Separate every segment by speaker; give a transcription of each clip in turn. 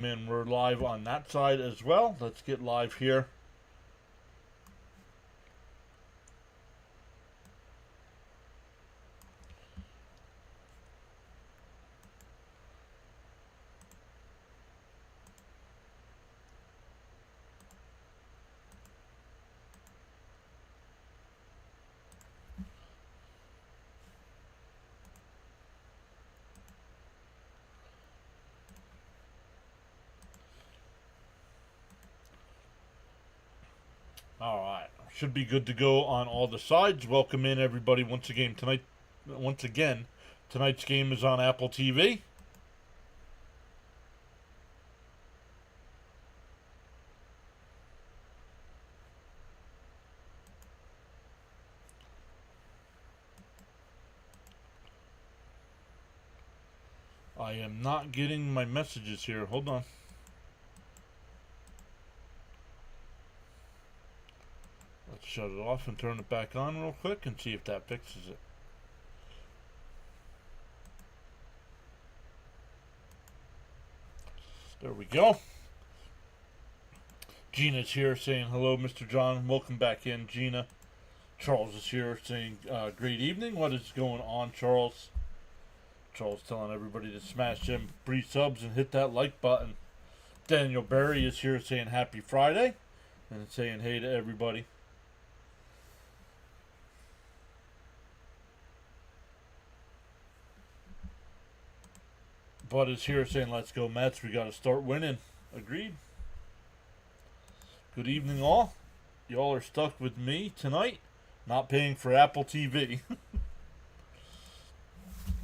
Speaker 1: And we're live on that side as well. Let's get live here. All right, should be good to go on all the sides. Welcome in everybody once again tonight. Once again, tonight's game is on Apple TV. I am not getting my messages here. Hold on. Let's shut it off and turn it back on real quick and see if that fixes it. There we go. Gina's here saying hello, Mr. John. Welcome back in, Gina. Charles is here saying great evening. What is going on, Charles? Charles telling everybody to smash them free subs and hit that like button. Daniel Berry is here saying happy Friday and saying hey to everybody. Bud is here saying let's go Mets. We got to start winning. Agreed. Good evening all. Y'all are stuck with me tonight. Not paying for Apple TV.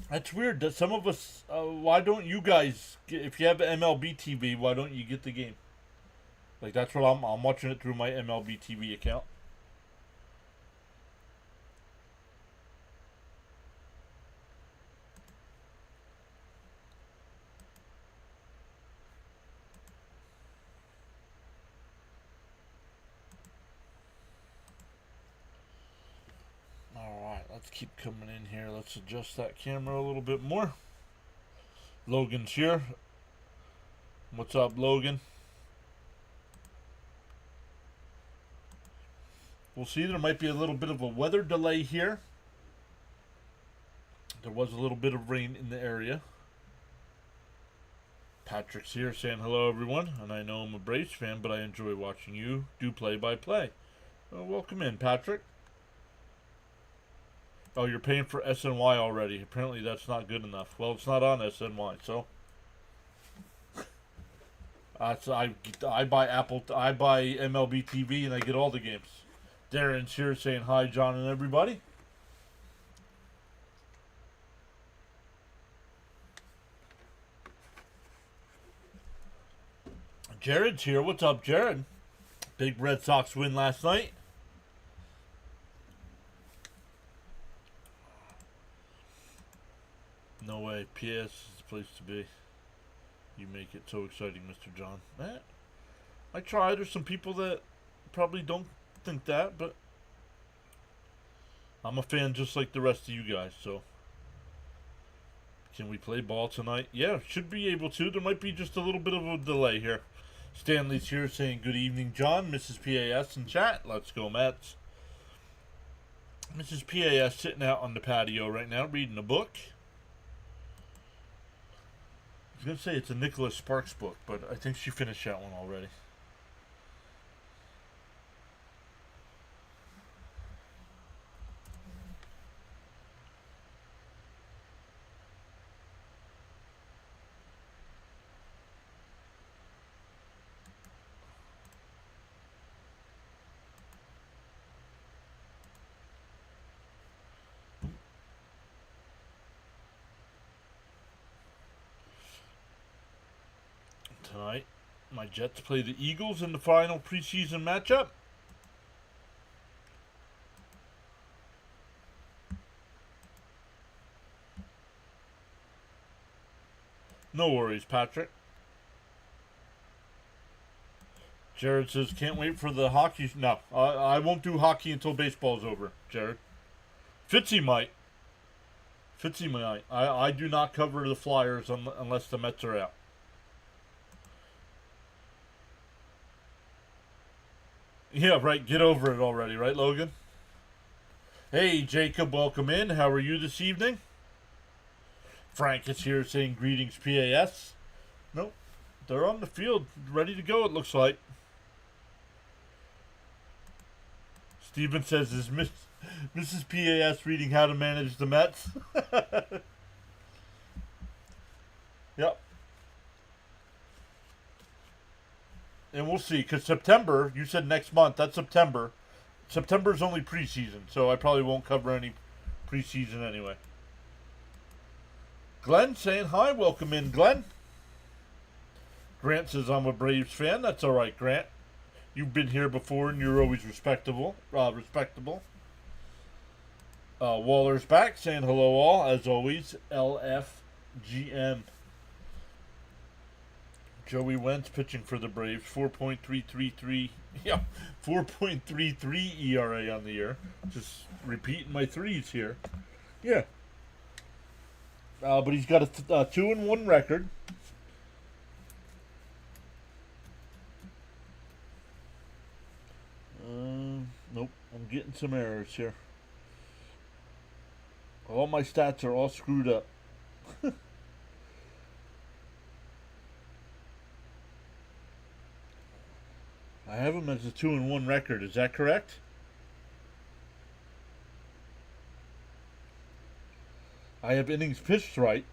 Speaker 1: That's weird. That some of us. Why don't you guys? If you have MLB TV, why don't you get the game? Like that's what I'm watching it through my MLB TV account. All right, let's keep coming in here. Let's adjust that camera a little bit more. Logan's here. What's up, Logan? We'll see. There might be a little bit of a weather delay here. There was a little bit of rain in the area. Patrick's here saying hello, everyone. And I know I'm a Braves fan, but I enjoy watching you do play-by-play. Well, welcome in, Patrick. Oh, you're paying for SNY already. Apparently that's not good enough. Well, it's not on SNY, so... so I buy MLB TV and I get all the games. Darren's here saying hi, John and everybody. Jared's here. What's up, Jared? Big Red Sox win last night. No way. PS is the place to be. You make it so exciting, Mr. John. I try. There's some people that probably don't think that, but I'm a fan just like the rest of you guys, so. Can we play ball tonight? Yeah, should be able to. There might be just a little bit of a delay here. Stanley's here saying good evening, John. Mrs. PAS in chat. Let's go, Mets. Mrs. PAS sitting out on the patio right now reading a book. I was going to say it's a Nicholas Sparks book, but I think she finished that one already. Tonight, my Jets play the Eagles in the final preseason matchup. No worries, Patrick. Jared says, can't wait for the hockey. No, I won't do hockey until baseball's over, Jared. Fitzy might. I do not cover the Flyers unless the Mets are out. Yeah, right. Get over it already, right, Logan? Hey, Jacob, welcome in. How are you this evening? Frank is here saying greetings, PAS. Nope. They're on the field, ready to go, it looks like. Steven says, is Mrs. PAS reading How to Manage the Mets? Yep. And we'll see, because September, you said next month, that's September. September's only preseason, so I probably won't cover any preseason anyway. Glenn saying hi, welcome in, Glenn. Grant says, I'm a Braves fan. That's all right, Grant. You've been here before, and you're always respectable. Waller's back, saying hello all, as always. LFGM. Joey Wentz pitching for the Braves. 4.333. Yeah, 4.33 ERA on the year. Just repeating my threes here. Yeah. But he's got a 2-1 record. Nope, I'm getting some errors here. All my stats are all screwed up. I have him as a 2-1 record. Is that correct? I have innings pitched right.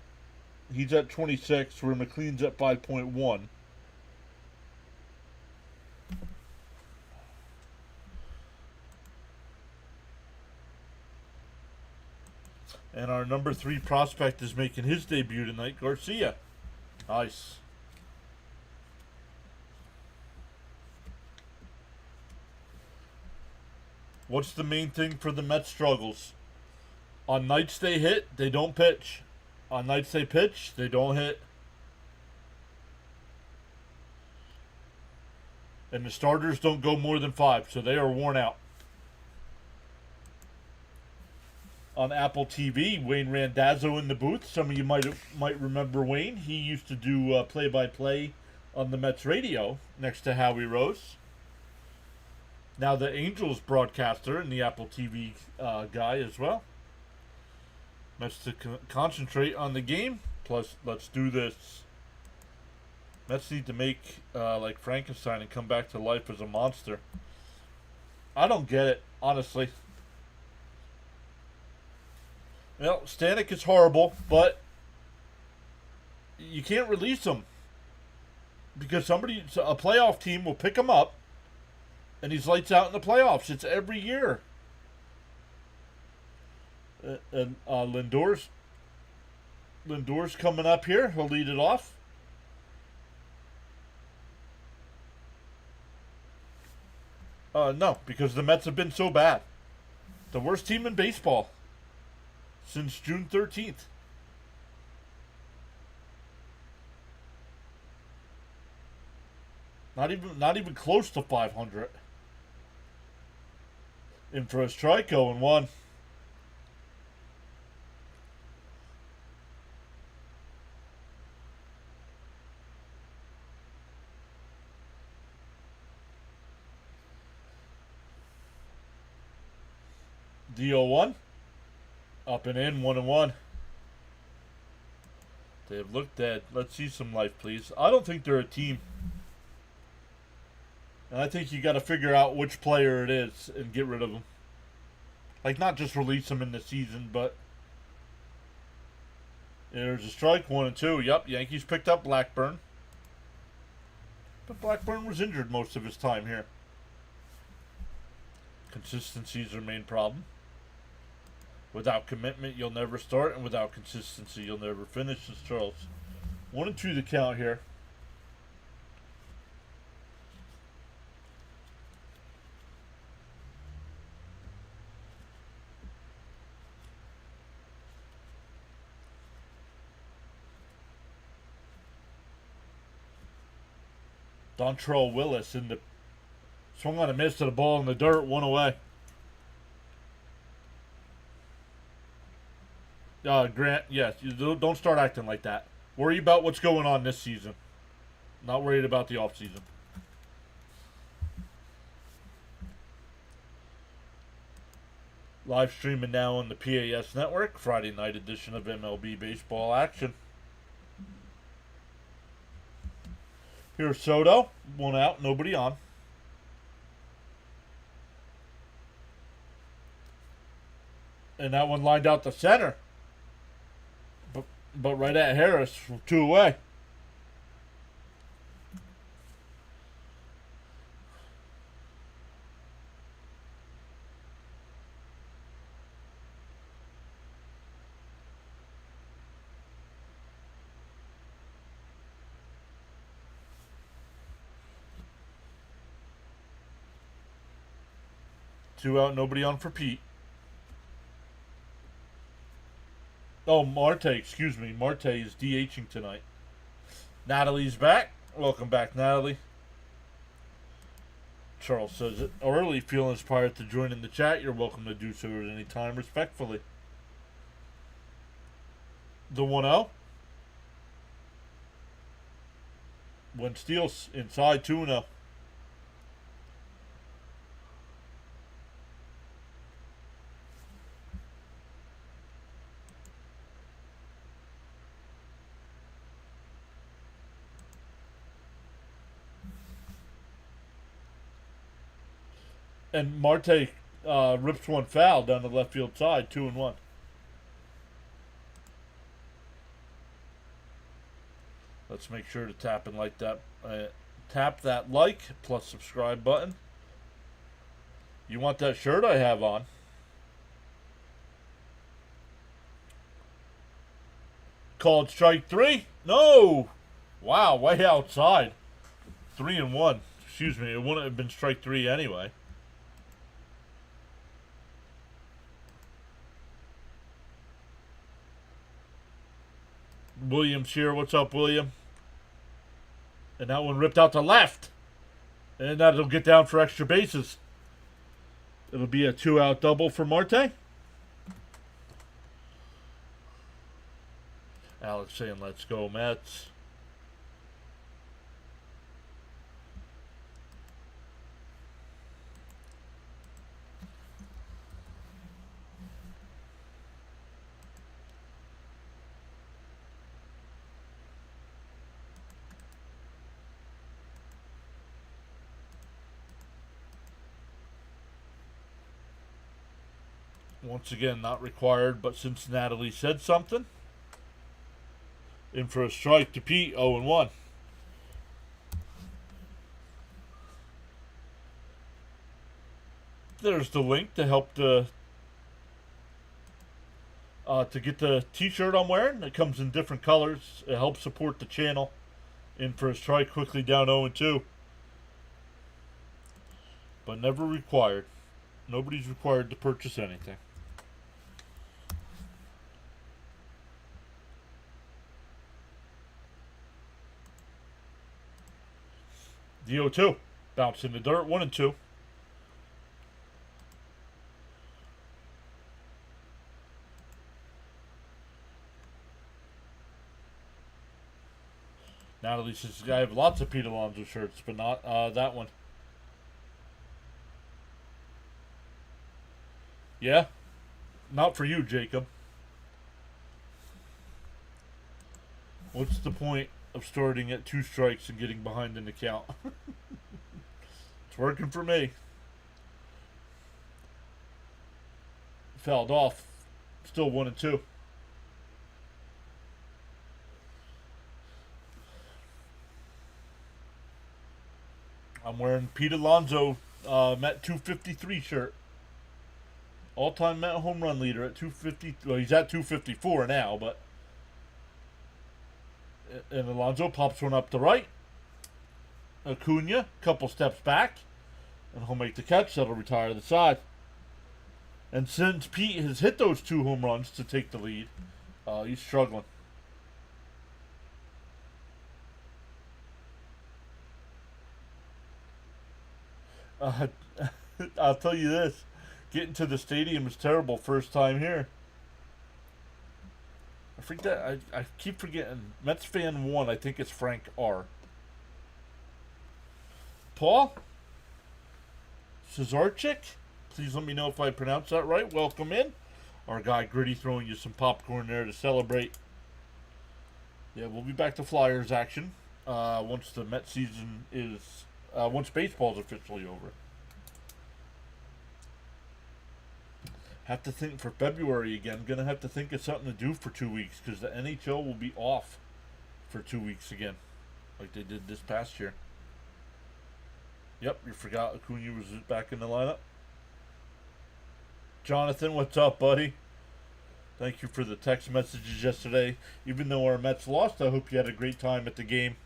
Speaker 1: He's at 26, where McLean's at 5.1. And our number 3 prospect is making his debut tonight, Garcia. Nice. What's the main thing for the Mets struggles? On nights they hit, they don't pitch. On nights they pitch, they don't hit. And the starters don't go more than 5, so they are worn out. On Apple TV, Wayne Randazzo in the booth. Some of you might remember Wayne. He used to do play-by-play on the Mets radio next to Howie Rose. Now the Angels broadcaster and the Apple TV guy as well. Mets to concentrate on the game. Plus, let's do this. Mets need to make like Frankenstein and come back to life as a monster. I don't get it, honestly. Well, Stanek is horrible, but you can't release him because a playoff team will pick him up, and he's lights out in the playoffs. It's every year. And Lindor's coming up here. He'll lead it off. No, because the Mets have been so bad. The worst team in baseball since June 13th. Not even close to 500. In for a strike, 0-1. The 0-1. Up and in, 1-1. They've looked dead. Let's see some life, please. I don't think they're a team. And I think you got to figure out which player it is and get rid of them. Like, not just release them in the season, but... There's a strike, 1-2. Yep, Yankees picked up Blackburn. But Blackburn was injured most of his time here. Consistency is their main problem. Without commitment, you'll never start, and without consistency, you'll never finish, says Charles. 1-2 the count here. Dontrell Willis in the swung on a miss to the ball in the dirt, 1 away. Grant, yes, you don't start acting like that. Worry about what's going on this season. Not worried about the offseason. Live streaming now on the PAS network. Friday night edition of MLB baseball action. Here's Soto. One out, nobody on. And that one lined out the center. But right at Harris, 2 away. Two out, nobody on for Pete. Oh, Marte, excuse me. Marte is DHing tonight. Natalie's back. Welcome back, Natalie. Charles says it early. Feeling inspired to join in the chat. You're welcome to do so at any time, respectfully. The 1-0. When Steele's inside 2-0. And Marte rips one foul down the left field side, 2-1. Let's make sure to tap and like that. Tap that like plus subscribe button. You want that shirt I have on? Called strike 3? No! Wow, way outside. 3-1. Excuse me, it wouldn't have been strike 3 anyway. Williams here. What's up, William? And that one ripped out to left. And that'll get down for extra bases. It'll be a 2-out double for Marte. Alex saying, let's go, Mets. Once again, not required, but since Natalie said something. In for a strike to Pete, 0-1. There's the link to help to get the t-shirt I'm wearing. It comes in different colors. It helps support the channel. In for a strike, quickly down 0-2. But never required. Nobody's required to purchase anything. The 0-2. Bounce in the dirt. 1-2. Natalie says, I have lots of Pete Alonso shirts, but not that one. Yeah? Not for you, Jacob. What's the point of starting at 2 strikes and getting behind in the count? It's working for me. Fouled off. Still 1-2. I'm wearing Pete Alonso Met 253 shirt. All-time Met home run leader at 250. Well, he's at 254 now, but... And Alonso pops one up the right. Acuna, couple steps back. And he'll make the catch. That'll retire the side. And since Pete has hit those 2 home runs to take the lead, he's struggling. I'll tell you this. Getting to the stadium is terrible first time here. I keep forgetting. Mets fan 1, I think it's Frank R. Paul? Cesarchik? Please let me know if I pronounced that right. Welcome in. Our guy Gritty throwing you some popcorn there to celebrate. Yeah, we'll be back to Flyers action once the Met season is, once baseball's officially over. Have to think for February again. Gonna have to think of something to do for 2 weeks because the NHL will be off for 2 weeks again, like they did this past year. Yep, you forgot Acuna was back in the lineup. Jonathan, what's up, buddy? Thank you for the text messages yesterday. Even though our Mets lost, I hope you had a great time at the game.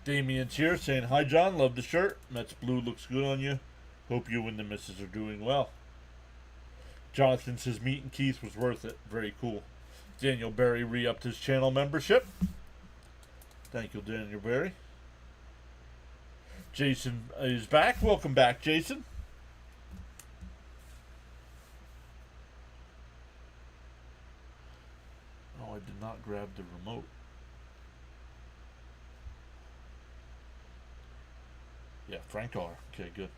Speaker 1: Damien's here saying, hi, John. Love the shirt. Mets blue looks good on you. Hope you and the missus are doing well. Jonathan says, meeting Keith was worth it. Very cool. Daniel Berry re-upped his channel membership. Thank you, Daniel Berry. Jason is back. Welcome back, Jason. Oh, I did not grab the remote. Yeah, Frank R. Okay, good.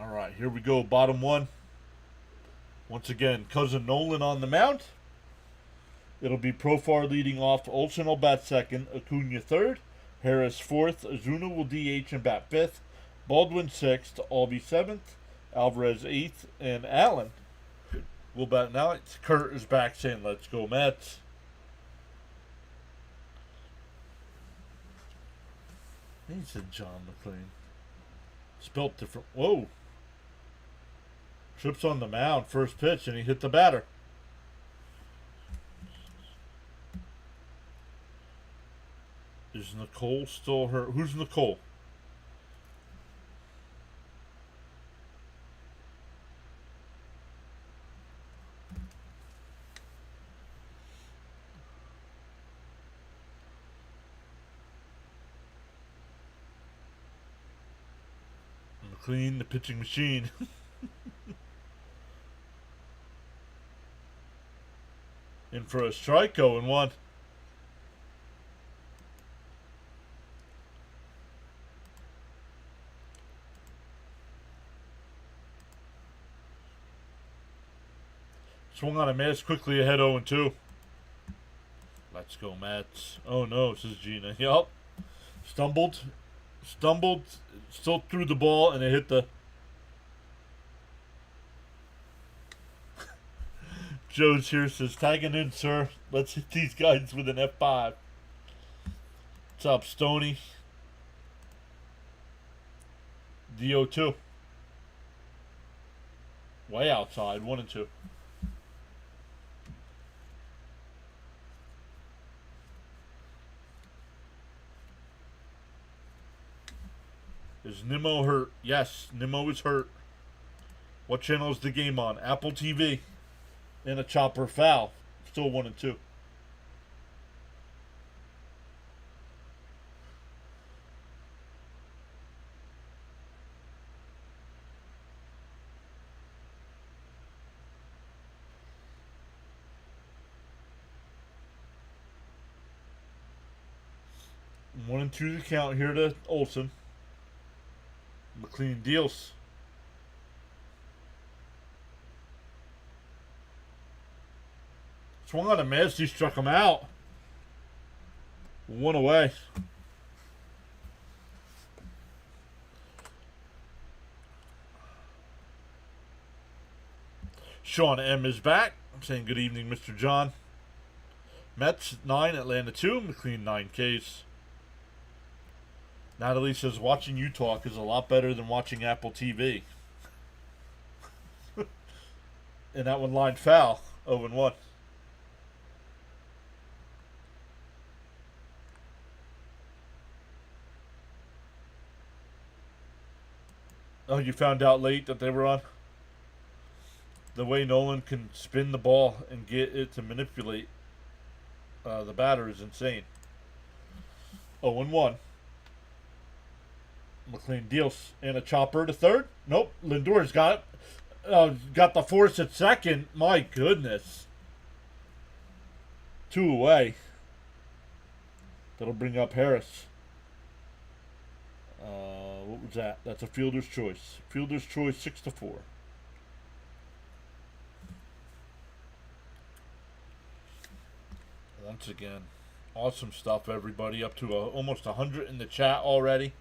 Speaker 1: All right, here we go. Bottom one. Once again, cousin Nolan on the mound. It'll be Profar leading off. Olsen will bat second. Acuna third. Harris fourth. Azuna will DH and bat fifth. Baldwin sixth. Alvey seventh. Alvarez eighth. And Allen will bat ninth. Kurt is back saying, let's go Mets. He said John McLean. Spelt different. Whoa. Trips on the mound, first pitch, and he hit the batter. Is Nicole still hurt? Who's Nicole? McLean, the pitching machine. In for a strike, 0-1. Swung on a miss, quickly ahead 0-2. Let's go, Mets. Oh no, says Gina. Yup. Stumbled, still threw the ball, and it hit the... Joe's here, says, tagging in, sir. Let's hit these guys with an F5. What's up, Stoney? DO2. Way outside, 1-2. Is Nimmo hurt? Yes, Nimmo is hurt. What channel is the game on? Apple TV. And a chopper foul. Still 1-2. One and two the count here to Olsen. McLean deals. Swung on a miss. He struck him out. One away. Sean M is back. I'm saying good evening, Mr. John. Mets 9, Atlanta 2, McLean 9 Ks. Natalie says watching you talk is a lot better than watching Apple TV. And that one lined foul. 0-1. Oh, you found out late that they were on? The way Nolan can spin the ball and get it to manipulate the batter is insane. 0-1. McLean deals and a chopper to third. Nope. Lindor's got it. Got the force at second. My goodness. 2 away. That'll bring up Harris. What was that? That's a fielder's choice. Fielder's choice 6-4. Once again, awesome stuff, everybody. Up to almost 100 in the chat already.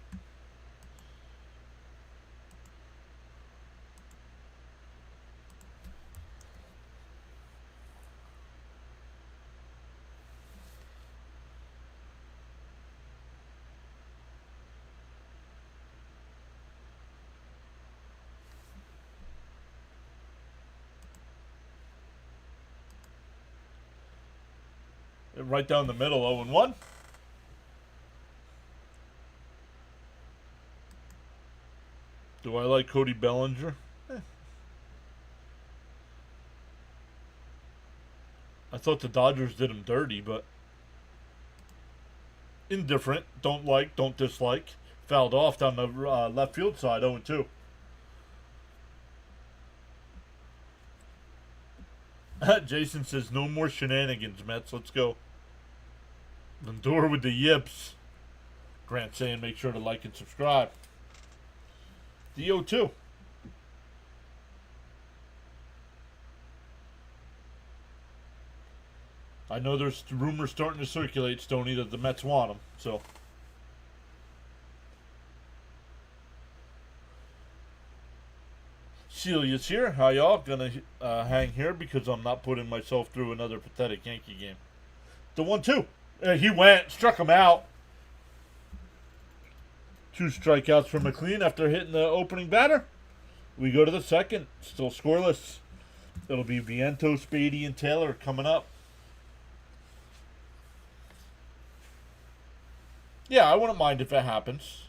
Speaker 1: Right down the middle, 0-1. Do I like Cody Bellinger? I thought the Dodgers did him dirty, but indifferent. Don't like, don't dislike. Fouled off down the left field side, 0-2. Jason says, no more shenanigans, Mets. Let's go. Lindor with the yips. Grant saying, make sure to like and subscribe. The 0-2. I know there's rumors starting to circulate, Stoney, that the Mets want him. So, Celia's here. How y'all? Gonna hang here because I'm not putting myself through another pathetic Yankee game. The 1-2. He went, struck him out. 2 strikeouts for McLean after hitting the opening batter. We go to the second. Still scoreless. It'll be Vientos, Beatty, and Taylor coming up. Yeah, I wouldn't mind if it happens.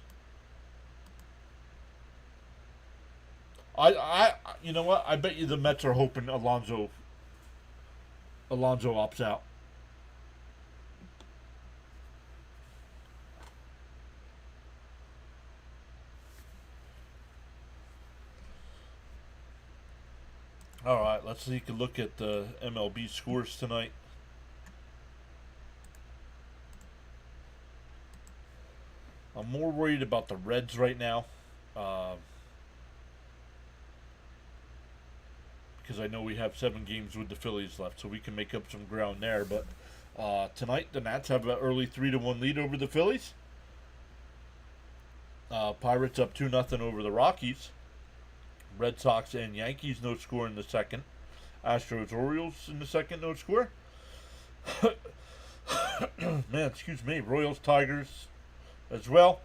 Speaker 1: You know what? I bet you the Mets are hoping Alonso opts out. All right, let's take a look at the MLB scores tonight. I'm more worried about the Reds right now. Because I know we have 7 games with the Phillies left, so we can make up some ground there. But tonight, the Nats have an early 3-1 lead over the Phillies. Pirates up 2-0 over the Rockies. Red Sox and Yankees, no score in the second. Astros, Orioles in the second, no score. Man, excuse me. Royals, Tigers as well.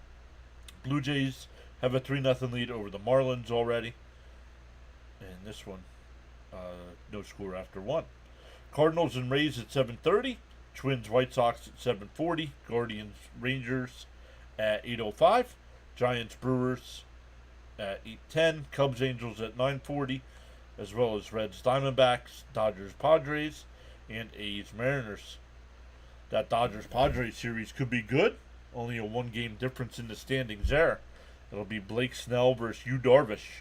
Speaker 1: Blue Jays have a 3-0 lead over the Marlins already. And this one, no score after 1. Cardinals and Rays at 7:30. Twins, White Sox at 7:40. Guardians, Rangers at 8:05. Giants, Brewers at 8:10. Cubs, Angels at 9:40, as well as Reds, Diamondbacks, Dodgers, Padres, and A's, Mariners. That Dodgers-Padres series could be good. Only a 1-game difference in the standings there. It'll be Blake Snell versus Yu Darvish.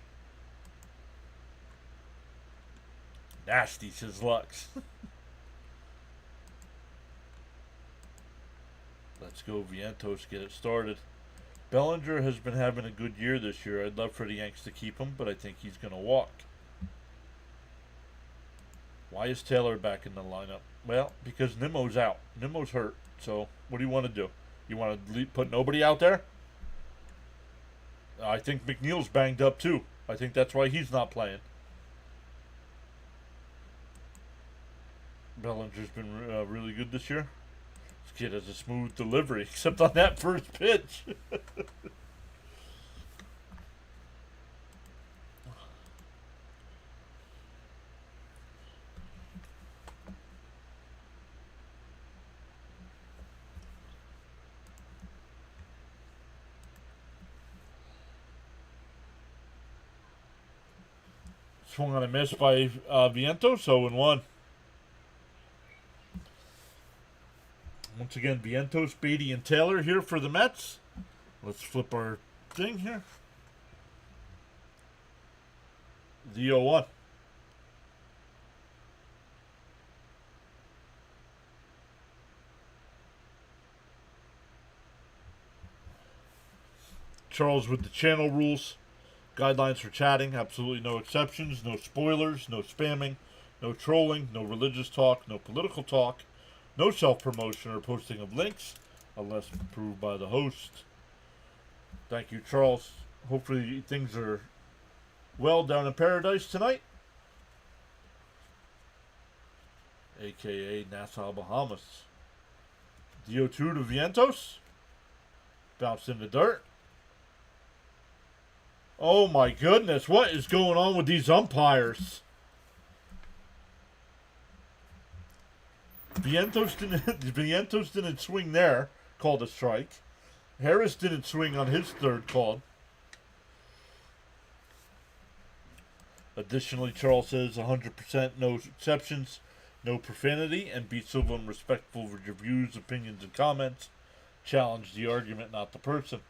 Speaker 1: Nasty, says Lux. Let's go, Vientos, get it started. Bellinger has been having a good year this year. I'd love for the Yanks to keep him, but I think he's going to walk. Why is Taylor back in the lineup? Well, because Nimmo's out. Nimmo's hurt. So, what do you want to do? You want to put nobody out there? I think McNeil's banged up too. I think that's why he's not playing. Bellinger's been really good this year. This kid has a smooth delivery, except on that first pitch. Swung on a miss by Vientos, 0-1. Once again, Vientos, Beatty, and Taylor here for the Mets. Let's flip our thing here. The 0-1. Charles with the channel rules. Guidelines for chatting. Absolutely no exceptions. No spoilers. No spamming. No trolling. No religious talk. No political talk. No self-promotion or posting of links unless approved by the host. Thank you, Charles. Hopefully things are well down in paradise tonight. AKA Nassau, Bahamas. DO2 to Vientos. Bounced in the dirt. Oh my goodness, what is going on with these umpires? Vientos didn't swing there, called a strike. Harris didn't swing on his third call. Additionally, Charles says 100% no exceptions, no profanity, and be civil and respectful with your views, opinions, and comments. Challenge the argument, not the person.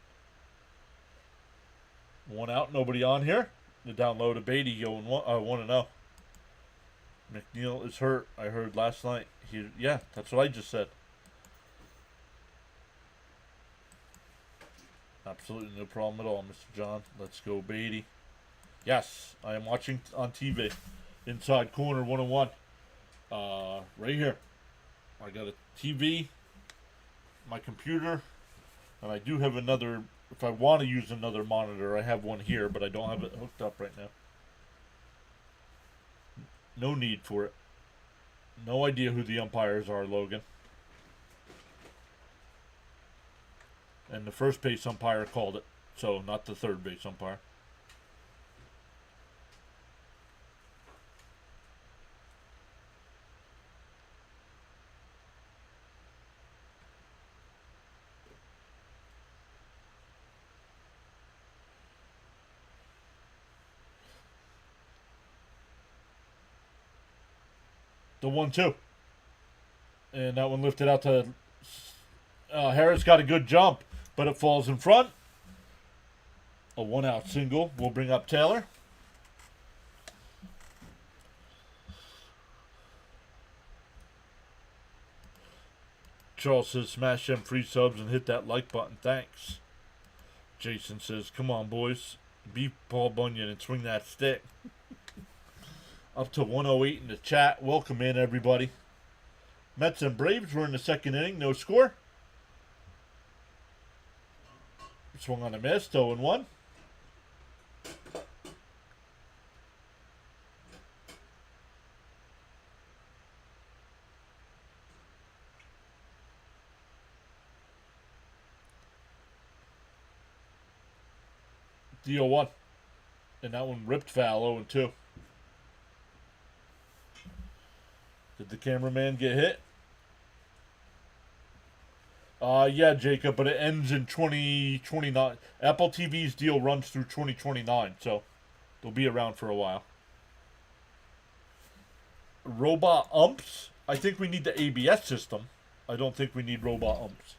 Speaker 1: One out, nobody on here. The down low to Beatty going 1-0. McNeil is hurt. I heard last night. Yeah, that's what I just said. Absolutely no problem at all, Mr. John. Let's go, Beatty. Yes, I am watching on TV. Inside corner, 1-1. Right here. I got a TV, my computer, and I do have another. If I want to use another monitor, I have one here, but I don't have it hooked up right now. No need for it. No idea who the umpires are, Logan. And the first base umpire called it, so not the third base umpire. The 1-2. And that one lifted out to Harris. Got a good jump, but it falls in front. A 1-out single will bring up Taylor. Charles says smash them free subs and hit that like button. Thanks. Jason says, come on, boys. Beat Paul Bunyan and swing that stick. Up to 108 in the chat. Welcome in, everybody. Mets and Braves were in the second inning. No score. Swung on a miss. 0-1. The 0-1. And that one ripped foul. 0-2. Did the cameraman get hit? Yeah, Jacob, but it ends in 2029. Apple TV's deal runs through 2029, so they'll be around for a while. Robot umps? I think we need the ABS system. I don't think we need robot umps.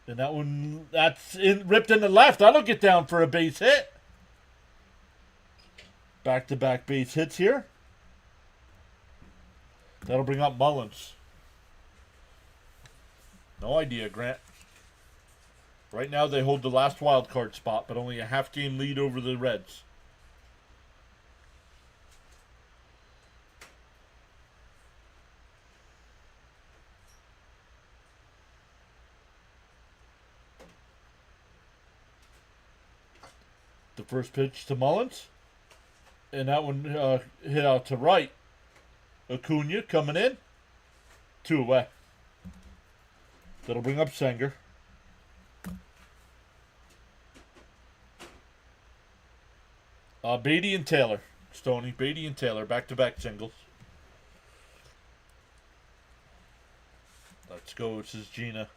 Speaker 1: And that one, ripped in the left. That'll get down for a base hit. Back-to-back base hits here. That'll bring up Mullins. No idea, Grant. Right now they hold the last wild card spot, but only a half-game lead over the Reds. The first pitch to Mullins. And that one hit out to right. Acuna coming in. 2 away. That'll bring up Sanger. Beatty and Taylor. Stoney, Beatty and Taylor. Back-to-back singles. Let's go, says Gina.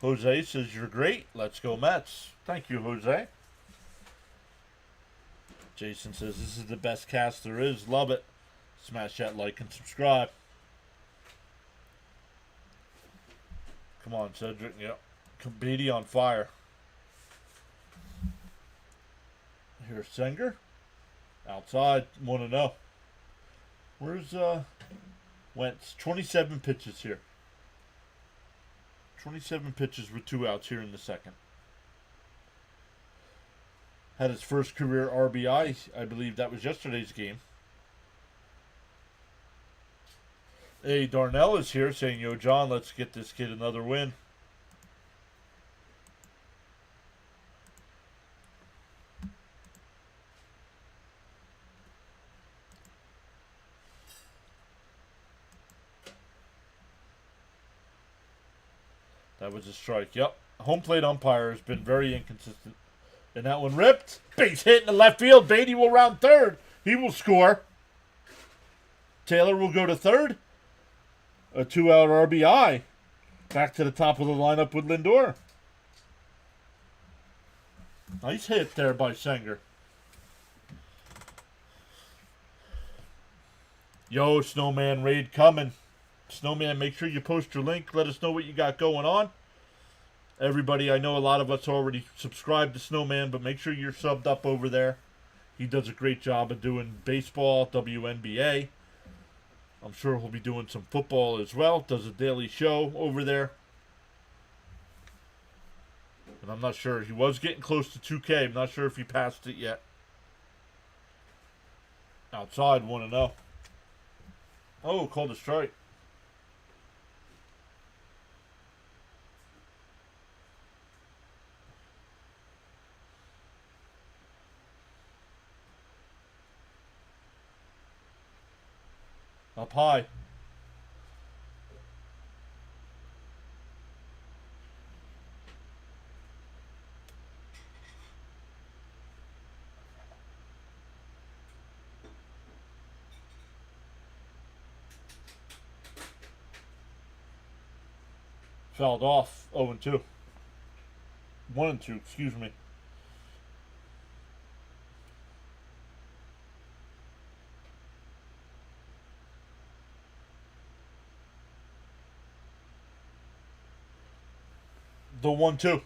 Speaker 1: Jose says, you're great. Let's go, Mets. Thank you, Jose. Jason says, this is the best cast there is. Love it. Smash that like and subscribe. Come on, Cedric. Yep. Beatty on fire. Here's Senger. Outside. 1-0. Where's Wentz? 27 pitches here. 27 pitches with 2 outs here in the second. Had his first career RBI. I believe that was yesterday's game. Hey, Darnell is here saying, yo, John, let's get this kid another win. That was a strike. Yep. Home plate umpire has been very inconsistent. And that one ripped. Base hit in the left field. Beatty will round third. He will score. Taylor will go to third. A 2-out RBI. Back to the top of the lineup with Lindor. Nice hit there by Senger. Yo, Snowman raid coming. Snowman, make sure you post your link. Let us know what you got going on. Everybody, I know a lot of us already subscribed to Snowman, but make sure you're subbed up over there. He does a great job of doing baseball, WNBA. I'm sure he'll be doing some football as well. Does a daily show over there. And I'm not sure. He was getting close to 2K. I'm not sure if he passed it yet. Outside, 1-0. Oh, called a strike. Up high. Fouled off. 0-2. 1-2, excuse me. The 1-2.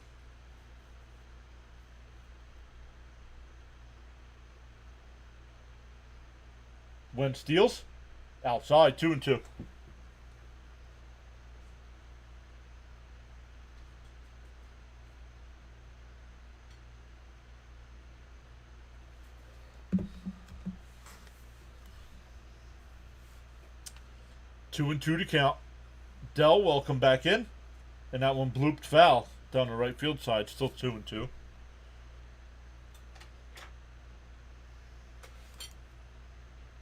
Speaker 1: When steals, outside, 2-2. Two and two to count. Dell, welcome back in. And that one blooped foul down the right field side. Still 2-2.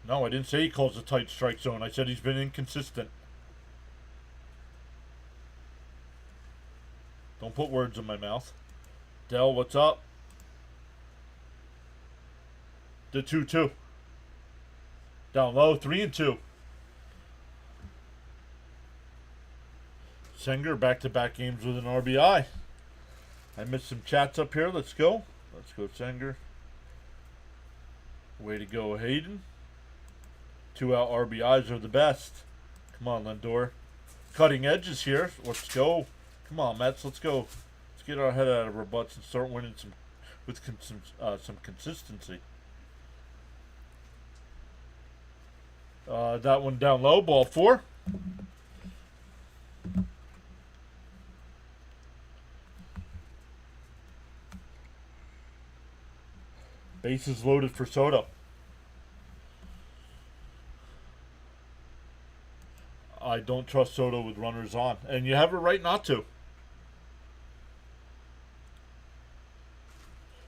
Speaker 1: No, I didn't say he calls a tight strike zone. I said he's been inconsistent. Don't put words in my mouth. Dell, what's up? The 2-2. Down low, 3-2. Senger, back-to-back games with an RBI. I missed some chats up here. Let's go. Let's go, Senger. Way to go, Hayden. 2-out RBIs are the best. Come on, Lindor. Cutting edges here. Let's go. Come on, Mets. Let's go. Let's get our head out of our butts and start winning some consistency. That one down low. Ball 4. Bases loaded for Soto. I don't trust Soto with runners on. And you have a right not to.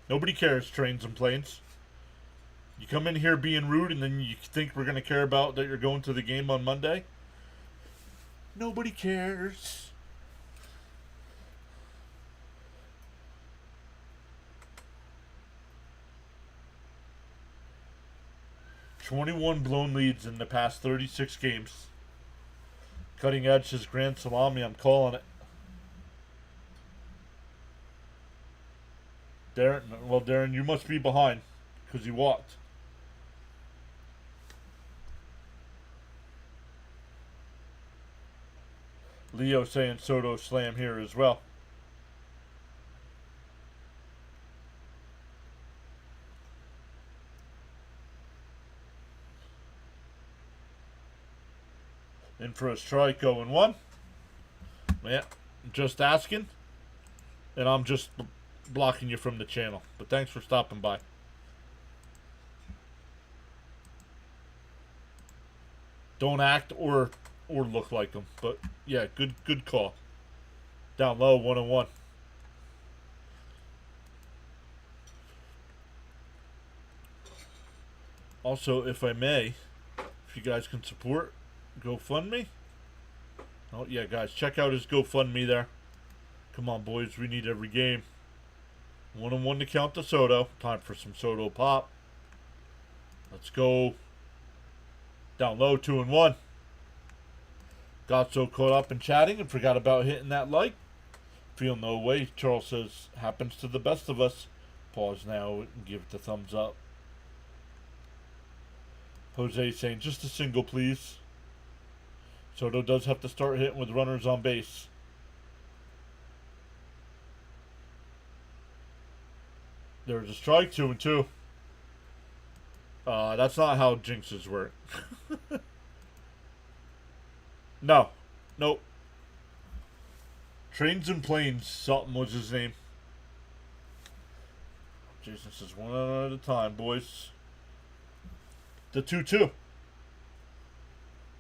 Speaker 1: Nobody cares, trains and planes. You come in here being rude and then you think we're going to care about that you're going to the game on Monday? Nobody cares. "21 blown leads in the past 36 games. Cutting edge says Grand Salami. I'm calling it. Darren, well, Darren, you must be behind because you walked. Leo saying Soto slam here as well. In for a strike, 0-1. Yeah, just asking. And I'm just blocking you from the channel. But thanks for stopping by. Don't act or look like them. But yeah, good call. Down low, 1-1. Also, if I may, if you guys can support GoFundMe. Oh yeah, guys, check out his GoFundMe there. Come on, boys, we need every game. 1-1 to count the Soto. Time for some Soto pop. Let's go. Down low, 2-1. Got so caught up in chatting and forgot about hitting that like. Feel no way. Charles says, happens to the best of us. Pause now and give it the thumbs up. Jose saying, just a single, please. Soto does have to start hitting with runners on base. There's a strike, 2-2. That's not how jinxes work. No. Nope. Trains and Planes, something was his name. Jason says, one at a time, boys. The 2-2.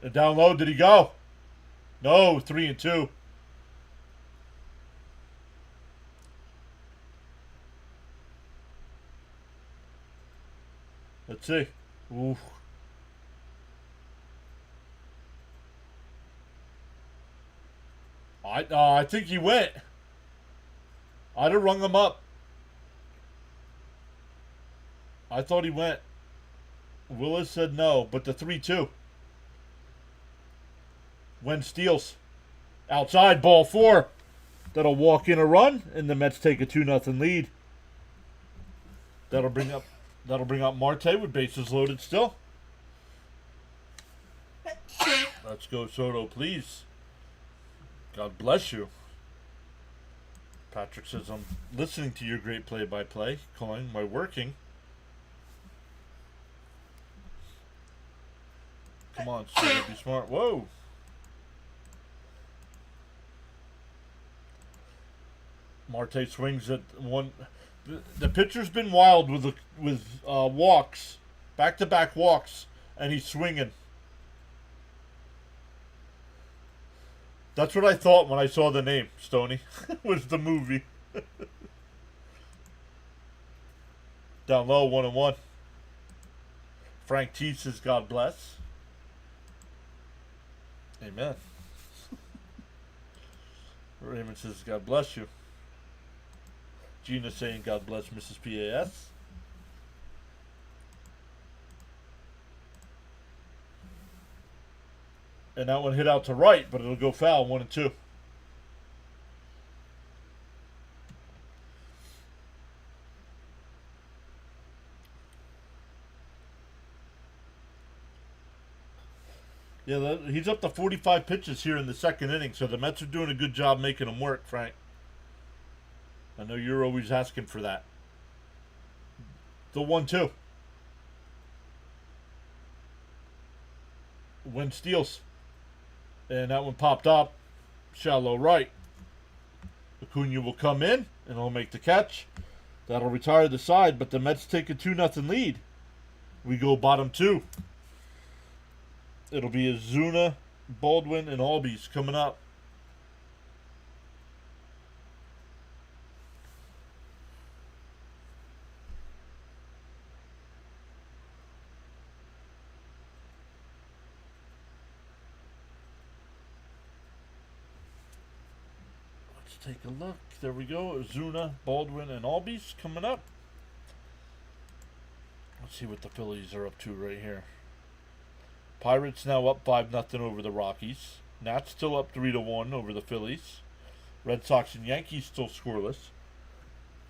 Speaker 1: And down low, did he go? No, 3-2. Let's see. Ooh. I think he went. I'd have rung him up. I thought he went. Willis said no, but the 3-2. When steals. Outside, ball 4. That'll walk in a run, and the Mets take a 2-0 lead. That'll bring up Marte with bases loaded still. Let's go, Soto, please. God bless you. Patrick says, I'm listening to your great play-by-play, calling my working. Come on, Soto, be smart. Whoa. Marte swings at one. The pitcher's been wild with walks, back-to-back walks, and he's swinging. That's what I thought when I saw the name, Stoney. Was the movie. Down low, 1-1. Frank T says, God bless. Amen. Raymond says, God bless you. Gina saying, God bless Mrs. PAS. And that one hit out to right, but it'll go foul, 1-2. Yeah, he's up to 45 pitches here in the second inning, so the Mets are doing a good job making him work, Frank. I know you're always asking for that. The 1-2. Win steals. And that one popped up. Shallow right. Acuna will come in, and he'll make the catch. That'll retire the side, but the Mets take a 2-0 lead. We go bottom 2. It'll be Azuna, Baldwin, and Albies coming up. Take a look. There we go. Azuna, Baldwin, and Albies coming up. Let's see what the Phillies are up to right here. Pirates now up 5-0 over the Rockies. Nats still up 3-1 over the Phillies. Red Sox and Yankees still scoreless.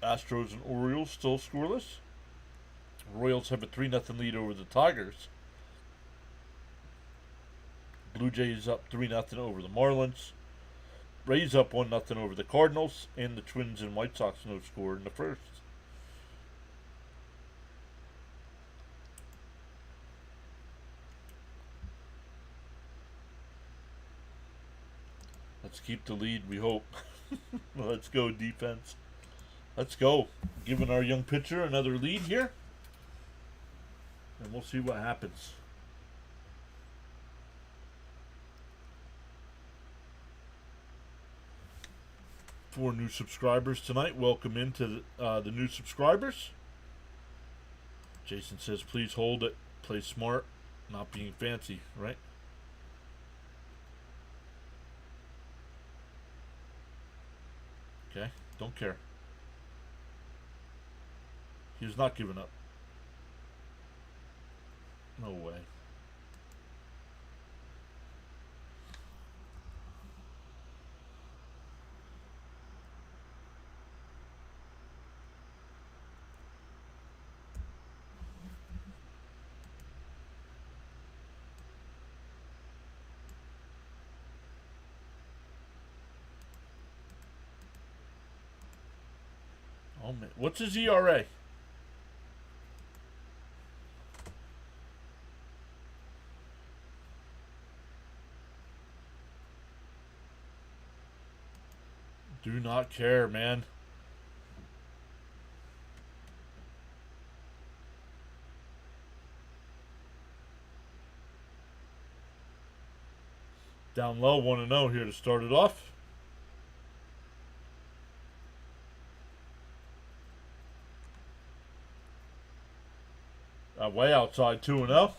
Speaker 1: Astros and Orioles still scoreless. Royals have a 3-0 lead over the Tigers. Blue Jays up 3-0 over the Marlins. Rays up 1-0 over the Cardinals, and the Twins and White Sox no score in the first. Let's keep the lead, we hope. Let's go, defense. Let's go. Giving our young pitcher another lead here. And we'll see what happens. Four new subscribers tonight. Welcome into the new subscribers. Jason says, please hold it. Play smart, not being fancy, right? Okay, don't care. He's not giving up. No way. Oh man, what's his ERA? Do not care, man. Down low, 1-0 here to start it off. Way outside, 2-0.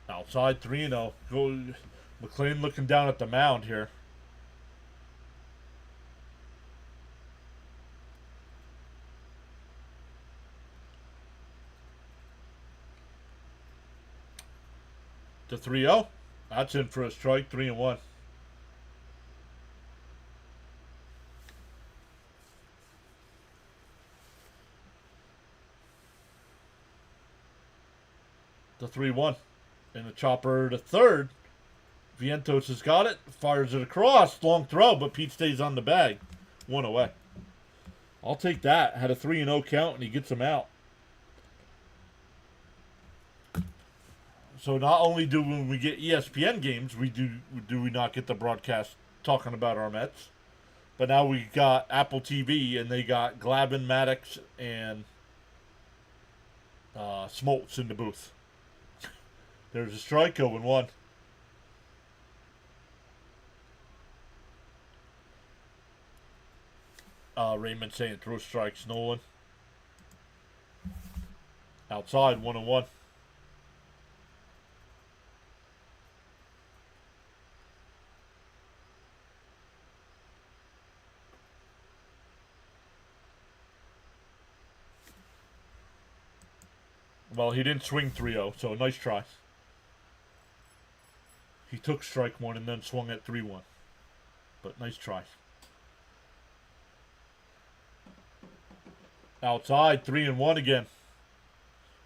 Speaker 1: Outside, 3-0. Go, McLean looking down at the mound here. To 3-0. That's in for a strike, 3-1. The 3-1. And the chopper to third. Vientos has got it. Fires it across. Long throw, but Pete stays on the bag. 1 away. I'll take that. Had a 3-0 count, and he gets him out. So not only do when we get ESPN games, we not get the broadcast talking about our Mets, but now we got Apple TV, and they got Glavine, Maddox, and Smoltz in the booth. There's a strike, 0-1. Raymond saying throw strikes, Nolan. Outside, 1-1. Well, he didn't swing 3-0, so nice try. He took strike one and then swung at 3-1. But nice try. Outside, 3-1 again.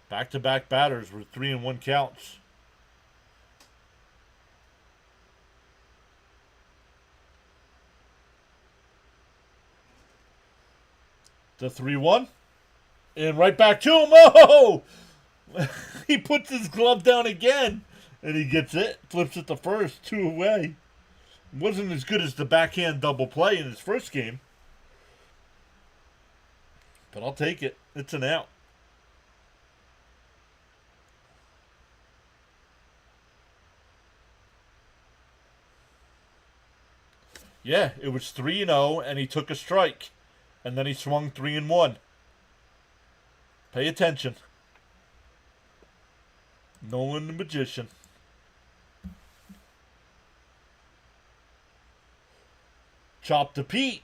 Speaker 1: Back-to-back batters with 3-1 counts. The 3-1. And right back to him. Oh! He puts his glove down again. And he gets it. Flips it to first. 2 away. Wasn't as good as the backhand double play in his first game. But I'll take it. It's an out. Yeah, it was 3-0, and he took a strike. And then he swung 3-1. Pay attention. Nolan the Magician. Chop to Pete.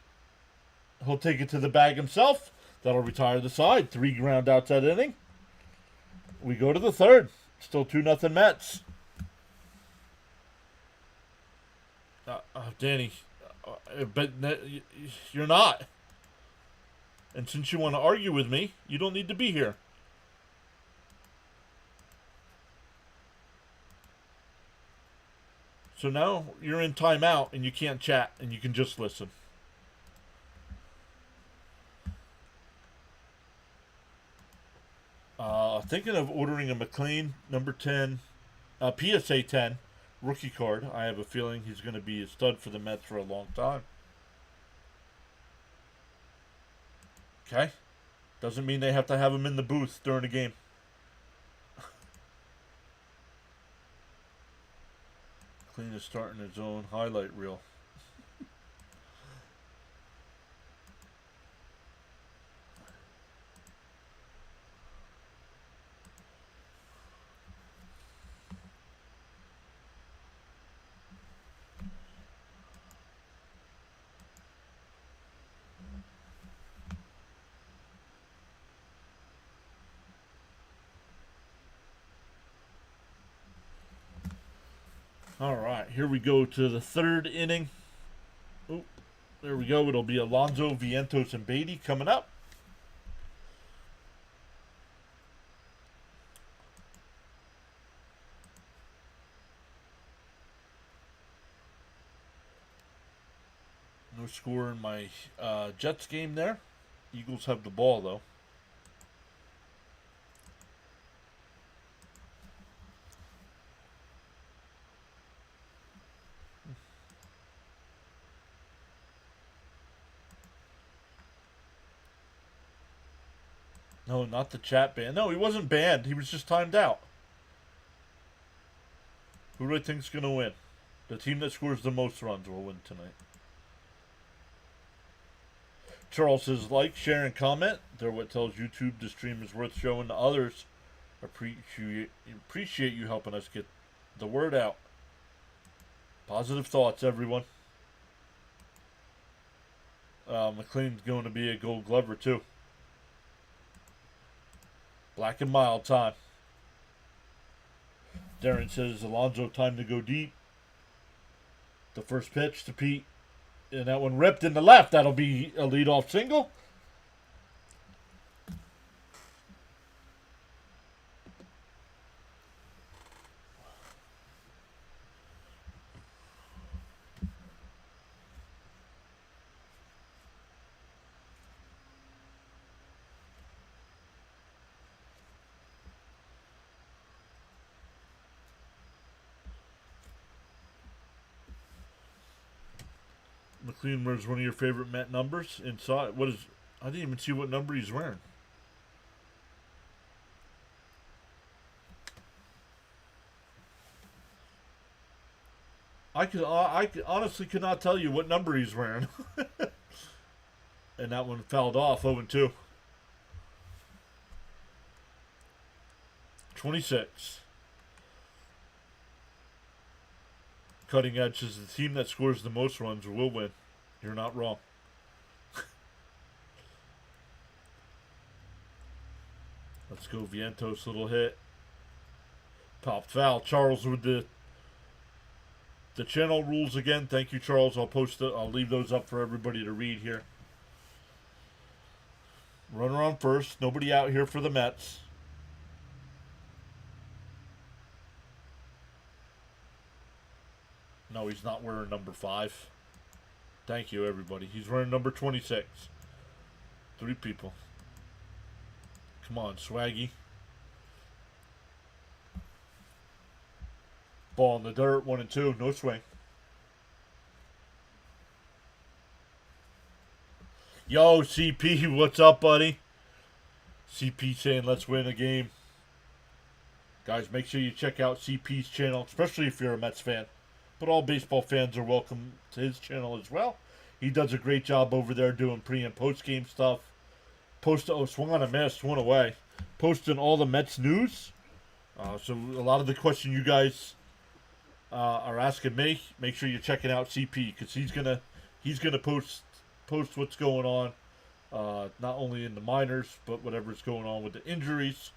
Speaker 1: He'll take it to the bag himself. That'll retire the side. 3 ground outs that inning. We go to the third. Still 2-0 Mets. Danny, but you're not. And since you want to argue with me, you don't need to be here. So now you're in timeout and you can't chat and you can just listen. Thinking of ordering a McLean number 10, PSA 10 rookie card. I have a feeling he's going to be a stud for the Mets for a long time. Okay? Doesn't mean they have to have him in the booth during the game. McLean is starting his own highlight reel. All right, here we go to the third inning. Oh, there we go. It'll be Alonso, Vientos, and Beatty coming up. No score in my Jets game there. Eagles have the ball, though. No, not the chat ban. No, he wasn't banned. He was just timed out. Who do I think's going to win? The team that scores the most runs will win tonight. Charles says, like, share, and comment. They're what tells YouTube the stream is worth showing to others. Appreciate you helping us get the word out. Positive thoughts, everyone. McLean's going to be a Gold Glover, too. Black and mild time. Darren says, Alonso, time to go deep. The first pitch to Pete. And that one ripped in the left. That'll be a leadoff single. McLean wears one of your favorite Met numbers inside. What is? I didn't even see what number he's wearing. I honestly could not tell you what number he's wearing. And that one fouled off 0-2. 26. Cutting Edge says the team that scores the most runs will win. You're not wrong. Let's go Vientos, little hit. Popped foul. Charles with the channel rules again. Thank you, Charles. I'll leave those up for everybody to read here. Runner on first. Nobody out here for the Mets. No, he's not wearing number 5. Thank you, everybody. He's wearing number 26. 3 people. Come on, Swaggy. Ball in the dirt, 1-2. No swing. Yo, CP, what's up, buddy? CP saying let's win a game. Guys, make sure you check out CP's channel, especially if you're a Mets fan. But all baseball fans are welcome to his channel as well. He does a great job over there doing pre- and post-game stuff. Swung on a miss, one away. Posting all the Mets news. So a lot of the question you guys are asking me, make sure you're checking out CP because he's gonna post what's going on, not only in the minors but whatever's going on with the injuries,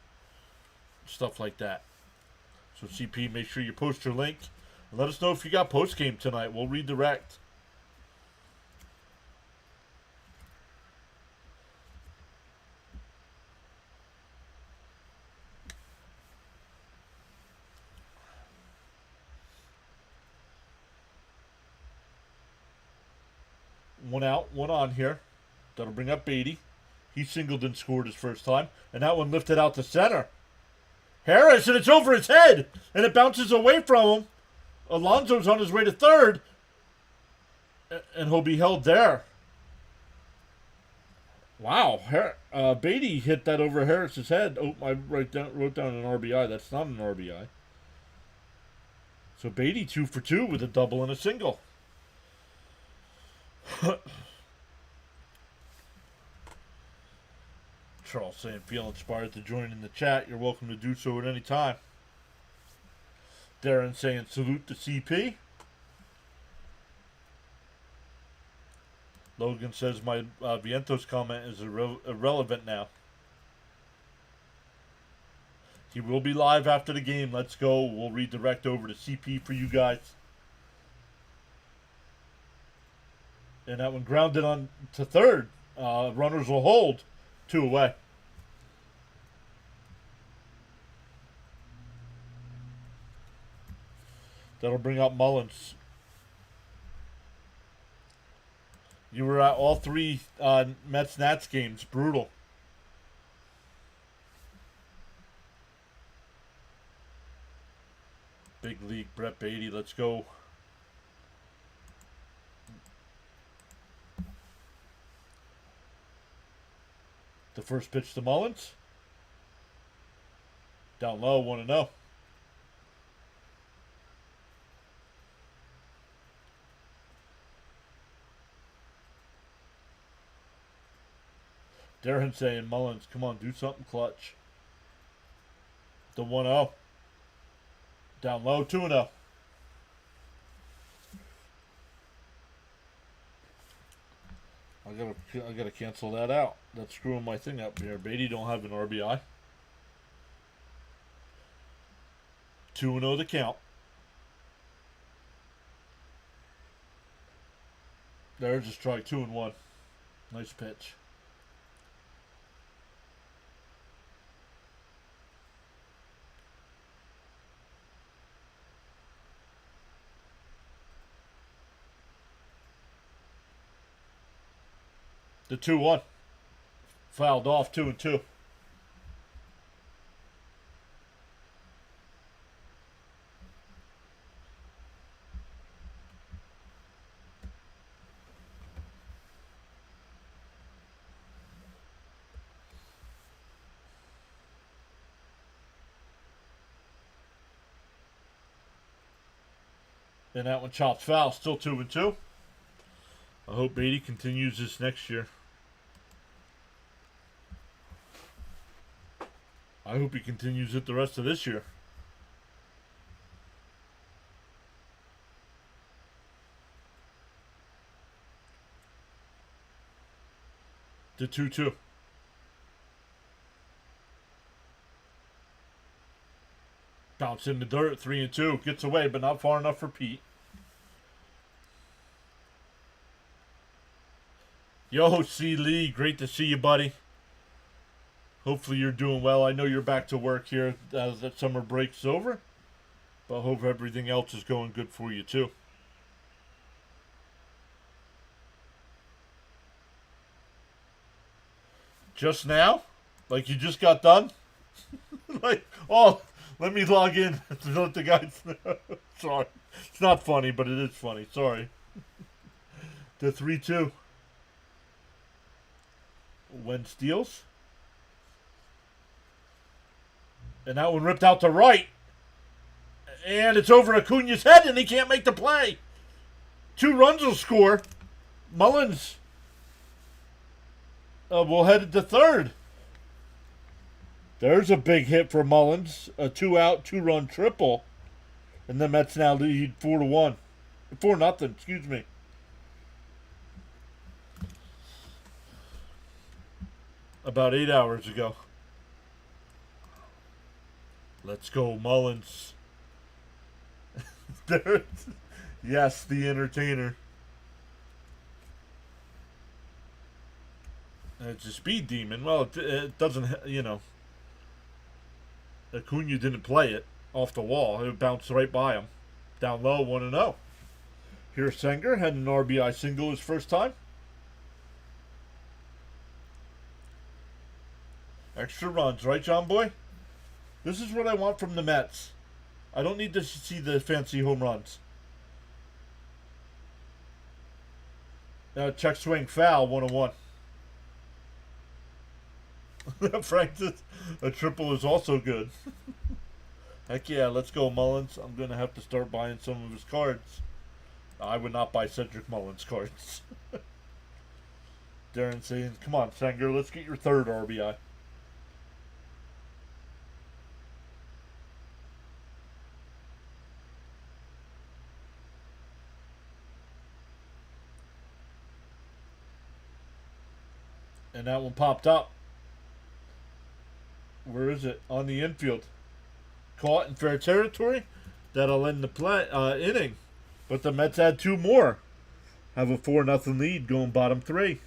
Speaker 1: stuff like that. So CP, make sure you post your link. Let us know if you got post-game tonight. We'll redirect. One out, one on here. That'll bring up Beatty. He singled and scored his first time. And that one lifted out to center. Harris, and it's over his head. And it bounces away from him. Alonso's on his way to third. And he'll be held there. Wow. Beatty hit that over Harris's head. Oh, I wrote down an RBI. That's not an RBI. So Beatty 2 for 2 with a double and a single. Charles saying, feel inspired to join in the chat. You're welcome to do so at any time. Darren saying, salute to CP. Logan says, my Vientos comment is irrelevant now. He will be live after the game. Let's go. We'll redirect over to CP for you guys. And that one grounded on to third. Runners will hold. 2 away. That'll bring up Mullins. You were at all 3 Mets-Nats games. Brutal. Big league, Brett Beatty. Let's go. The first pitch to Mullins. Down low, 1-0. Darren saying, Mullins, come on, do something clutch. The 1-0. Down low, 2-0. I gotta cancel that out. That's screwing my thing up here. Beatty don't have an RBI. 2-0 the count. There's a strike, 2-1. Nice pitch. The 2-1. Fouled off, 2-2. And that one chops foul, still 2-2. I hope Beatty continues this next year. I hope he continues it the rest of this year. The 2-2. Bounce in the dirt, 3-2. Gets away, but not far enough for Pete. Yo, C. Lee, great to see you, buddy. Hopefully you're doing well. I know you're back to work here as that summer break's over. But I hope everything else is going good for you, too. Just now? Like you just got done? Like, oh, let me log in to let the guys know. Sorry. It's not funny, but it is funny. Sorry. The 3-2. When steals. And that one ripped out to right. And it's over Acuna's head, and he can't make the play. 2 runs will score. Mullins will head to third. There's a big hit for Mullins. A 2-out, 2-run triple. And the Mets now lead 4-1. 4-0, excuse me. About 8 hours ago. Let's go, Mullins. Yes, the entertainer. And it's a speed demon. Well, it doesn't, you know. Acuna didn't play it off the wall. It bounced right by him. Down low, 1-0. Here's Senger had an RBI single his first time. Extra runs, right, John Boy? This is what I want from the Mets. I don't need to see the fancy home runs. Check swing foul, 101. Frank, a triple is also good. Heck yeah, let's go, Mullins. I'm going to have to start buying some of his cards. I would not buy Cedric Mullins cards. Darren saying, come on, Sanger, let's get your third RBI. And that one popped up. Where is it? On the infield. Caught in fair territory. That'll end the inning. But the Mets had two more. Have a 4-0 lead going bottom three.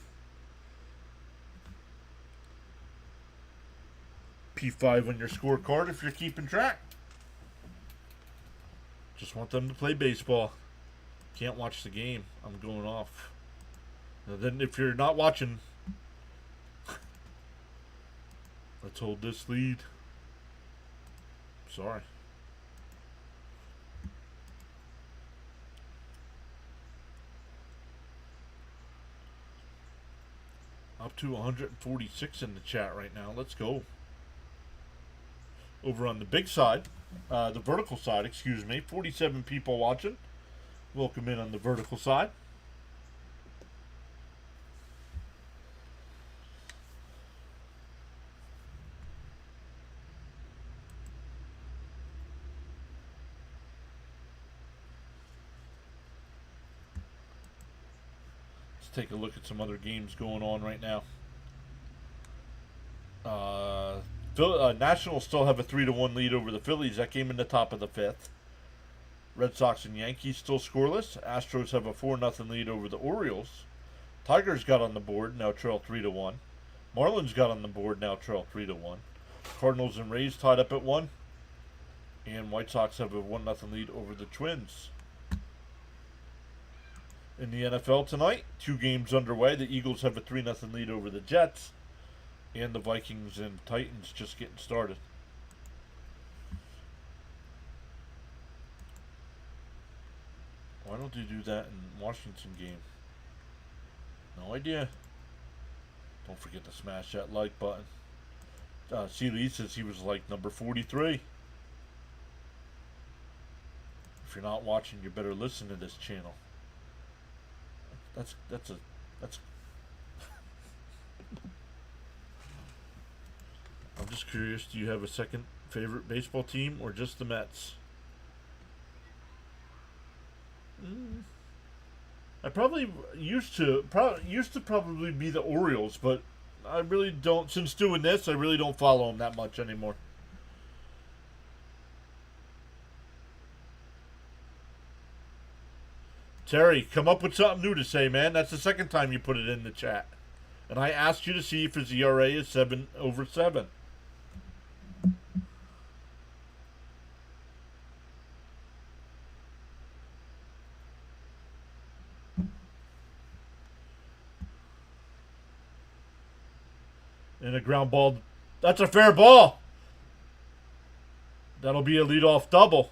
Speaker 1: P5 on your scorecard if you're keeping track. Just want them to play baseball. Can't watch the game. I'm going off. Now then, if you're not watching, let's hold this lead. Sorry. Up to 146 in the chat right now. Let's go. Over on the big side, the vertical side, excuse me, 47 people watching. Welcome in on the vertical side. Let's take a look at some other games going on right now. Nationals still have a 3-1 lead over the Phillies. That game in the top of the fifth. Red Sox and Yankees still scoreless. Astros have a 4-0 lead over the Orioles. Tigers got on the board, now trail 3-1. Marlins got on the board, now trail 3-1. Cardinals and Rays tied up at 1. And White Sox have a 1-0 lead over the Twins. In the NFL tonight, 2 games underway. The Eagles have a 3-0 lead over the Jets. And the Vikings and Titans just getting started. Why don't they do that in Washington game? No idea. Don't forget to smash that like button. C. Lee says he was like number 43. If you're not watching, you better listen to this channel. That's I'm just curious, do you have a second favorite baseball team or just the Mets? I probably used to probably be the Orioles, but I really don't, since doing this, I really don't follow them that much anymore. Terry, come up with something new to say, man. That's the second time you put it in the chat. And I asked you to see if his ERA is 7/7. And a ground ball. That's a fair ball. That'll be a leadoff double.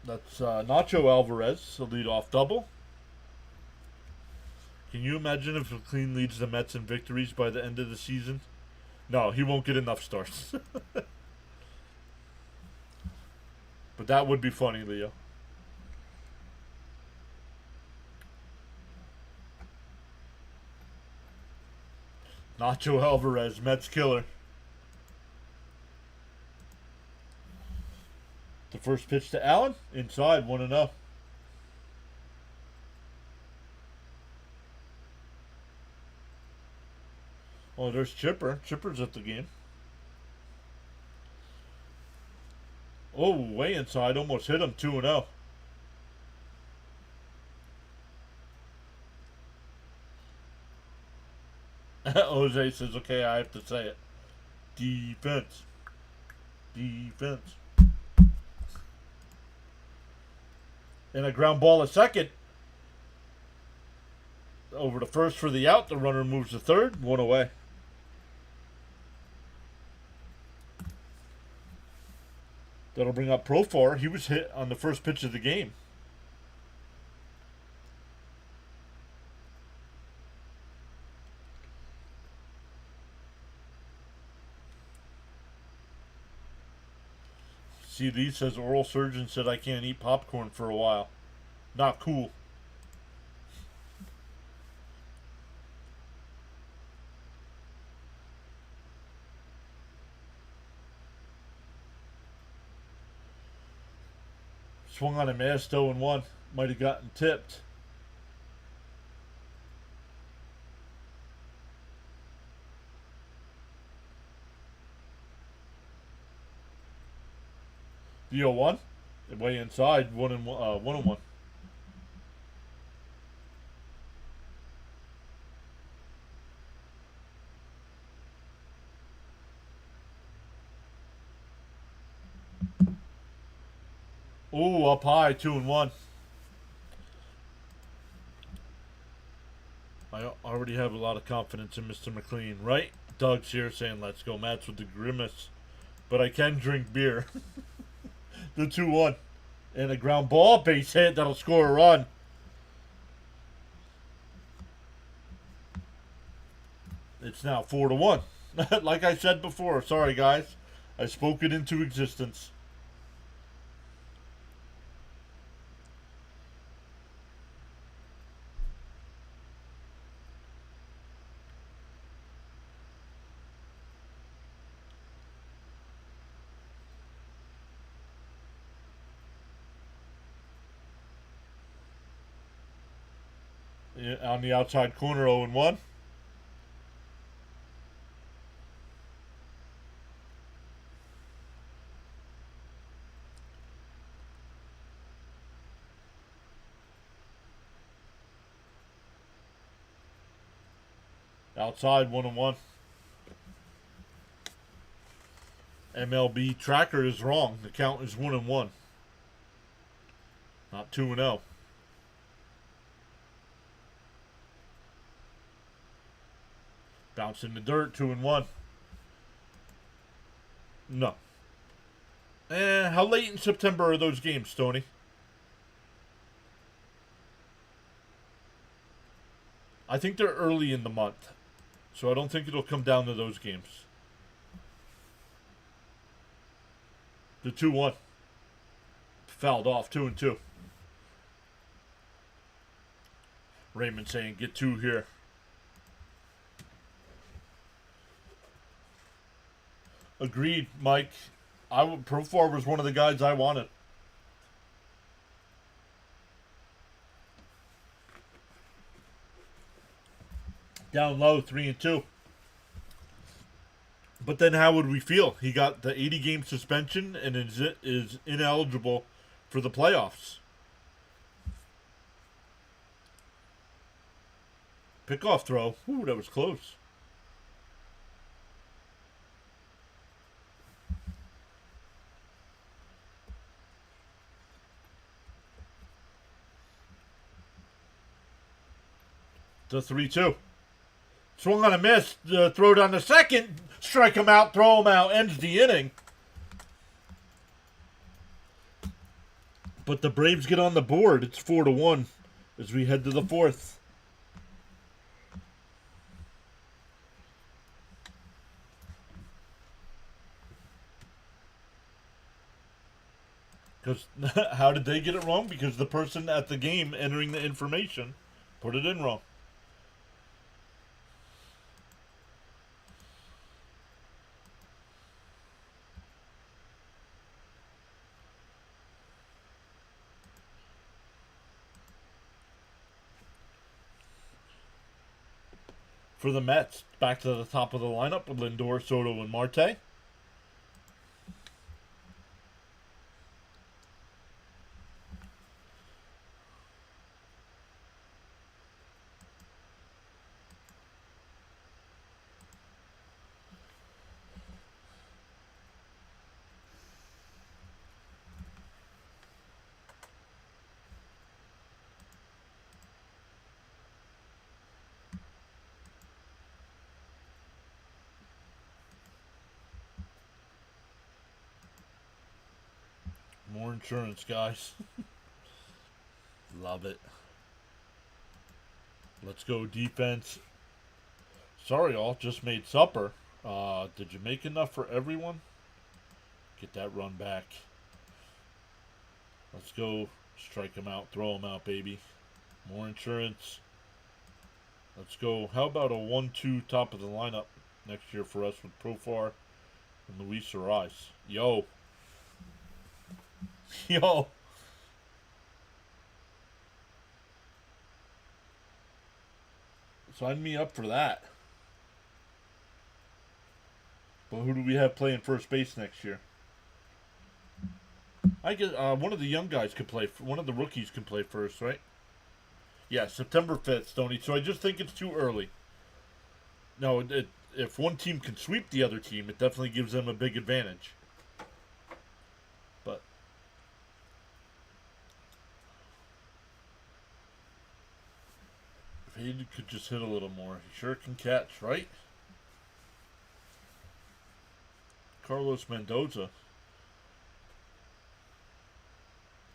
Speaker 1: That's Nacho Alvarez, a leadoff double. Can you imagine if McLean leads the Mets in victories by the end of the season? No, he won't get enough starts. But that would be funny, Leo. Nacho Alvarez, Mets killer. The first pitch to Allen, inside, 1-0. Oh, there's Chipper. Chipper's at the game. Oh, way inside, almost hit him, 2-0. Jose says, okay, I have to say it. Defense. Defense. And a ground ball a second. over to first for the out. The runner moves to third. One away. That'll bring up Profar. He was hit on the first pitch of the game. CD says oral surgeon said I can't eat popcorn for a while. Not cool. Swung on a miss, 0-1. Might have gotten tipped. The 0-1. Way inside, 1-1. Ooh, up high, 2-1. I already have a lot of confidence in Mr. McLean, right? Doug's here saying, let's go Mats with the grimace. But I can drink beer. The 2-1. And a ground ball, base hit, that'll score a run. It's now 4-1. Like I said before, sorry guys. I spoke it into existence. On the outside corner, 0-1. Outside, 1-1. MLB tracker is wrong. The count is 1-1. Not 2-0. Bounce in the dirt, 2-1. No. How late in September are those games, Tony? I think they're early in the month. So I don't think it'll come down to those games. The 2-1. Fouled off, 2-2. Raymond saying, get 2 here. Agreed, Mike. Profar was one of the guys I wanted. Down low, 3-2. But then how would we feel? He got the 80-game suspension and is ineligible for the playoffs. Pickoff throw. Ooh, that was close. The 3-2. Swung on a miss. Throw down the second. Strike him out. Throw him out. Ends the inning. But the Braves get on the board. It's 4-1 as we head to the 4th. Because how did they get it wrong? Because the person at the game entering the information put it in wrong. For the Mets, back to the top of the lineup with Lindor, Soto, and Marte. insurance, guys. Love it. Let's go defense. Sorry, all. Just made supper. Did you make enough for everyone? Get that run back. Let's go. Strike him out. Throw him out, baby. More insurance. Let's go. How about a 1-2 top of the lineup next year for us with Profar and Luis Ariz? Yo. Yo. Sign me up for that. But who do we have playing first base next year? I guess one of the young guys could play. One of the rookies can play first, right? Yeah, September 5th, Stoney. So I just think it's too early. No, if one team can sweep the other team, it definitely gives them a big advantage. But if Hayden could just hit a little more, he sure can catch, right? Carlos Mendoza.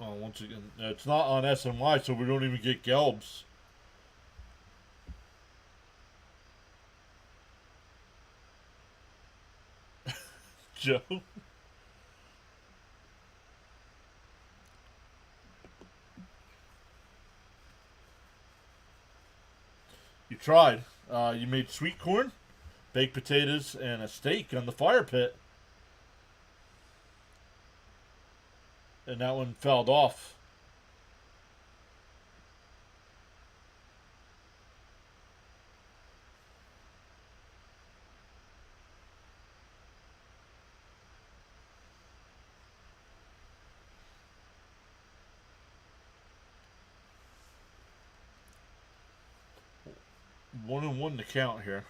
Speaker 1: Oh, once again, it's not on SNY, so we don't even get Gelbs. Joe. You tried. You made sweet corn, baked potatoes, and a steak on the fire pit. And that one fouled off. One and one to count here.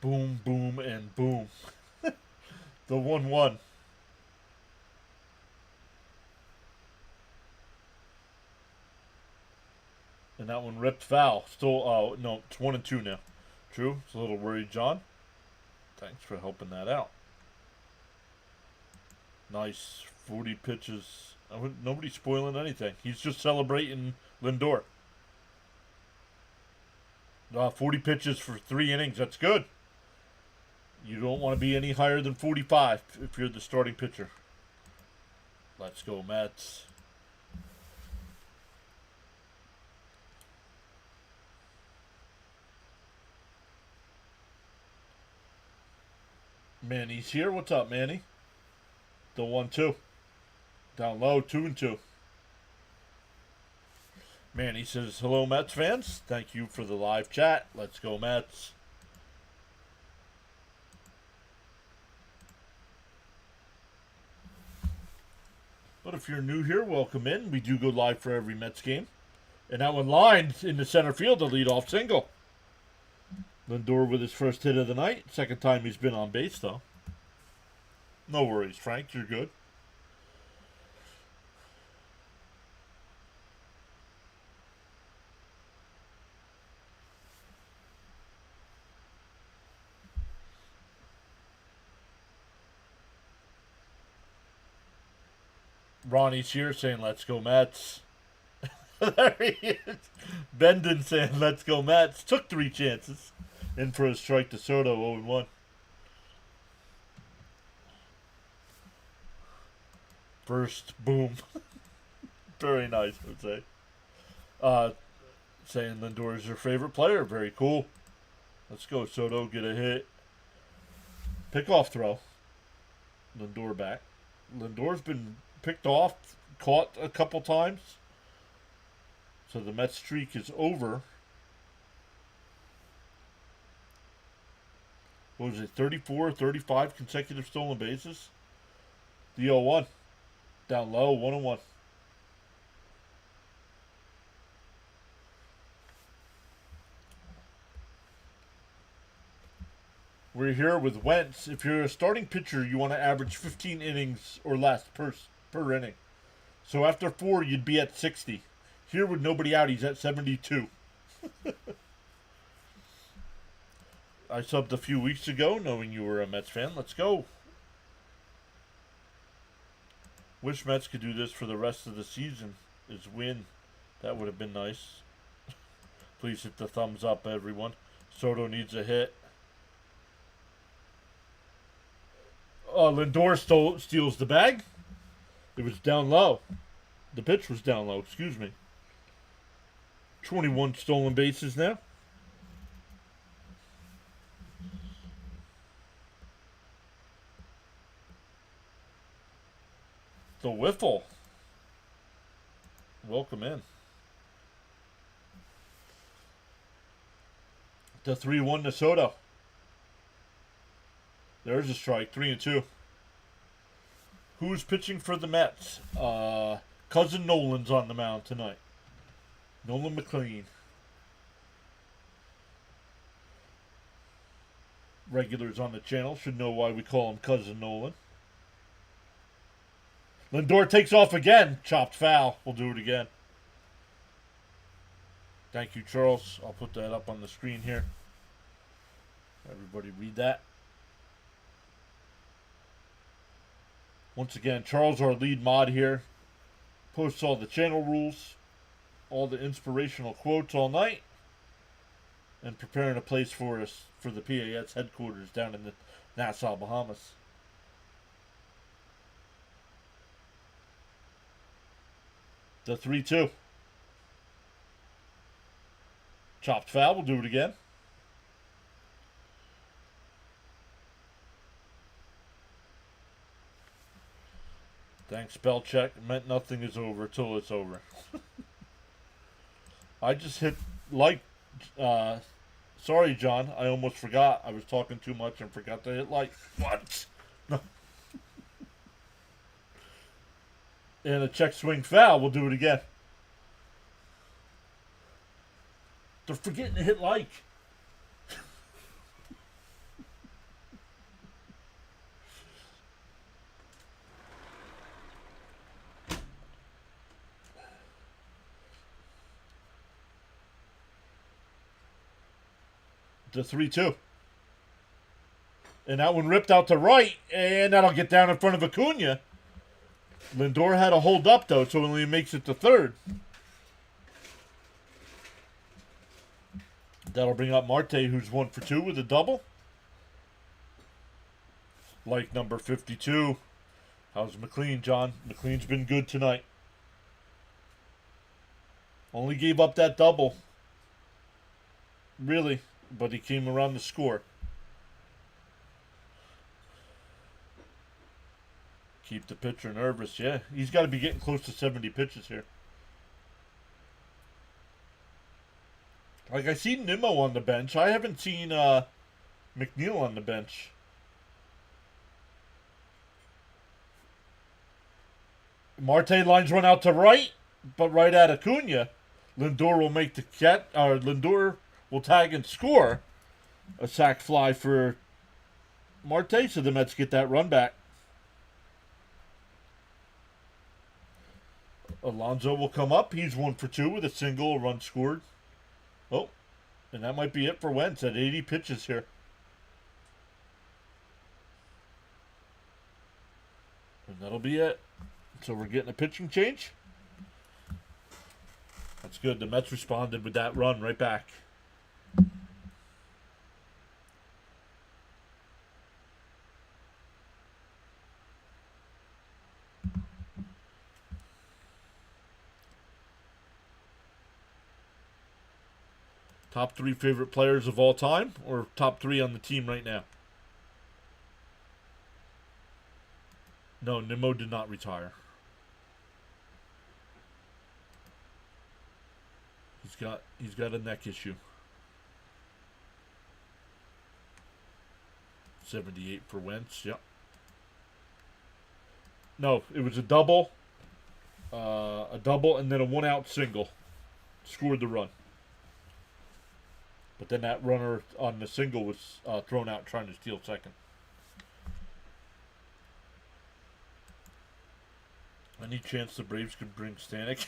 Speaker 1: Boom, boom, and boom. The 1-1. And that one ripped foul. Still, no, it's 1-2 now. True. It's a little worried, John. Thanks for helping that out. Nice. 40 pitches. Nobody's spoiling anything. He's just celebrating Lindor. 40 pitches for 3 innings. That's good. You don't want to be any higher than 45 if you're the starting pitcher. Let's go, Mets. Manny's here. What's up, Manny? The 1-2. Down low, 2-2. Manny says, hello, Mets fans. Thank you for the live chat. Let's go, Mets. But if you're new here, welcome in. We do go live for every Mets game. And that one lined in the center field, the leadoff single. Lindor with his first hit of the night. Second time he's been on base, though. No worries, Frank. You're good. Ronnie's here saying, let's go Mets. There he is. Bendon saying, let's go Mets. Took 3 chances. In for a strike to Soto, 0-1. First, boom. Very nice, I would say. Saying Lindor is your favorite player. Very cool. Let's go, Soto. Get a hit. Pickoff throw. Lindor back. Lindor's been picked off, caught a couple times. So the Mets streak is over. What was it, 34, 35 consecutive stolen bases? The 0-1. Down low, 1-1. We're here with Wentz. If you're a starting pitcher, you want to average 15 innings or less per inning. So after 4, you'd be at 60. Here with nobody out, he's at 72. I subbed a few weeks ago knowing you were a Mets fan. Let's go. Wish Mets could do this for the rest of the season. Is win. That would have been nice. Please hit the thumbs up, everyone. Soto needs a hit. Lindor steals the bag. It was down low. The pitch was down low, excuse me. 21 stolen bases now. The Wiffle. Welcome in. The 3-1 to Soto. There's a strike. 3-2. Who's pitching for the Mets? Cousin Nolan's on the mound tonight. Nolan McLean. Regulars on the channel should know why we call him Cousin Nolan. Lindor takes off again. Chopped foul. We'll do it again. Thank you, Charles. I'll put that up on the screen here. Everybody read that. Once again, Charles, our lead mod here, posts all the channel rules, all the inspirational quotes all night, and preparing a place for us for the PAS headquarters down in the Nassau, Bahamas. The 3-2. Chopped foul. We'll do it again. Thanks, spell check. It meant nothing is over till it's over. I just hit like. Sorry, John. I almost forgot. I was talking too much and forgot to hit like. What? No. And a check swing foul. We'll do it again. They're forgetting to hit like. The 3-2. And that one ripped out to right, and that'll get down in front of Acuna. Lindor had a hold up, though, so only makes it to third. That'll bring up Marte, who's 1 for 2 with a double. Like number 52. How's McLean, John? McLean's been good tonight. Only gave up that double. Really. But he came around to score. Keep the pitcher nervous. Yeah, he's got to be getting close to 70 pitches here. Like, I see Nimmo on the bench. I haven't seen McNeil on the bench. Marte lines one out to right, but right at Acuna. Lindor will make the catch. Lindor will tag and score. A sac fly for Marte, so the Mets get that run back. Alonso will come up. He's 1 for 2 with a single, a run scored. Oh, and that might be it for Wentz at 80 pitches here. And that'll be it. So we're getting a pitching change. That's good. The Mets responded with that run right back. Top 3 favorite players of all time, or top 3 on the team right now? No, Nimmo did not retire. He's got a neck issue. 78 for Wentz, yep. No, it was a double, and then a 1-out single. Scored the run. But then that runner on the single was thrown out trying to steal second. Any chance the Braves could bring Stanek?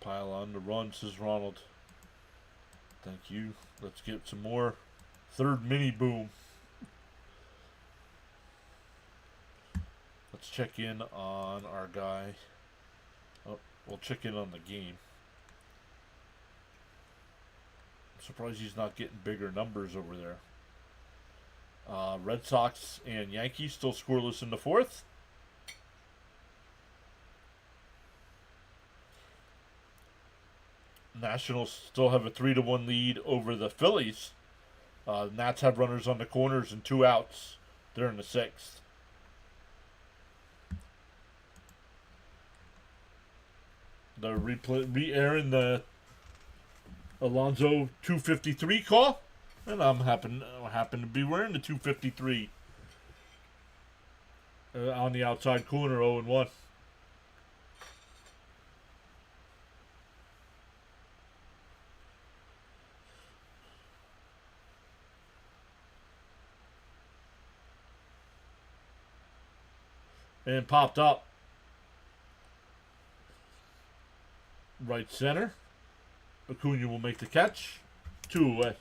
Speaker 1: Pile on the run, says Ronald. Thank you. Let's get some more. Third mini boom. Let's check in on our guy. Oh, we'll check in on the game. I'm surprised he's not getting bigger numbers over there. Red Sox and Yankees still scoreless in the fourth. Nationals still have a 3-1 lead over the Phillies. Nats have runners on the corners and 2 outs. They're in the sixth. They're re-airing the Alonso 253 call, and I'm happen to be wearing the 253 on the outside corner, 0-1. And popped up. Right center. Acuna will make the catch. 2 away.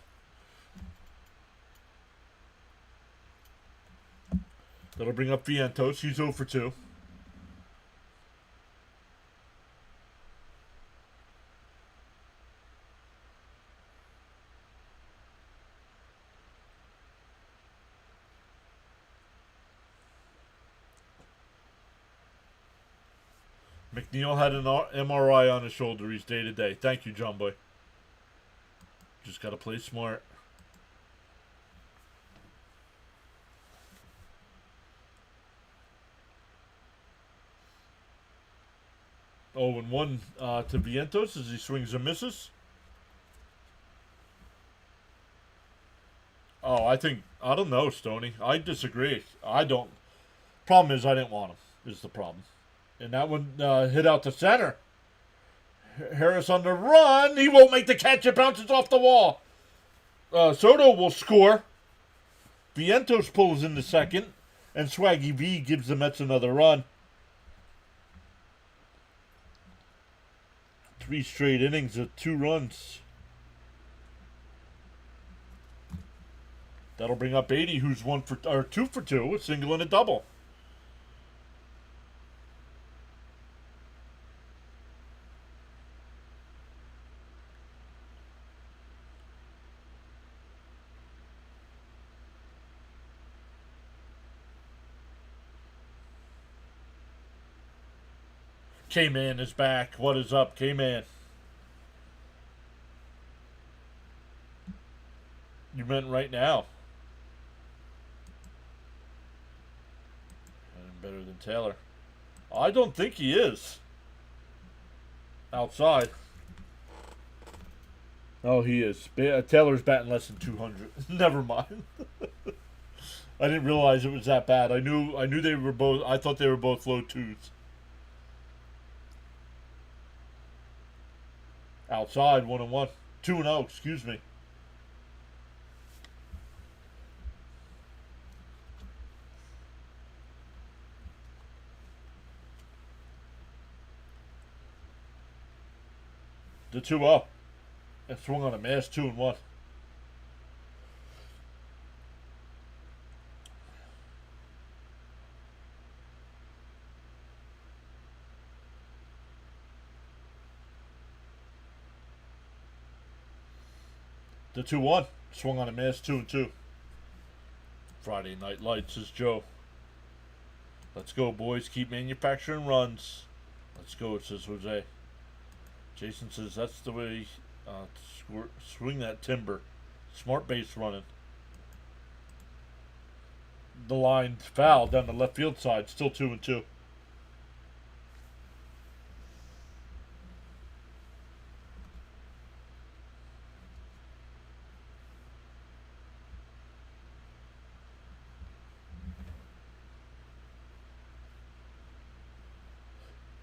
Speaker 1: That'll bring up Vientos. He's 0 for 2. McNeil had an MRI on his shoulder. He's day to day. Thank you, John Boy. Just got to play smart. Oh, and 1 to Vientos as he swings and misses. Oh, I don't know, Stoney. I disagree. I don't. Problem is, I didn't want him, is the problem. And that one hit out to center. Harris on the run. He won't make the catch. It bounces off the wall. Soto will score. Vientos pulls in the second. And Swaggy V gives the Mets another run. 3 straight innings of 2 runs. That'll bring up 80, who's 2 for 2, a single and a double. K-Man is back. What is up, K-Man? You meant right now. I'm better than Taylor. I don't think he is. Outside. Oh, he is. Taylor's batting less than 200. Never mind. I didn't realize it was that bad. I knew they were both. I thought they were both low 2s. Outside, 1-1. 2-0, excuse me. The 2-0. And swung on a mass, 2-1. The 2-1. Swung on a mass, 2-2. Friday Night Lights, says Joe. Let's go, boys. Keep manufacturing runs. Let's go, says Jose. Jason says that's the way to swing that timber. Smart base running. The line foul down the left field side. Still 2-2.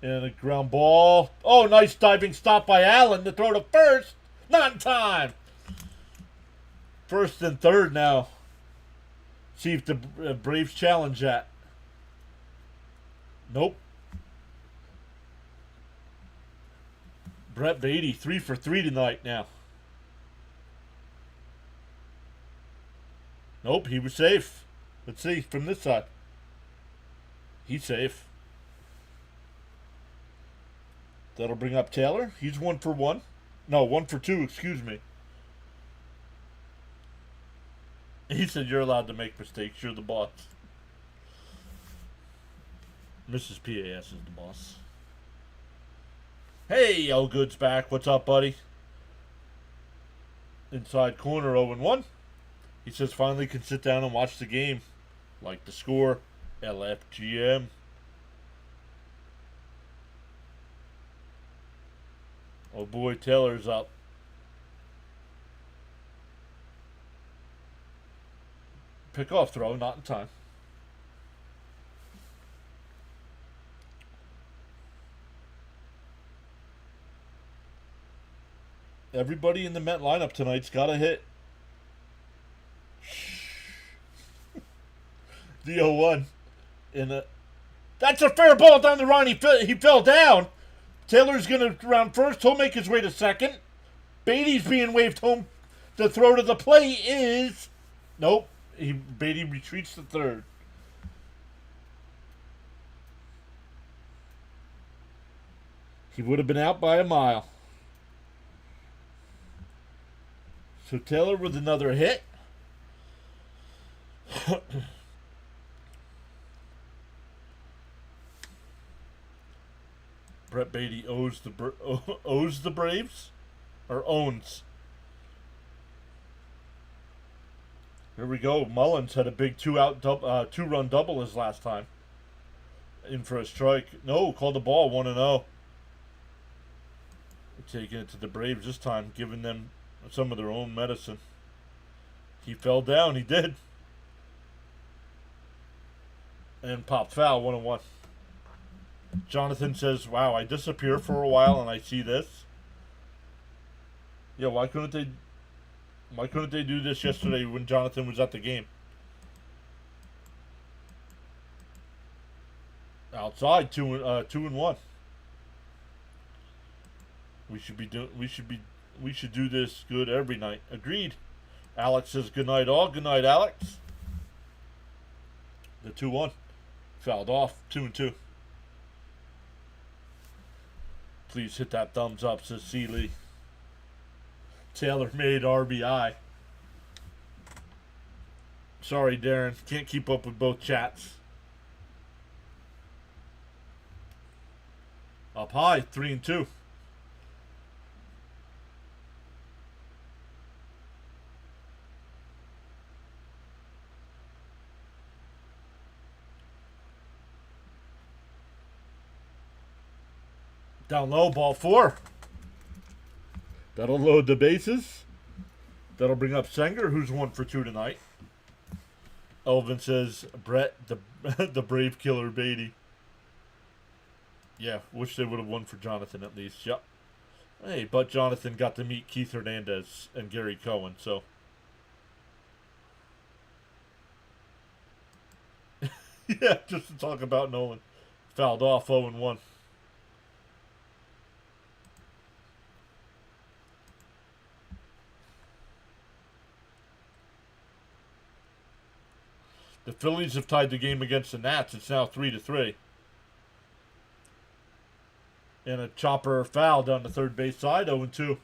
Speaker 1: And a ground ball. Oh, nice diving stop by Allen to throw to first. Not in time. First and third now. See if the Braves challenge that. Nope. Brett Beatty, 3 for 3 tonight now. Nope, he was safe. Let's see from this side. He's safe. That'll bring up Taylor. He's 1 for 1. No, 1 for 2, excuse me. He said you're allowed to make mistakes. You're the boss. Mrs. PAS is the boss. Hey, L Good's back. What's up, buddy? Inside corner, 0-1. He says finally can sit down and watch the game. Like the score. LFGM. Oh boy, Taylor's up. Pick-off throw, not in time. Everybody in the Met lineup tonight's got a hit. The 0-1. That's a fair ball down the line. He fell down. Taylor's going to round first. He'll make his way to second. Beatty's being waved home. The throw to the plate is... Nope. Beatty retreats to third. He would have been out by a mile. So Taylor with another hit. Brett Beatty owes the Braves, or owns. Here we go. Mullins had a big two-run double his last time. In for a strike. No, called the ball 1-0. Taking it to the Braves this time, giving them some of their own medicine. He fell down. He did. And popped foul, 1-1. Jonathan says, wow, I disappear for a while and I see this. Yeah, why couldn't they do this yesterday when Jonathan was at the game? Outside, 2-1. We should do this good every night. Agreed. Alex says good night all. Good night, Alex. The 2-1. Fouled off. 2-2. Please hit that thumbs up, says Seeley. Taylor made RBI. Sorry, Darren. Can't keep up with both chats. Up high, 3-2. Down low, ball 4. That'll load the bases. That'll bring up Senger, who's 1 for 2 tonight. Elvin says, Brett, the Brave Killer Beatty. Yeah, wish they would have won for Jonathan at least. Yep. Hey, but Jonathan got to meet Keith Hernandez and Gary Cohen, so. Yeah, just to talk about Nolan. Fouled off, 0-1. The Phillies have tied the game against the Nats. It's now 3-3. And a chopper foul down the third base side, 0-2.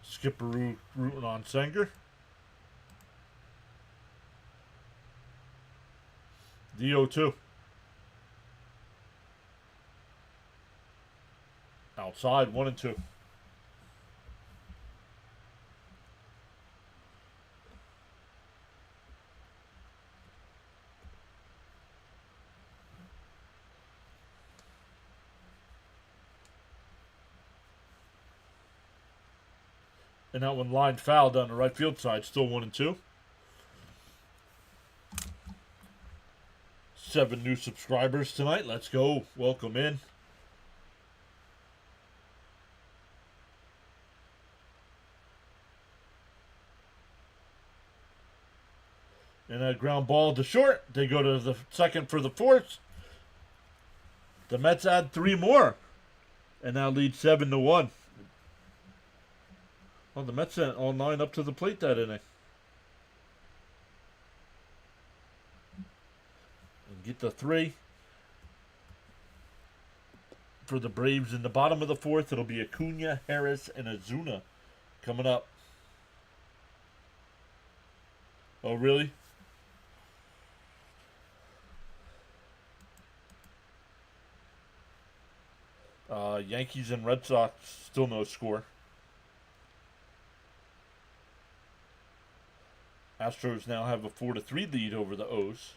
Speaker 1: Skipper rooting on Senger. The 0-2. Outside, 1-2. And that one lined foul down the right field side, still 1-2. 7 new subscribers tonight. Let's go. Welcome in. And a ground ball to short. They go to the second for the fourth. The Mets add 3 more. And now lead 7-1. Well, the Mets sent all 9 up to the plate that inning. And get the 3. For the Braves in the bottom of the fourth, it'll be Acuna, Harris, and Ozuna coming up. Oh, really? Yankees and Red Sox, still no score. Astros now have a 4-3 lead over the O's.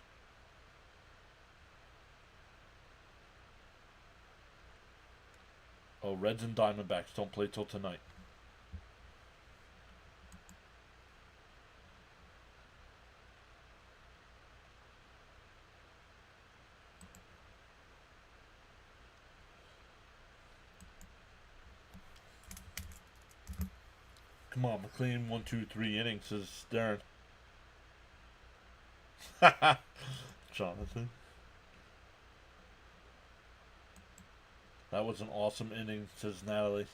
Speaker 1: Oh, Reds and Diamondbacks don't play till tonight. Come on, McLean, 1, 2, 3 innings, says Darren. Jonathan. That was an awesome inning, says Natalie.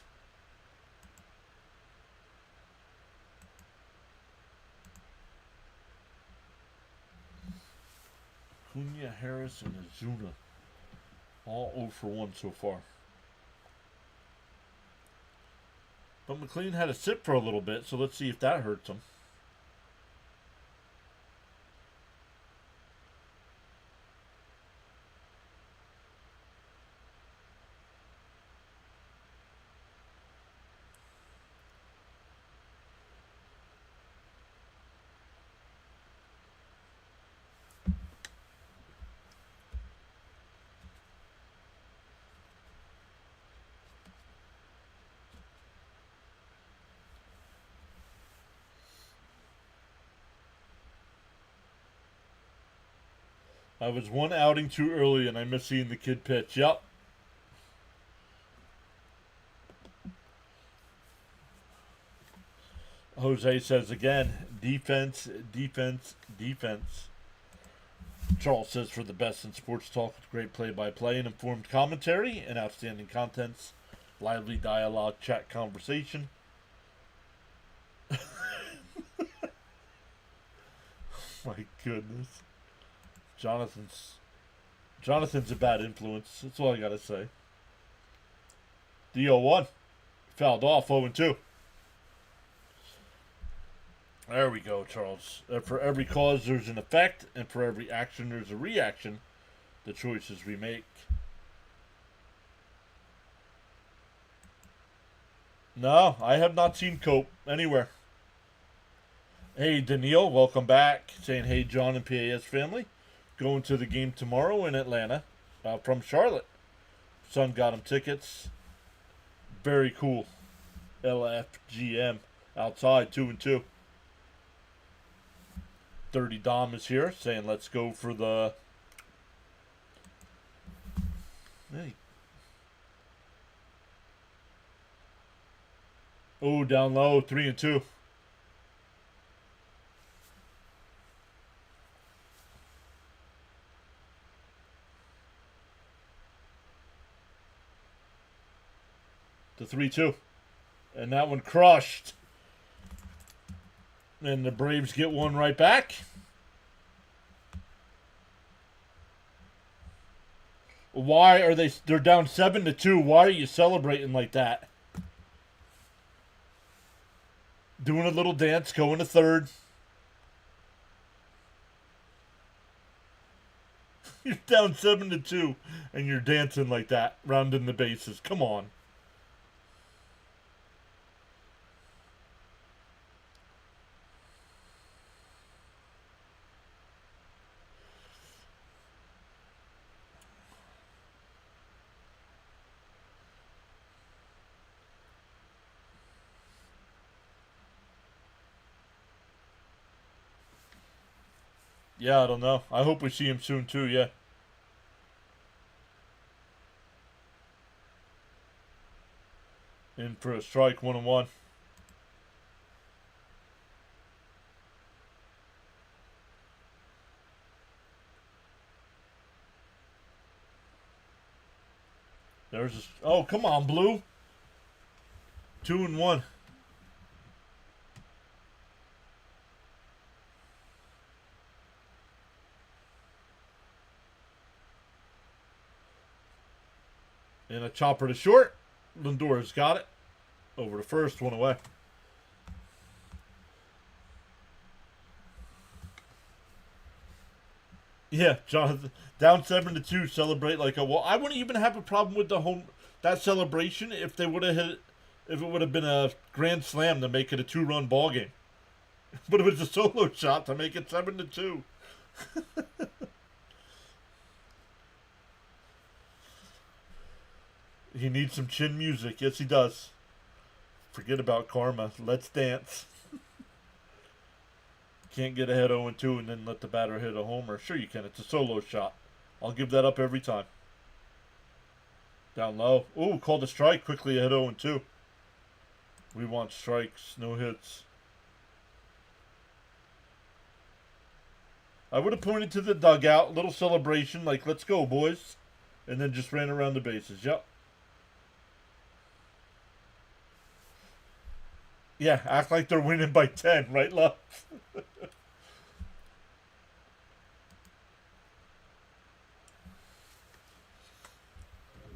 Speaker 1: Acuna, Harris, and Ozuna. All 0 for 1 so far. But McLean had to sit for a little bit, so let's see if that hurts him. I was one outing too early and I missed seeing the kid pitch. Yep. Jose says again, defense, defense, defense. Charles says for the best in sports talk with great play-by-play and informed commentary and outstanding contents, lively dialogue, chat, conversation. My goodness. Jonathan's a bad influence. That's all I gotta say. D0-1. Fouled off 0-2. There we go, Charles. For every cause, there's an effect, and for every action, there's a reaction. The choices we make. No, I have not seen Cope anywhere. Hey, Daniil, welcome back. Saying, hey, John and PAS family. Going to the game tomorrow in Atlanta from Charlotte. Son got him tickets. Very cool. LFGM outside, 2-2. 30 Dom is here saying, let's go for the. Hey. Oh, down low, 3-2. The 3-2. And that one crushed. And the Braves get one right back. Why are they're down 7-2. Why are you celebrating like that? Doing a little dance, going to third. You're down 7-2 and you're dancing like that, rounding the bases. Come on. Yeah, I don't know. I hope we see him soon too, yeah. In for a strike, 1-1. There's a, oh, come on, Blue. 2-1. And a chopper to short. Lindor's got it. Over to first, one away. Yeah, Jonathan. Down 7-2. Celebrate like a well. I wouldn't even have a problem with the home that celebration if they would have hit. If it would have been a grand slam to make it a 2-run ball game. But it was a solo shot to make it 7-2. He needs some chin music. Yes, he does. Forget about karma. Let's dance. Can't get ahead 0-2 and then let the batter hit a homer. Sure you can. It's a solo shot. I'll give that up every time. Down low. Ooh, called a strike. Quickly ahead 0-2. We want strikes, no hits. I would have pointed to the dugout. Little celebration like, let's go, boys. And then just ran around the bases. Yep. Yeah, act like they're winning by 10, right, love?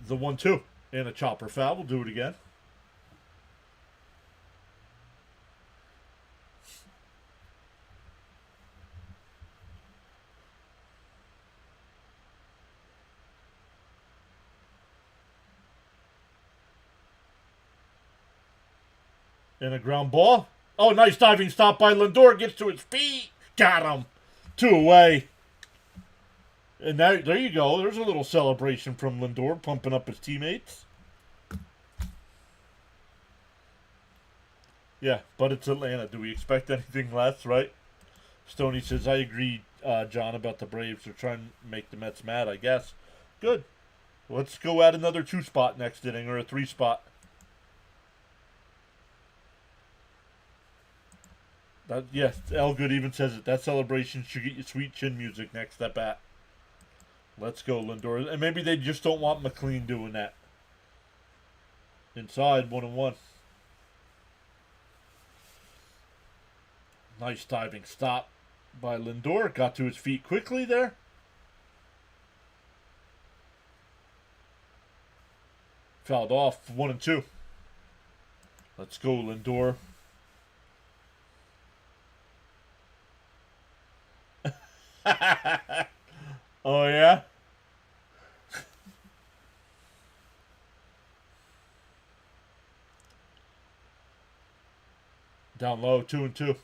Speaker 1: The 1-2 and a chopper foul. We'll do it again. And a ground ball. Oh, nice diving stop by Lindor. Gets to his feet. Got him. 2 away. And now, there you go. There's a little celebration from Lindor, pumping up his teammates. Yeah, but it's Atlanta. Do we expect anything less, right? Stoney says, I agree, John, about the Braves. They're trying to make the Mets mad, I guess. Good. Let's go add another 2-spot next inning, or a 3-spot. Yes, Elgood even says it. That celebration should get you sweet chin music next at bat. Let's go, Lindor. And maybe they just don't want McLean doing that. Inside, 1-1. Nice diving stop by Lindor. Got to his feet quickly there. Fouled off, 1-2. Let's go, Lindor. Oh, yeah? Down low, 2-2.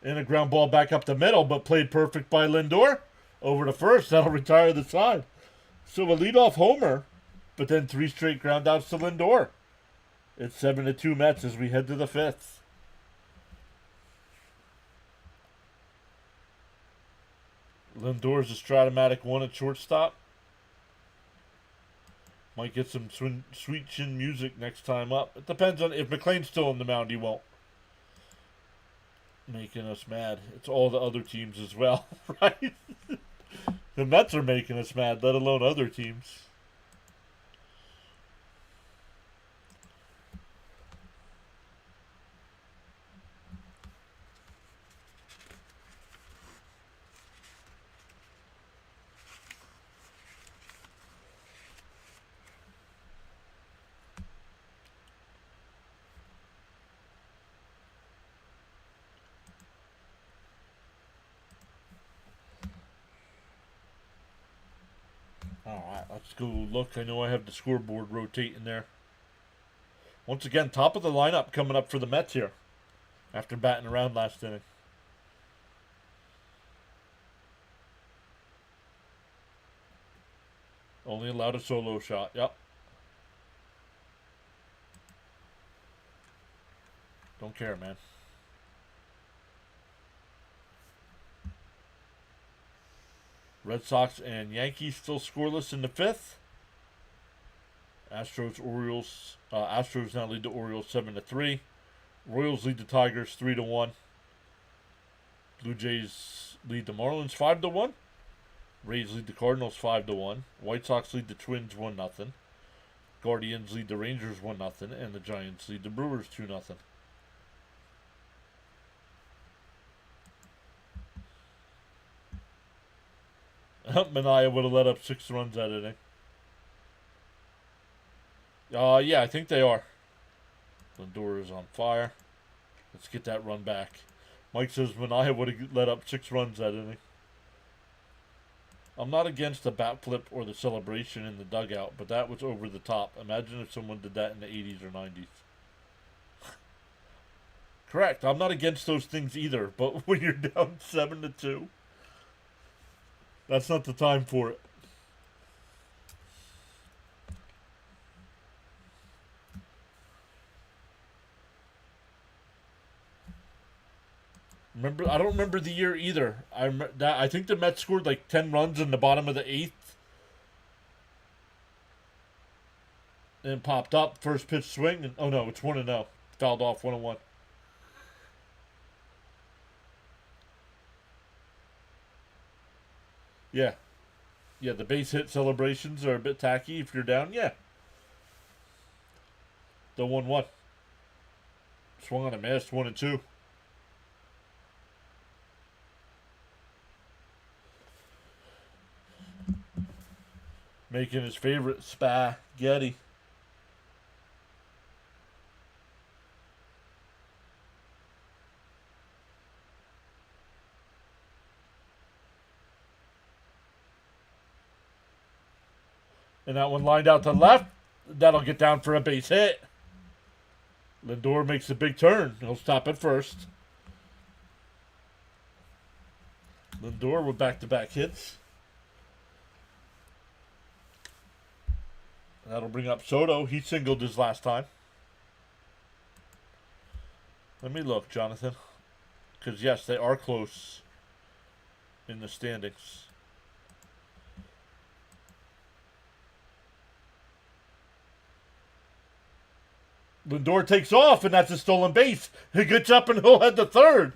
Speaker 1: And a ground ball back up the middle, but played perfect by Lindor. Over to first. That'll retire the side. So a leadoff homer, but then 3 straight ground outs to Lindor. It's 7-2 Mets as we head to the 5th. Lindor's a Stratomatic 1 at shortstop. Might get some sweet chin music next time up. It depends on if McLean's still on the mound, he won't. Making us mad. It's all the other teams as well, right? The Mets are making us mad, let alone other teams. Alright, let's go look. I know I have the scoreboard rotating there. Once again, top of the lineup coming up for the Mets here. After batting around last inning. Only allowed a solo shot. Yep. Don't care, man. Red Sox and Yankees still scoreless in the 5th. Astros, Orioles. Astros now lead the Orioles 7-3. Royals lead the Tigers 3-1. Blue Jays lead the Marlins 5-1. Rays lead the Cardinals 5-1. White Sox lead the Twins 1-0. Guardians lead the Rangers 1-0, and the Giants lead the Brewers 2-0. Manaea would have let up 6 runs that inning. Yeah, I think they are. Lindor is on fire. Let's get that run back. Mike says Manaea would have let up 6 runs that inning. I'm not against the bat flip or the celebration in the dugout, but that was over the top. Imagine if someone did that in the 80s or 90s. Correct. I'm not against those things either, but when you're down 7-2, that's not the time for it. I don't remember the year either. I think the Mets scored like 10 runs in the bottom of the 8th. And popped up. First pitch swing. And, oh no, it's 1-0. Fouled off 1-1. Yeah. Yeah, the base hit celebrations are a bit tacky if you're down. Yeah. The 1-1. Swung on a miss. 1-2. Making his favorite spaghetti. And that one lined out to left. That'll get down for a base hit. Lindor makes a big turn. He'll stop at first. Lindor with back-to-back hits. That'll bring up Soto. He singled his last time. Let me look, Jonathan. Because, yes, they are close in the standings. Lindor takes off, and that's a stolen base. He gets up and he'll head to third.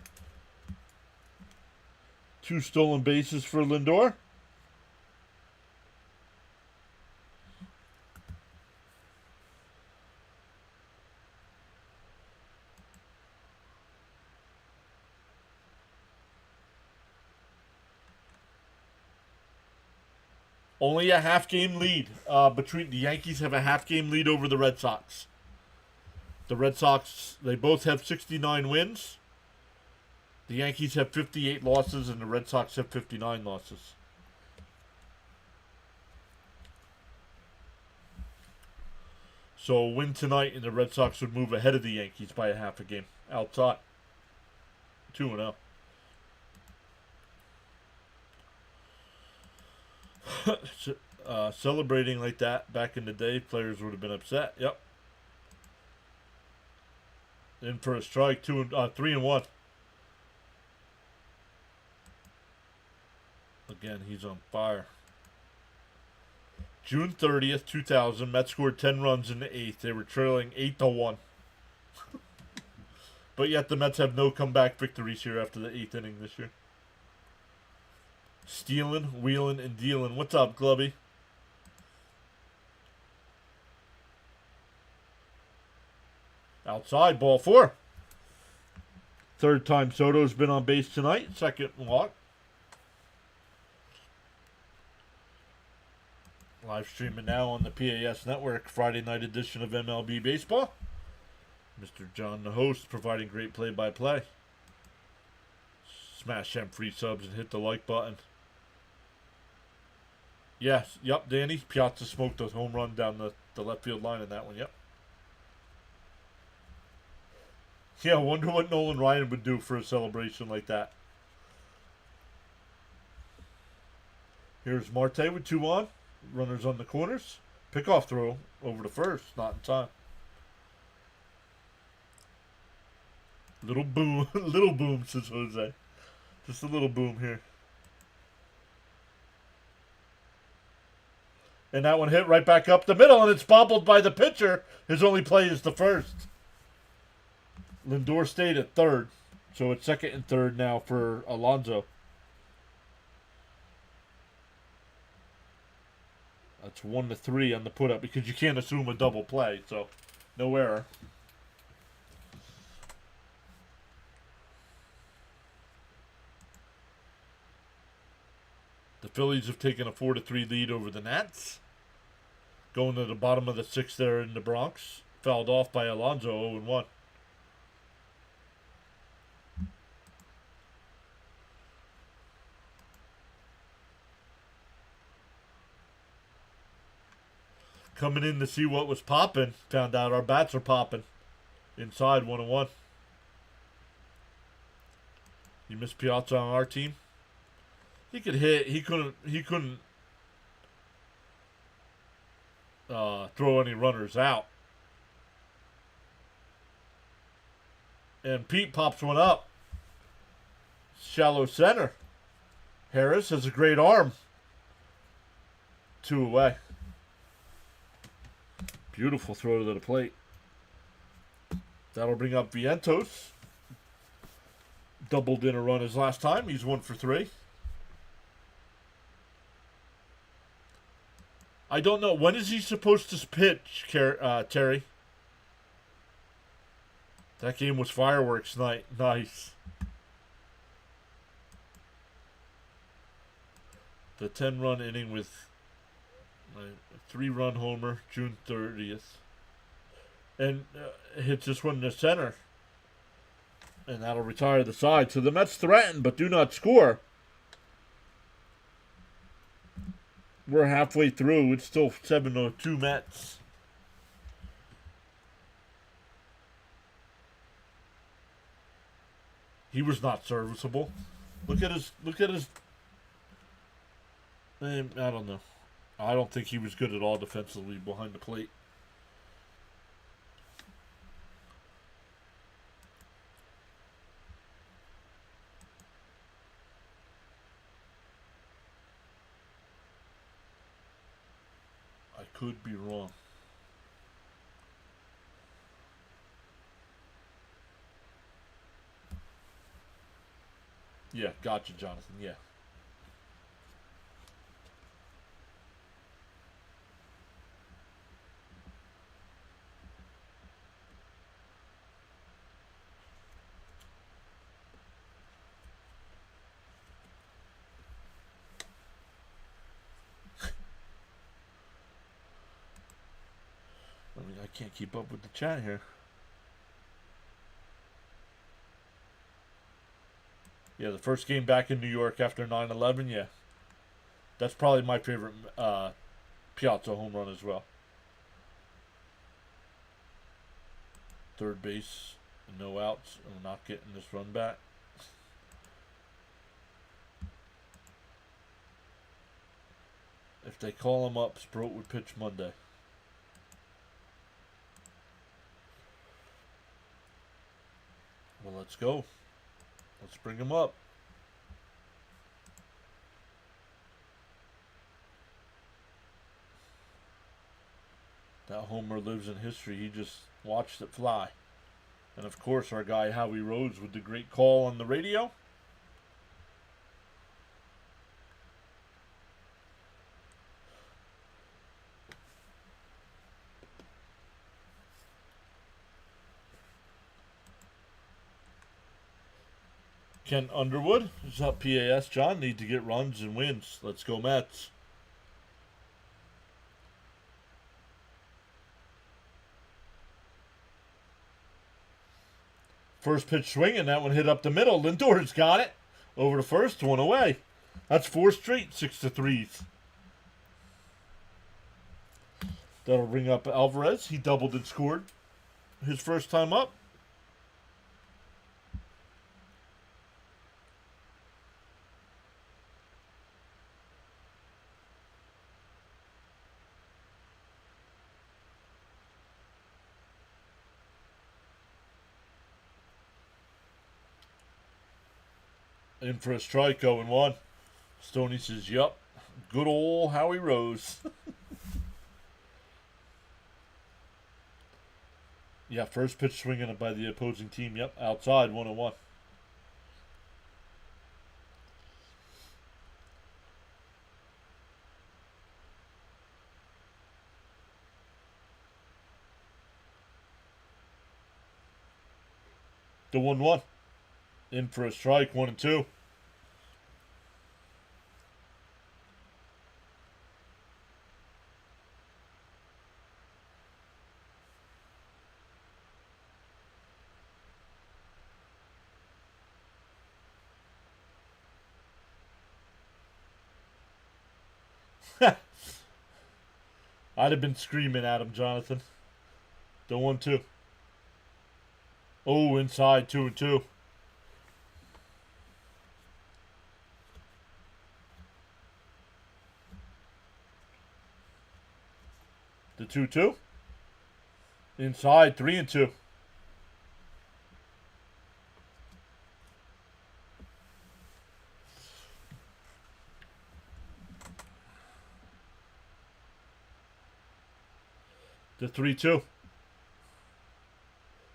Speaker 1: 2 stolen bases for Lindor. Only a half-game lead between the Yankees have a half-game lead over the Red Sox. The Red Sox, they both have 69 wins. The Yankees have 58 losses, and the Red Sox have 59 losses. So a win tonight, and the Red Sox would move ahead of the Yankees by a half a game. Outside. 2-0. Celebrating like that back in the day, players would have been upset. Yep. In for a strike, 3-1. Again, he's on fire. June 30th, 2000, Mets scored 10 runs in the 8th. They were trailing 8-1. But yet the Mets have no comeback victories here after the 8th inning this year. Stealing, wheeling, and dealing. What's up, Glubby? Outside, ball 4. Third time Soto's been on base tonight. Second walk. Live streaming now on the PAS Network, Friday night edition of MLB Baseball. Mr. John, the host, providing great play-by-play. Smash them free subs and hit the like button. Yes, yep, Danny. Piazza smoked a home run down the left field line in that one, yep. Yeah, I wonder what Nolan Ryan would do for a celebration like that. Here's Marte with 2 on. Runners on the corners. Pickoff throw over to first. Not in time. Little boom. Little boom, says Jose. Just a little boom here. And that one hit right back up the middle, and it's bobbled by the pitcher. His only play is the first. Lindor stayed at third. So it's second and third now for Alonso. That's 1-3 on the put up because you can't assume a double play. So no error. The Phillies have taken a 4-3 lead over the Nats. Going to the bottom of the sixth there in the Bronx. Fouled off by Alonso, 0-1. Coming in to see what was popping. Found out our bats are popping. Inside 1-1. You missed Piazza on our team. He could hit. He couldn't throw any runners out. And Pete pops one up. Shallow center. Harris has a great arm. 2 away. Beautiful throw to the plate. That'll bring up Vientos. Doubled in a run his last time. He's 1 for 3. I don't know. When is he supposed to pitch, Terry? That game was fireworks night. Nice. The 10-run inning with a 3-run homer, June 30th. And hits this one in the center. And that'll retire the side. So the Mets threaten but do not score. We're halfway through. It's still 7-2 Mets. He was not serviceable. Look at his. I don't know. I don't think he was good at all defensively behind the plate. I could be wrong. Yeah, gotcha, Jonathan. Yeah. I can't keep up with the chat here. Yeah, the first game back in New York after 9/11, yeah. That's probably my favorite Piazza home run as well. Third base, no outs. I'm not getting this run back. If they call him up, Sproat would pitch Monday. Well, let's go. Let's bring him up. That homer lives in history. He just watched it fly. And of course, our guy Howie Rhodes with the great call on the radio. Ken Underwood is up PAS. John, need to get runs and wins. Let's go Mets. First pitch swinging. That one hit up the middle. Lindor's got it. Over the first, 1 away. That's 4 straight 6-3s. That'll bring up Alvarez. He doubled and scored his first time up. In for a strike, 0-1. Stoney says, yup. Good old Howie Rose. Yeah, first pitch swinging by the opposing team. Yep, outside 101. The 1-1. In for a strike, 1-2. I'd have been screaming at him, Jonathan. The 1-2. Oh, inside 2-2. The 2-2. Inside 3-2. The 3-2.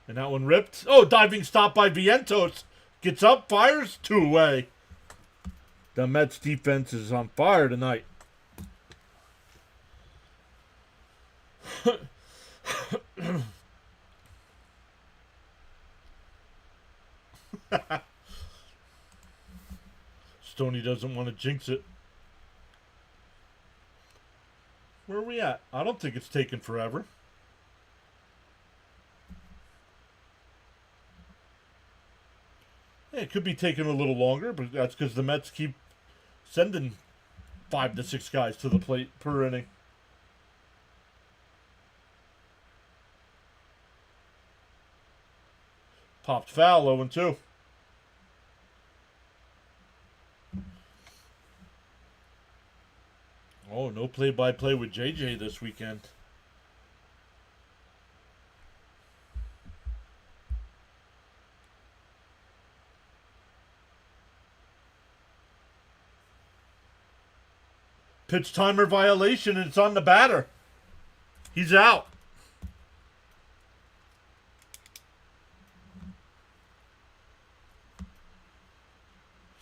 Speaker 1: And that one ripped. Oh, diving stop by Vientos. Gets up, fires, 2 away. The Mets defense is on fire tonight. Stoney doesn't want to jinx it. Where are we at? I don't think it's taken forever. Yeah, it could be taking a little longer, but that's because the Mets keep sending 5 to 6 guys to the plate per inning. Popped foul, 0-2. Oh, no play-by-play with JJ this weekend. Pitch timer violation, and it's on the batter. He's out.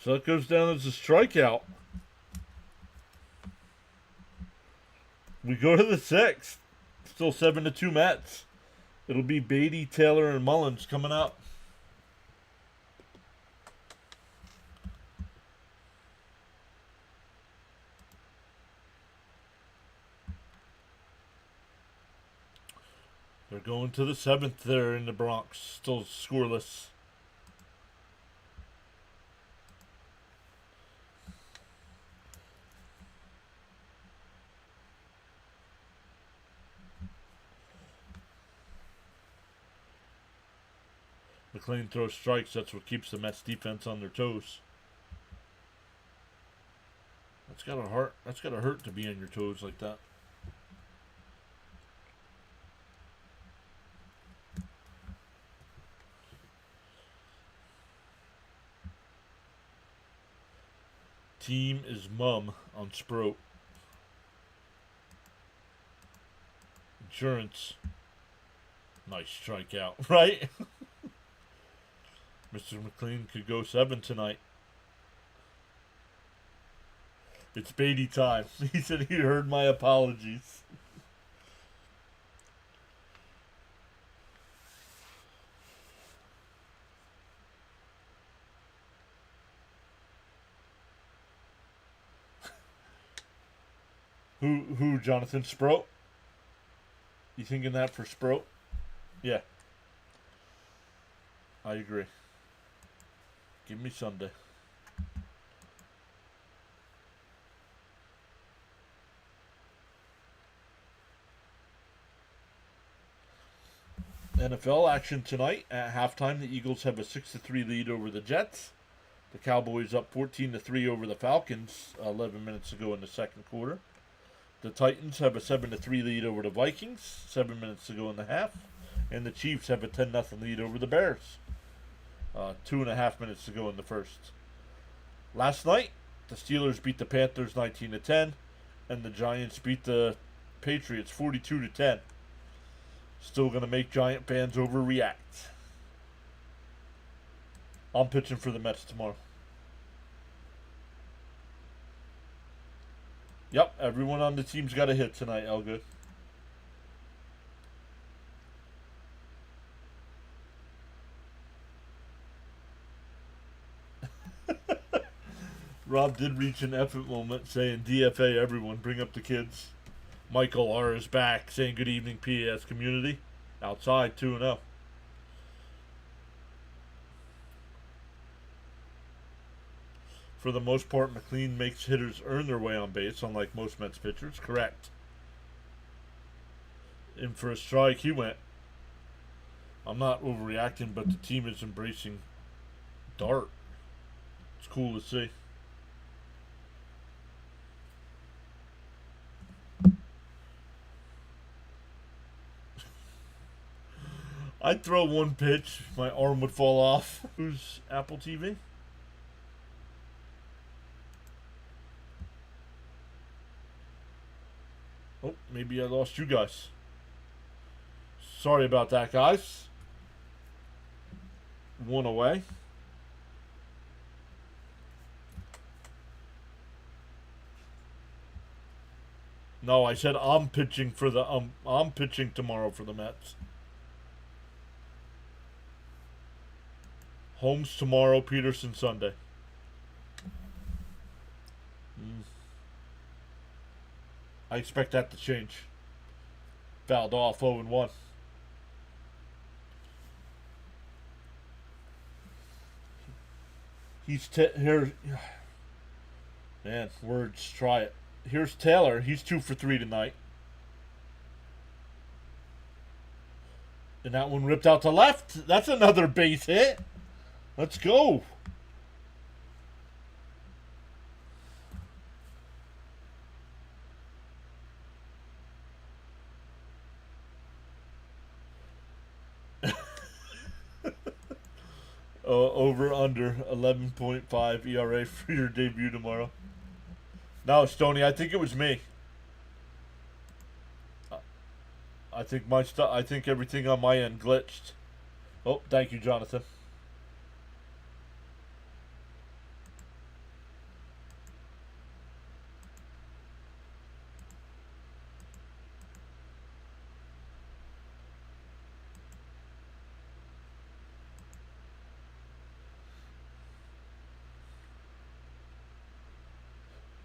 Speaker 1: So it goes down as a strikeout. We go to the 6th. Still 7-2 Mets. It'll be Beatty, Taylor, and Mullins coming up. They're going to the 7th there in the Bronx. Still scoreless. McLean throws strikes. That's what keeps the Mets defense on their toes. That's gotta hurt. That's gotta hurt to be on your toes like that. Team is mum on Sprout. Insurance. Nice strikeout, right? Mr. McLean could go 7 tonight. It's Beatty time. He said he heard my apologies. Who, Jonathan? Sprout? You thinking that for Sprout? Yeah. I agree. Give me Sunday. NFL action tonight. At halftime, the Eagles have a 6-3 lead over the Jets. The Cowboys up 14-3 over the Falcons 11 minutes ago in the second quarter. The Titans have a 7-3 lead over the Vikings 7 minutes ago in the half. And the Chiefs have a 10-0 lead over the Bears 2.5 minutes to go in the first. Last night, the Steelers beat the Panthers 19-10, and the Giants beat the Patriots 42-10. Still going to make Giant fans overreact. I'm pitching for the Mets tomorrow. Yep, everyone on the team's got a hit tonight, Elgood. Rob did reach an effort moment saying DFA everyone, bring up the kids. Michael R is back saying good evening PAS community. Outside 2-0. For the most part, McLean makes hitters earn their way on base, unlike most Mets pitchers. Correct. And for a strike, he went. I'm not overreacting, but the team is embracing Dart. It's cool to see. I'd throw one pitch, my arm would fall off. Who's Apple TV? Oh, maybe I lost you guys. Sorry about that, guys. One away. No, I said I'm pitching for the I'm pitching tomorrow for the Mets. Holmes tomorrow, Peterson Sunday. I expect that to change. Fouled off 0-1. He's here. Man, words. Try it. Here's Taylor. He's 2 for 3 tonight. And that one ripped out to left. That's another base hit. Let's go. Over under 11.5 ERA for your debut tomorrow. No, Stoney, I think it was me. I think I think everything on my end glitched. Oh, thank you, Jonathan.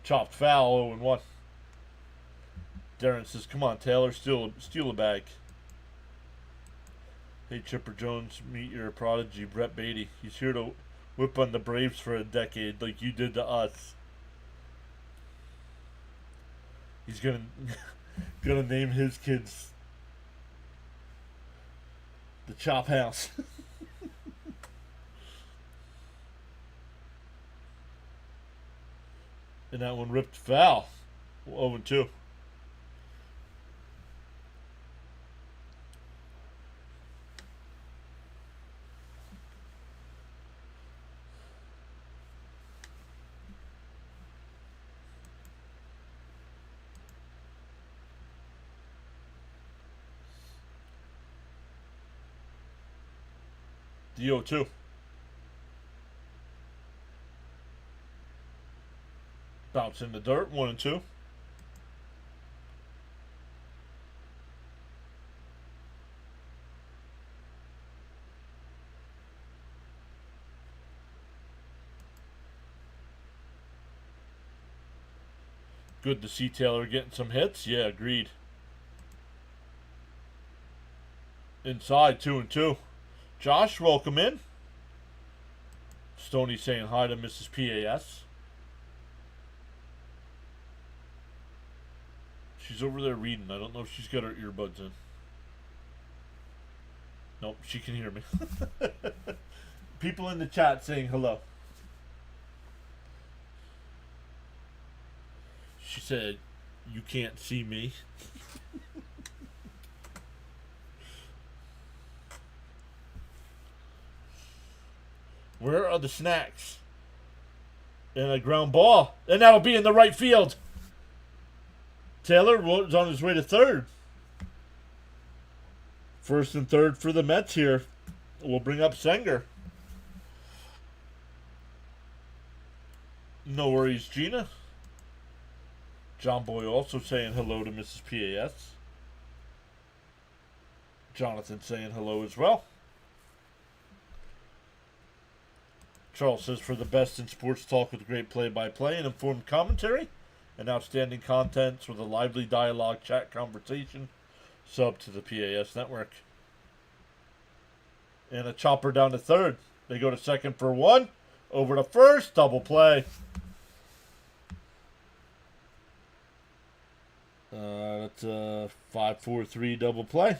Speaker 1: Chopped foul, 0-1. Darren says, come on, Taylor, steal a bag. Hey, Chipper Jones, meet your prodigy, Brett Beatty. He's here to whip on the Braves for a decade like you did to us. He's gonna name his kids the Chop House. And that one ripped foul. 0-2. DO2. Bounce in the dirt, 1-2. Good to see Taylor getting some hits. Yeah, agreed. Inside, 2-2. Josh, welcome in. Stoney saying hi to Mrs. PAS. She's over there reading. I don't know if she's got her earbuds in. Nope, she can hear me. People in the chat saying hello. She said, you can't see me. Where are the snacks? And a ground ball. And that'll be in the right field. Taylor was on his way to third. First and third for the Mets here. We'll bring up Senger. No worries, Gina. John Boy also saying hello to Mrs. PAS. Jonathan saying hello as well. Charles says, for the best in sports talk with great play-by-play and informed commentary and outstanding contents with a lively dialogue, chat, conversation, sub to the PAS network. And a chopper down to third. They go to second for one. Over to first. Double play. That's a 5-4-3 double play.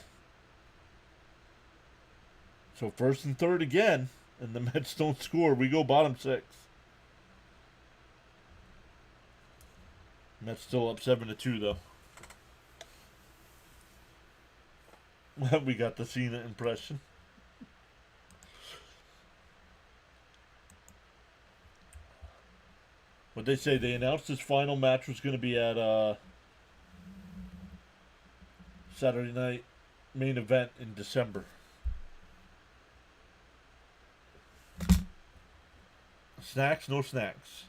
Speaker 1: So first and third again. And the Mets don't score. We go bottom six. Mets still up 7-2 though. We got the Cena impression. What they say, they announced his final match was going to be at Saturday night main event in December. Snacks, no snacks.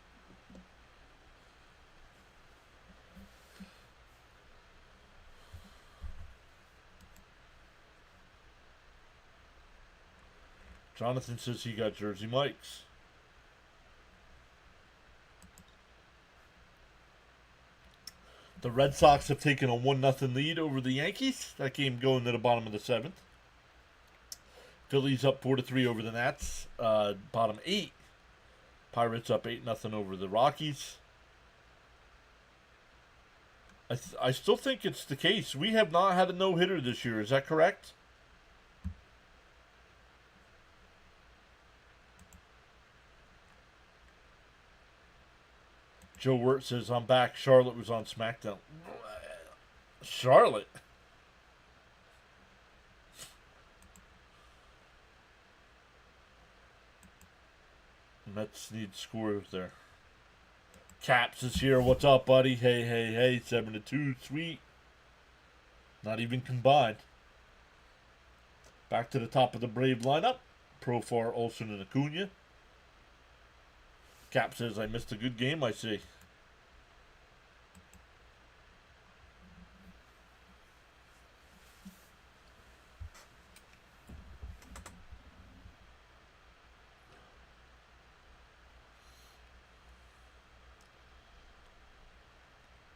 Speaker 1: Jonathan says he got Jersey Mike's. The Red Sox have taken a 1-0 lead over the Yankees. That game going to the bottom of the 7th. Phillies up 4-3 over the Nats. Bottom 8. Pirates up 8-0 over the Rockies. I still think it's the case. We have not had a no-hitter this year. Is that correct? Joe Wirt says, I'm back. Charlotte was on SmackDown. Charlotte? Mets need scores there. Caps is here. What's up, buddy? Hey. 7-2. Sweet. Not even combined. Back to the top of the Brave lineup. Profar, Olsen, and Acuna. Cap says, I missed a good game, I see.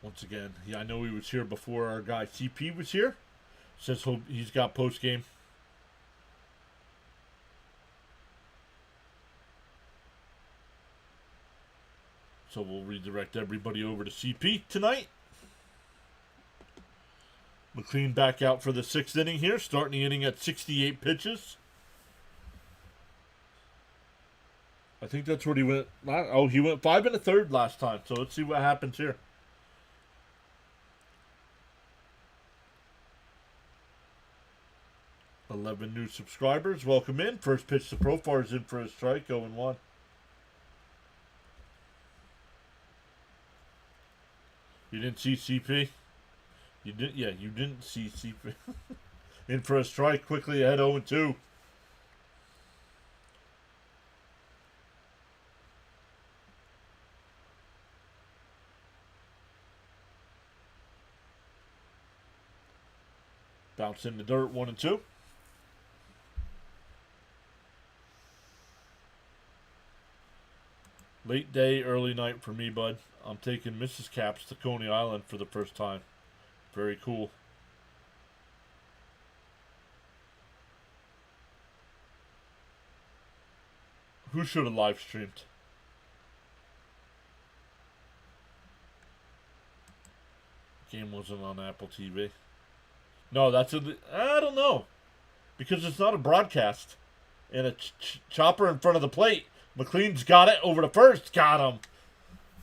Speaker 1: Once again, yeah, I know he was here before our guy CP was here. Says he's got post game. So we'll redirect everybody over to CP tonight. McLean back out for the 6th inning here, starting the inning at 68 pitches. I think that's what he went. Oh, he went 5 1/3 last time. So let's see what happens here. $11 new subscribers. Welcome in. First pitch to Profar is in for a strike. 0-1. You didn't see CP? You didn't? Yeah, you didn't see CP. In for a strike. Quickly ahead 0-2. Bounce in the dirt. 1-2. Late day, early night for me, bud. I'm taking Mrs. Caps to Coney Island for the first time. Very cool. Who should have live streamed? Game wasn't on Apple TV. No, I don't know. Because it's not a broadcast. And a chopper in front of the plate. McLean's got it over to first. Got him.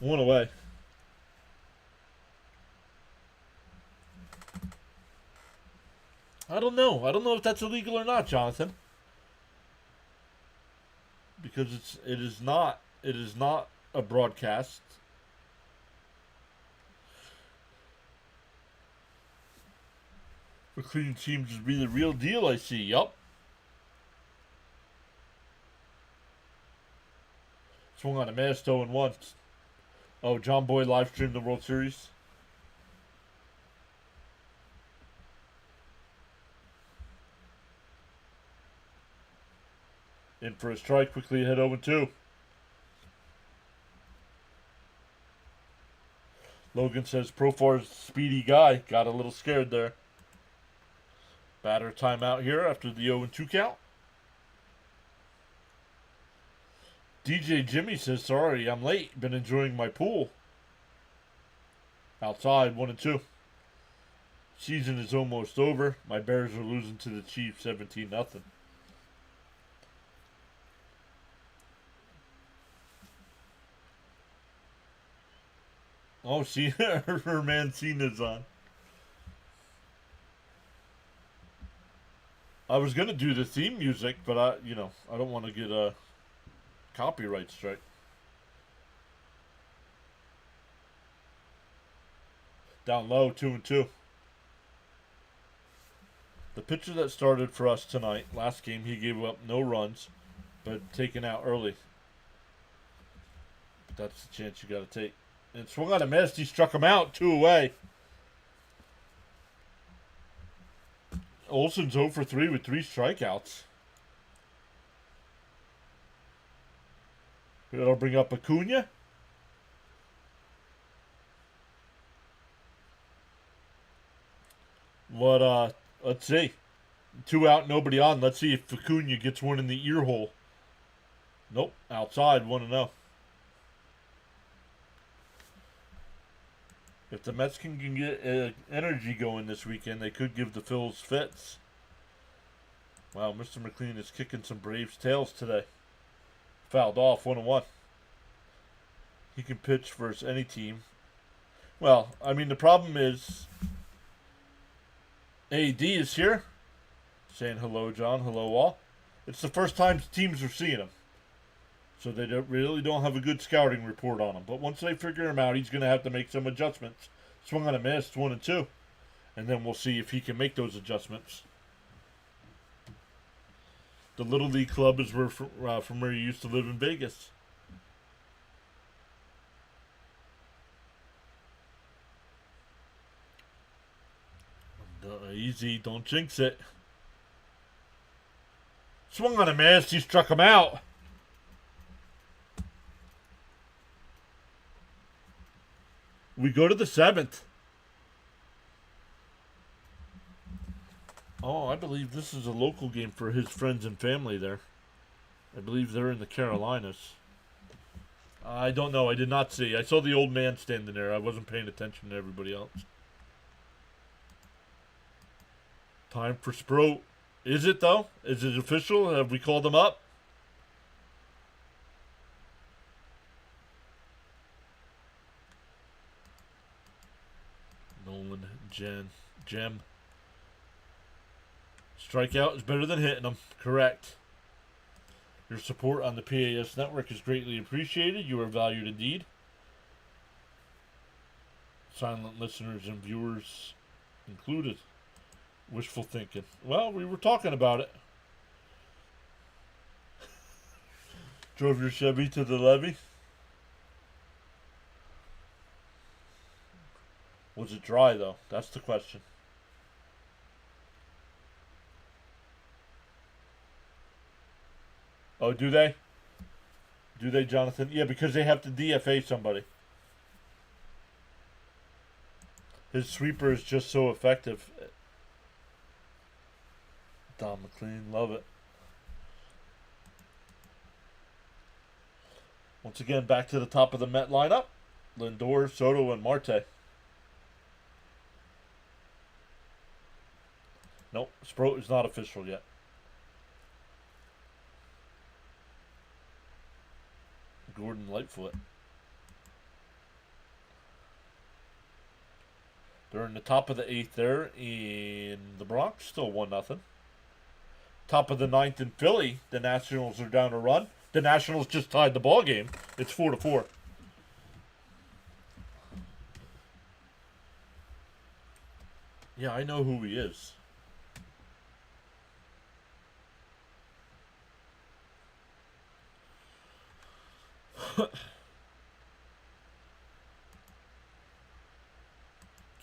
Speaker 1: 1 away. I don't know. I don't know if that's illegal or not, Jonathan. Because it is not a broadcast. McLean seems to be the real deal, I see. Yup. Swung on a miss, 0-1. Oh, John Boy live streamed the World Series. In for a strike, quickly hit 0-2. Logan says Profar's speedy guy. Got a little scared there. Batter timeout here after the 0-2 count. DJ Jimmy says, sorry, I'm late. Been enjoying my pool. Outside, 1-2. Season is almost over. My Bears are losing to the Chiefs 17-0. Oh, see, her Mancina's on. I was gonna do the theme music, but I don't want to get a copyright strike. Down low, 2-2. The pitcher that started for us tonight, last game, he gave up no runs, but taken out early. But that's the chance you got to take. And swung on a miss. He struck him out. 2 away. Olsen's 0 for 3 with 3 strikeouts. That'll bring up Acuna. Let's see. 2 out, nobody on. Let's see if Acuna gets one in the ear hole. Nope. Outside, 1-0. If the Mets can get energy going this weekend, they could give the Phils fits. Wow, Mr. McLean is kicking some Braves' tails today. Fouled off, 1-1. He can pitch versus any team. Well, I mean, the problem is AD is here. Saying hello, John. Hello, all. It's the first time teams are seeing him. So they really don't have a good scouting report on him. But once they figure him out, he's going to have to make some adjustments. Swung on a miss, 1-2. And then we'll see if he can make those adjustments. The Little League Club is from where he used to live in Vegas. Easy, don't jinx it. Swung on a miss, he struck him out. We go to the 7th. Oh, I believe this is a local game for his friends and family there. I believe they're in the Carolinas. I don't know. I did not see. I saw the old man standing there. I wasn't paying attention to everybody else. Time for Sprout. Is it, though? Is it official? Have we called him up? Nolan, Gem. Strikeout is better than hitting them. Correct. Your support on the PAS network is greatly appreciated. You are valued indeed. Silent listeners and viewers included. Wishful thinking. Well, we were talking about it. Drove your Chevy to the levee? Was it dry, though? That's the question. Oh, do they? Do they, Jonathan? Yeah, because they have to DFA somebody. His sweeper is just so effective. Don McLean, love it. Once again, back to the top of the Met lineup. Lindor, Soto, and Marte. Nope, Sprout is not official yet. Gordon Lightfoot. They're in the top of the 8th there in the Bronx. Still 1-0. Top of the 9th in Philly. The Nationals are down a run. The Nationals just tied the ball game. It's 4-4. Yeah, I know who he is.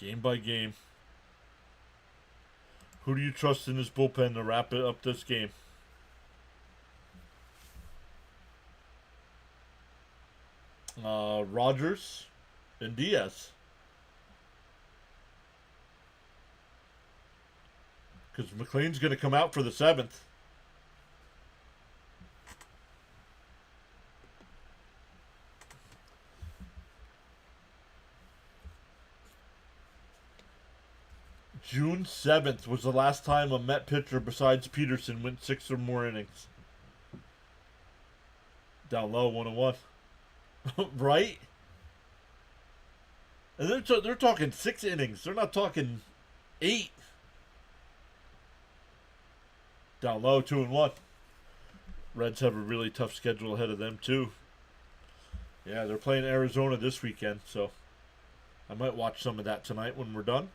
Speaker 1: Game by game. Who do you trust in this bullpen to wrap it up this game? Rogers and Diaz. Because McLean's going to come out for the 7th. June 7th was the last time a Met pitcher besides Peterson went 6 or more innings. Down low, 1-1. Right? And they're talking 6 innings. They're not talking 8. Down low, 2-1. Reds have a really tough schedule ahead of them, too. Yeah, they're playing Arizona this weekend, so I might watch some of that tonight when we're done.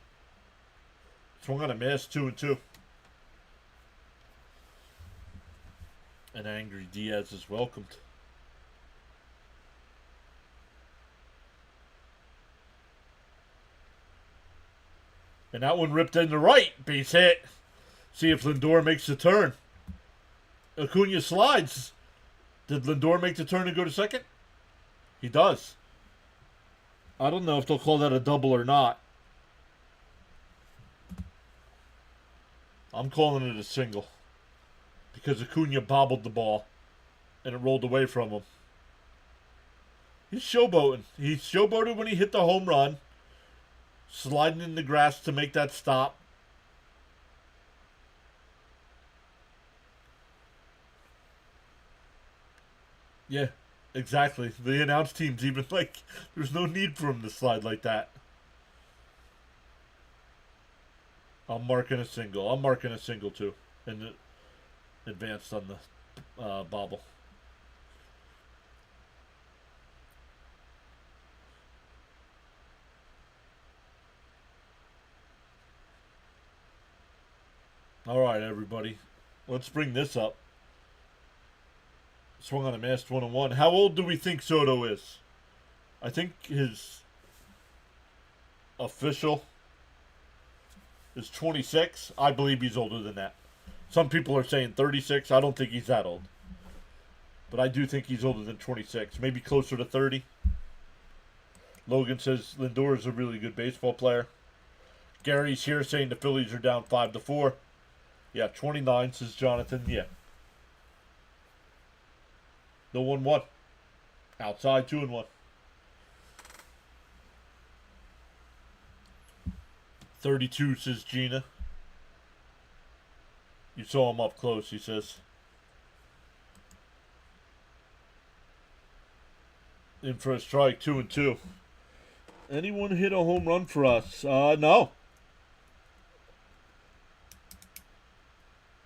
Speaker 1: Swung on a miss, 2-2. An angry Diaz is welcomed. And that one ripped in the right. Base hit. See if Lindor makes the turn. Acuna slides. Did Lindor make the turn and go to second? He does. I don't know if they'll call that a double or not. I'm calling it a single. Because Acuna bobbled the ball. And it rolled away from him. He's showboating. He showboated when he hit the home run. Sliding in the grass to make that stop. Yeah, exactly. The announced team's even like, there's no need for him to slide like that. I'm marking a single. I'm marking a single too. And advanced on the bobble. All right, everybody. Let's bring this up. Swung on a missed 1-1. How old do we think Soto is? I think his official is 26. I believe he's older than that. Some people are saying 36. I don't think he's that old. But I do think he's older than 26. Maybe closer to 30. Logan says Lindor is a really good baseball player. Gary's here saying the Phillies are down 5-4. Yeah, 29, says Jonathan. Yeah. No 1-1. Outside 2-1. 32, says Gina. You saw him up close, he says. In for a strike, 2-2. Anyone hit a home run for us? No.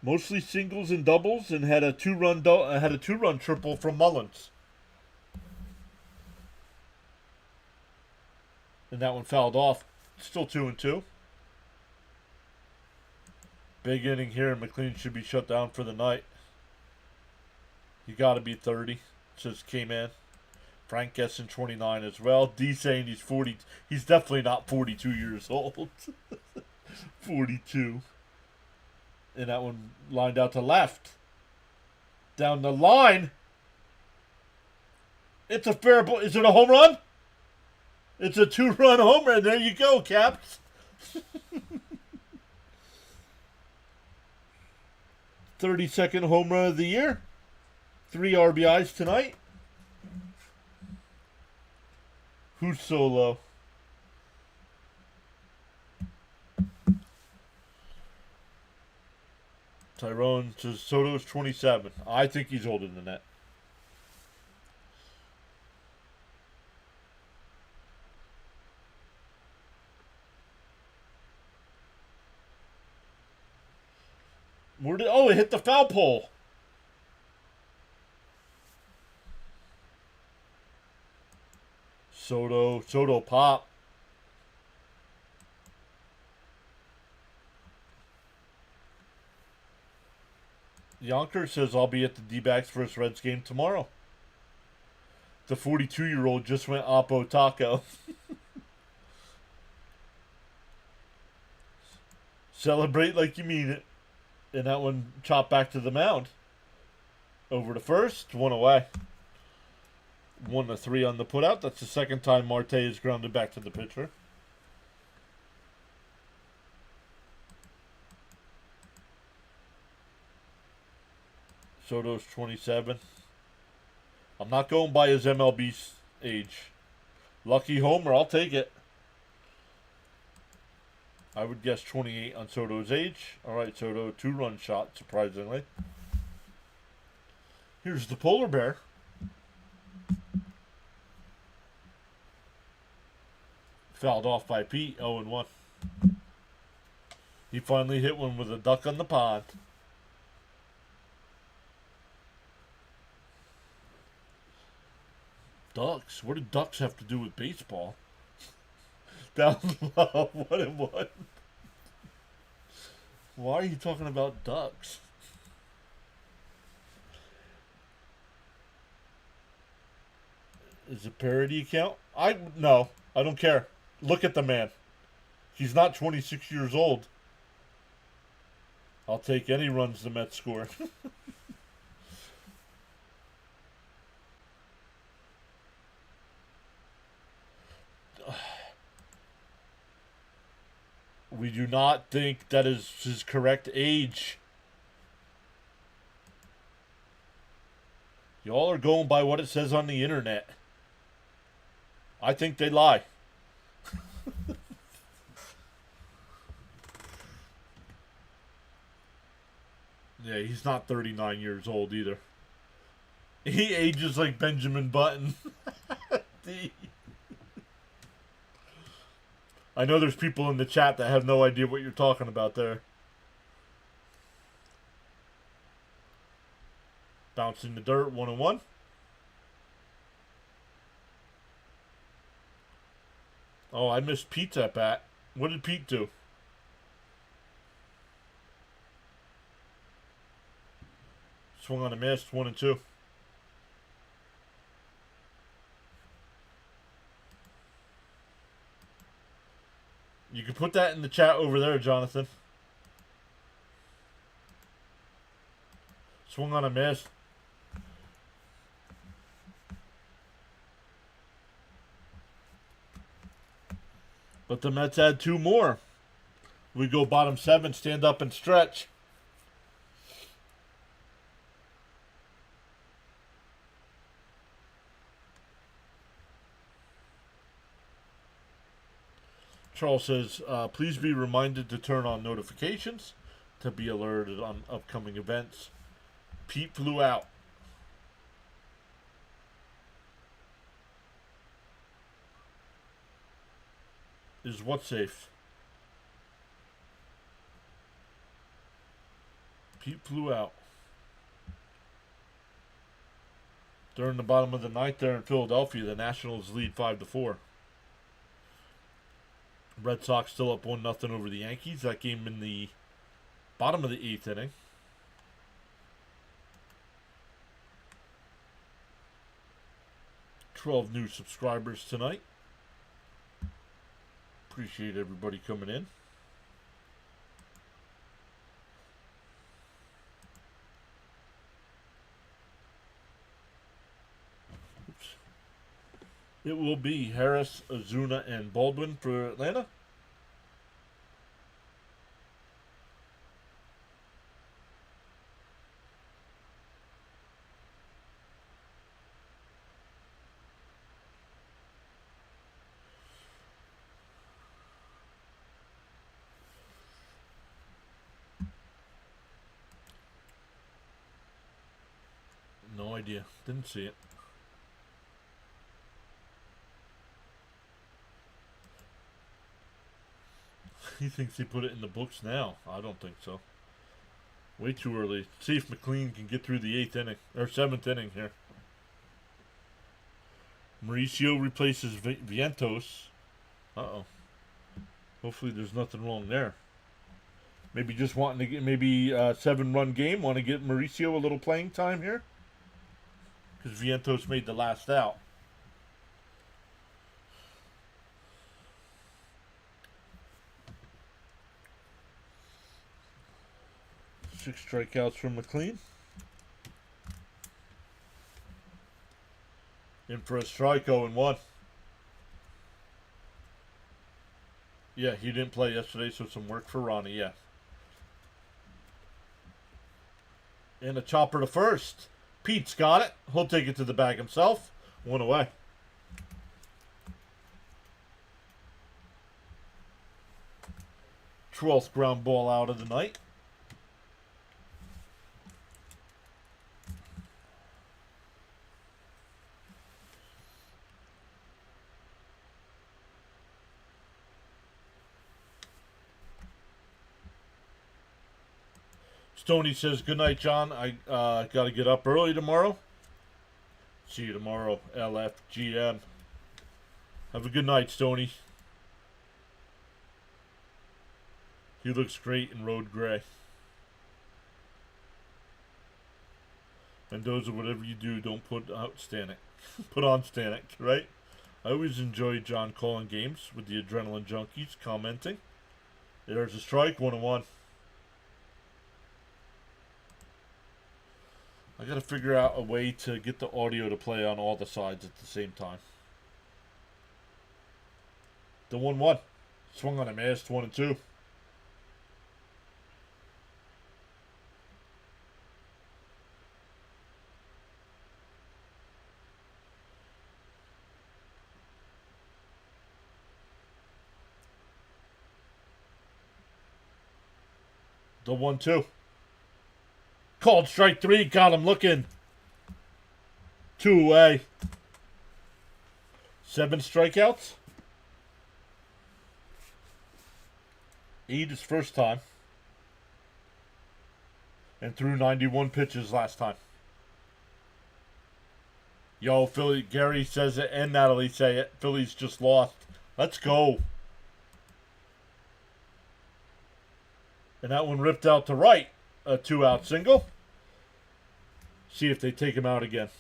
Speaker 1: Mostly singles and doubles, and had a two-run triple from Mullins. And that one fouled off. Still 2-2. Big inning here, and McLean should be shut down for the night. You got to be 30, says K-Man. Frank guessing 29 as well. D saying he's 40. He's definitely not 42 years old. 42. And that one lined out to left. Down the line. It's a fair ball. Is it a home run? It's a 2-run home run. There you go, Caps. 32nd home run of the year. 3 RBIs tonight. Who's solo? Tyrone says Soto's 27. I think he's older than that. It hit the foul pole. Soto pop. Yonker says I'll be at the D-backs vs. Reds game tomorrow. The 42-year-old just went Oppo Taco. Celebrate like you mean it. And that one chopped back to the mound. Over to first, one away. 1-3 on the putout. That's the second time Marte is grounded back to the pitcher. Soto's 27. I'm not going by his MLB age. Lucky homer, I'll take it. I would guess 28 on Soto's age. All right, Soto, 2-run shot, surprisingly. Here's the polar bear. Fouled off by Pete, 0-1. He finally hit one with a duck on the pond. Ducks? What do ducks have to do with baseball? Down low, 1-1. Why are you talking about ducks? Is it parody account? No, I don't care. Look at the man. He's not 26 years old. I'll take any runs the Mets score. We do not think that is his correct age. Y'all are going by what it says on the internet. I think they lie. Yeah, he's not 39 years old either. He ages like Benjamin Button. I know there's people in the chat that have no idea what you're talking about there. Bouncing the dirt, 1-1. Oh, I missed Pete's at bat. What did Pete do? Swung on a miss, 1-2. You can put that in the chat over there, Jonathan. Swung on a miss. But the Mets add 2 more. We go bottom 7, stand up and stretch. Charles says, please be reminded to turn on notifications to be alerted on upcoming events. Pete flew out. Is what safe? Pete flew out. During the bottom of the ninth there in Philadelphia, the Nationals lead 5-4. Red Sox still up 1-0 over the Yankees. That game in the bottom of the 8th inning. $12 new subscribers tonight. Appreciate everybody coming in. Oops. It will be Harris, Ozuna, and Baldwin for Atlanta. No idea. Didn't see it. He thinks he put it in the books now. I don't think so. Way too early. See if McLean can get through the 8th inning. Or 7th inning here. Mauricio replaces Vientos. Uh-oh. Hopefully there's nothing wrong there. Maybe just wanting to get, maybe a 7-run game. Want to get Mauricio a little playing time here? Because Vientos made the last out. 6 strikeouts from McLean. In for a strike, 0-1. Yeah, he didn't play yesterday, so some work for Ronnie, yeah. And a chopper to first. Pete's got it. He'll take it to the bag himself. 1 away. Twelfth ground ball out of the night. Stoney says, good night, John. I got to get up early tomorrow. See you tomorrow, LFGM. Have a good night, Stoney. He looks great in road gray. Mendoza, whatever you do, don't put out Stanek. Put on Stanek, right? I always enjoy John calling games with the Adrenaline Junkies commenting. There's a strike, 1-1. I gotta figure out a way to get the audio to play on all the sides at the same time. The 1-1. Swung on a missed, 1-2. The 1-2. Called strike 3. Got him looking. 2 away. 7 strikeouts. 8 his first time. And threw 91 pitches last time. Yo, Philly. Gary says it and Natalie say it. Philly's just lost. Let's go. And that one ripped out to right. A 2-out single. See if they take him out again.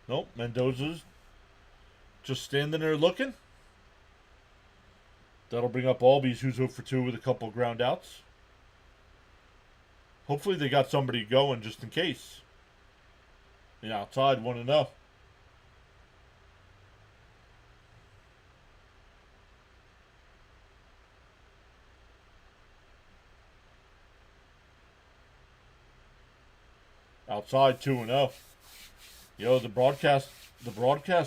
Speaker 1: Nope, Mendoza's just standing there looking. That'll bring up Albies, who's 0 for 2 with a couple ground outs. Hopefully they got somebody going just in case. And outside, 1-0. Outside, 2-0. Yo, the broadcast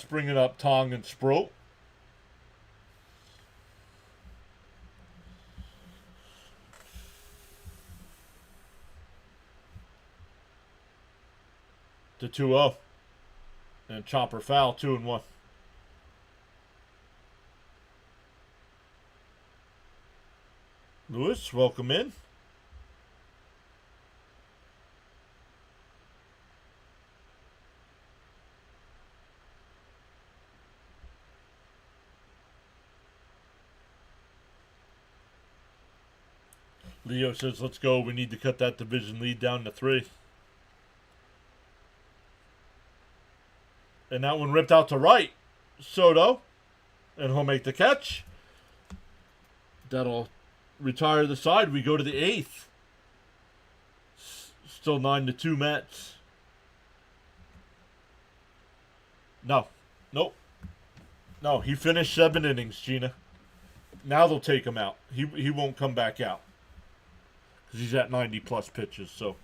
Speaker 1: bringing up Tong and Sproat. To 2-0. And chopper foul, 2-1. Lewis, welcome in. Leo says, let's go. We need to cut that division lead down to 3. And that one ripped out to right. Soto. And he'll make the catch. That'll retire the side. We go to the 8th. Still 9-2 Mets. No. Nope. No, he finished 7 innings, Gina. Now they'll take him out. He won't come back out. Because he's at 90-plus pitches, so.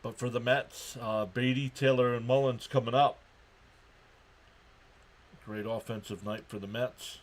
Speaker 1: But for the Mets, Beatty, Taylor, and Mullins coming up. Great offensive night for the Mets.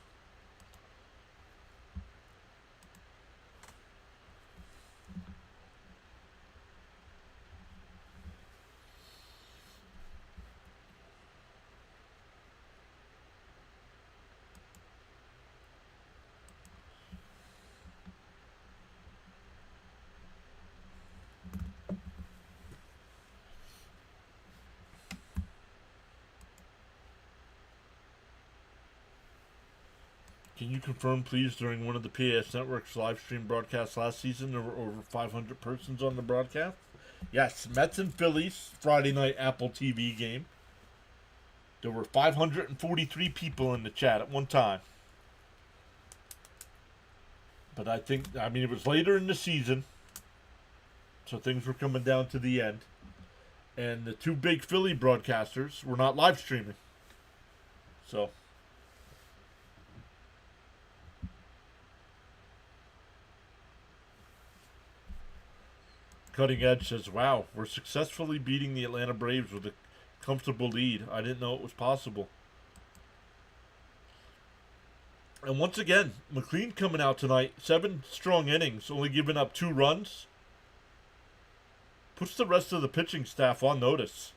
Speaker 1: Can you confirm, please, during one of the PAS Network's live stream broadcasts last season, there were over 500 persons on the broadcast? Yes, Mets and Phillies, Friday night Apple TV game. There were 543 people in the chat at one time. But I mean, it was later in the season, so things were coming down to the end. And the two big Philly broadcasters were not live streaming. So, Cutting Edge says, wow, we're successfully beating the Atlanta Braves with a comfortable lead. I didn't know it was possible. And once again, McLean coming out tonight, 7 strong innings, only giving up 2 runs. Puts the rest of the pitching staff on notice.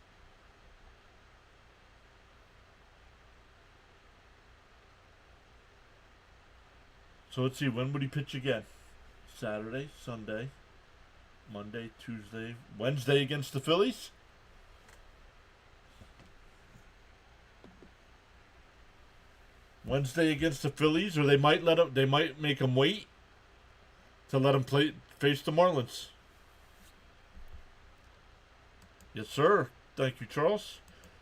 Speaker 1: So let's see, when would he pitch again? Saturday, Sunday, Monday, Tuesday, Wednesday against the Phillies? Wednesday against the Phillies, or they might make him wait to let him face the Marlins. Yes, sir. Thank you, Charles.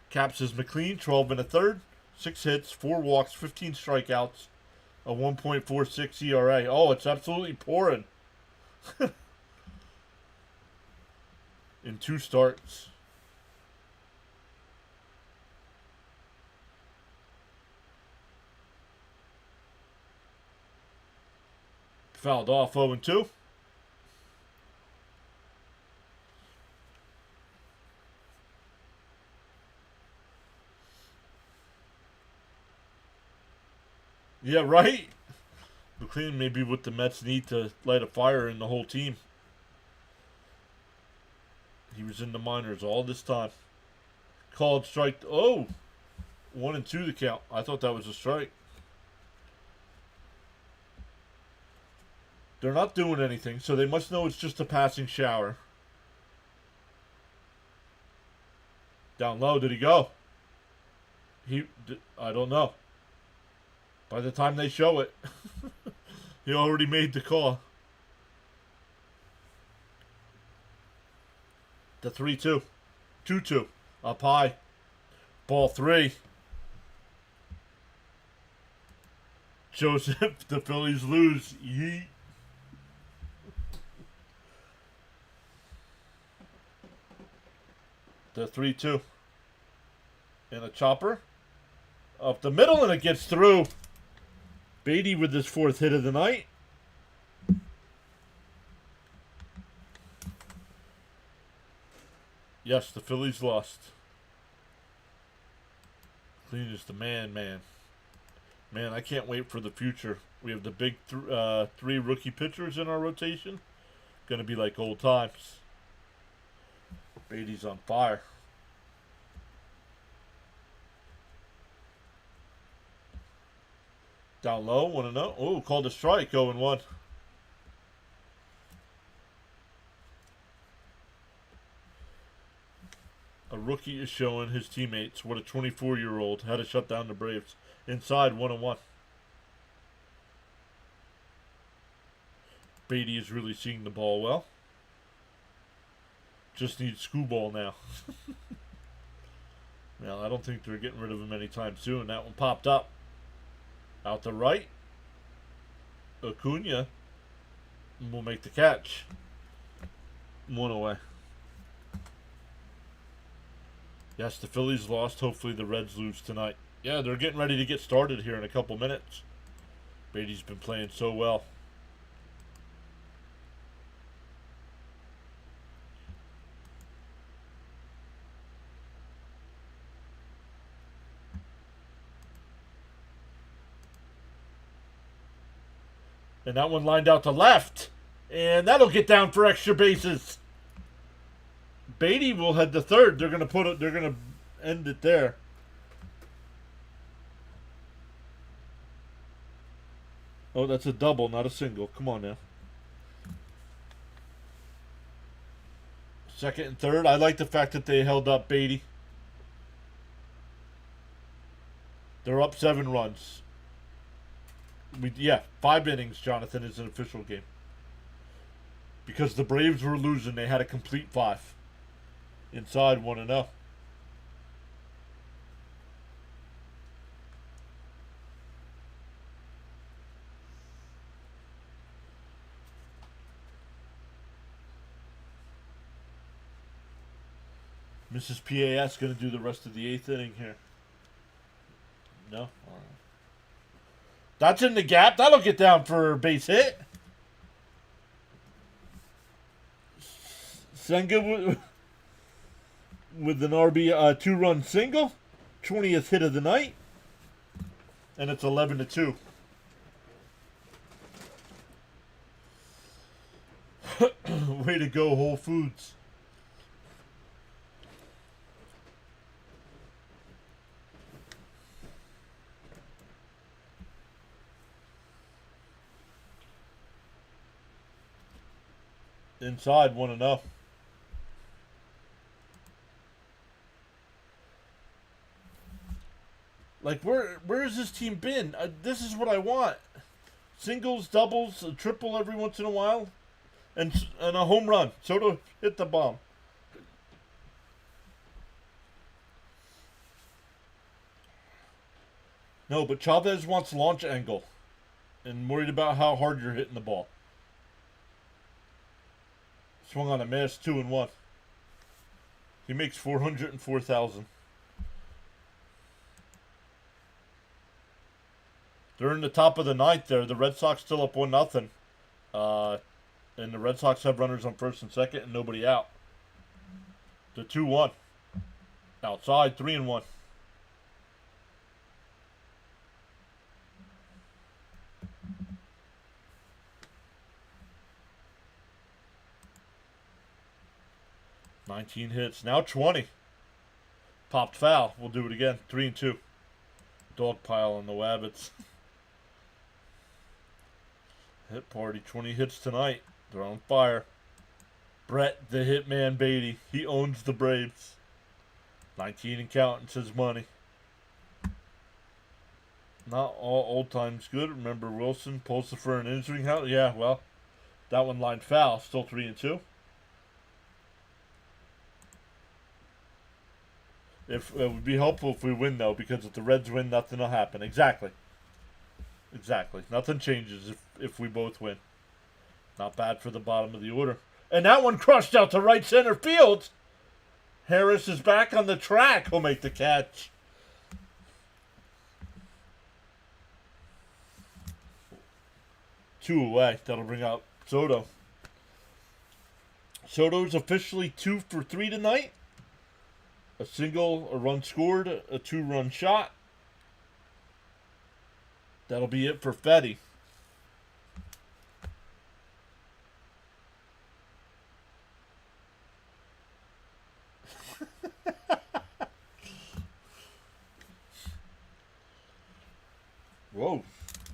Speaker 1: Cap says McLean, 12 and a third, 6 hits, 4 walks, 15 strikeouts, a 1.46 ERA. Oh, it's absolutely pouring. In 2 starts. Fouled off 0-2. Yeah, right? McLean may be what the Mets need to light a fire in the whole team. He was in the minors all this time. Called strike. Oh! 1-2 the count. I thought that was a strike. They're not doing anything, so they must know it's just a passing shower. Down low, did he go? I don't know. By the time they show it, he already made the call. The 3-2. 2-2. Up high. Ball 3. Joseph, the Phillies lose. Yeet. The 3-2. And a chopper. Up the middle, and it gets through. Beatty with his 4th hit of the night. Yes, the Phillies lost. Clean is the man. Man, I can't wait for the future. We have the big 3 rookie pitchers in our rotation. Going to be like old times. Beatty's on fire. Down low, 1-0. Oh, called a strike, 0-1. A rookie is showing his teammates what a 24-year-old had to shut down the Braves. Inside, 1-1. Beatty is really seeing the ball well. Just needs Screwball now. Well, I don't think they're getting rid of him anytime soon. That one popped up. Out the right. Acuna will make the catch. 1 away. Yes, the Phillies lost. Hopefully the Reds lose tonight. Yeah, they're getting ready to get started here in a couple minutes. Beatty's been playing so well. And that one lined out to left. And that'll get down for extra bases. Beatty will head to third. They're gonna end it there. Oh, that's a double, not a single. Come on now. Second and third. I like the fact that they held up Beatty. They're up 7 runs. Yeah, 5 innings, Jonathan, is an official game. Because the Braves were losing, they had a complete 5. Inside 1-0. Mrs. PAS going to do the rest of the 8th inning here. No? All right. That's in the gap. That'll get down for a base hit. Senga with an RB 2-run single. 20th hit of the night. And it's 11-2. Way to go, Whole Foods. Inside 1-0. Like, where has this team been? This is what I want. Singles, doubles, a triple every once in a while. And a home run. Soto hit the bomb. No, but Chavez wants launch angle. And worried about how hard you're hitting the ball. Swung on a miss, 2-1. He makes $404,000. They're in the top of the 9th there. The Red Sox still up 1-0. And the Red Sox have runners on first and second and nobody out. The 2-1. Outside, 3-1. $19 hits. Now 20. Popped foul. We'll do it again. 3-2. Dog pile on the Wabbits. Hit party. 20 hits tonight. They're on fire. Brett the Hitman Beatty. He owns the Braves. 19 and counting, says money. Not all old times good. Remember Wilson, Pulsifer, and Isringhouse? Yeah, well, that one lined foul. Still 3-2. If it would be helpful if we win, though, because if the Reds win, nothing will happen. Exactly. Nothing changes if we both win. Not bad for the bottom of the order. And that one crushed out to right center field. Harris is back on the track. He'll make the catch. Two away. That'll bring out Soto. Soto's officially 2 for 3 tonight. A single, a run scored, a 2-run shot. That'll be it for Fetty. Whoa.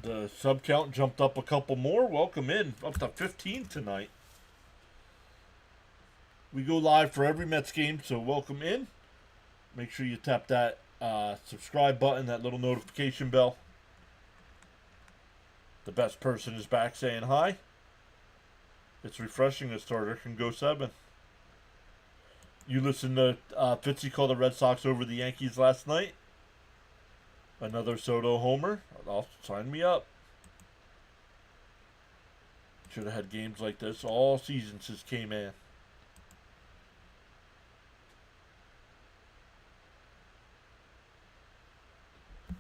Speaker 1: The sub count jumped up a couple more. Welcome in. Up to 15 tonight. We go live for every Mets game, so welcome in. Make sure you tap that subscribe button, that little notification bell. The best person is back saying hi. It's refreshing. A starter can go 7. You listened to Fitzy call the Red Sox over the Yankees last night. Another Soto homer. Sign me up. Should have had games like this all season since K-Man.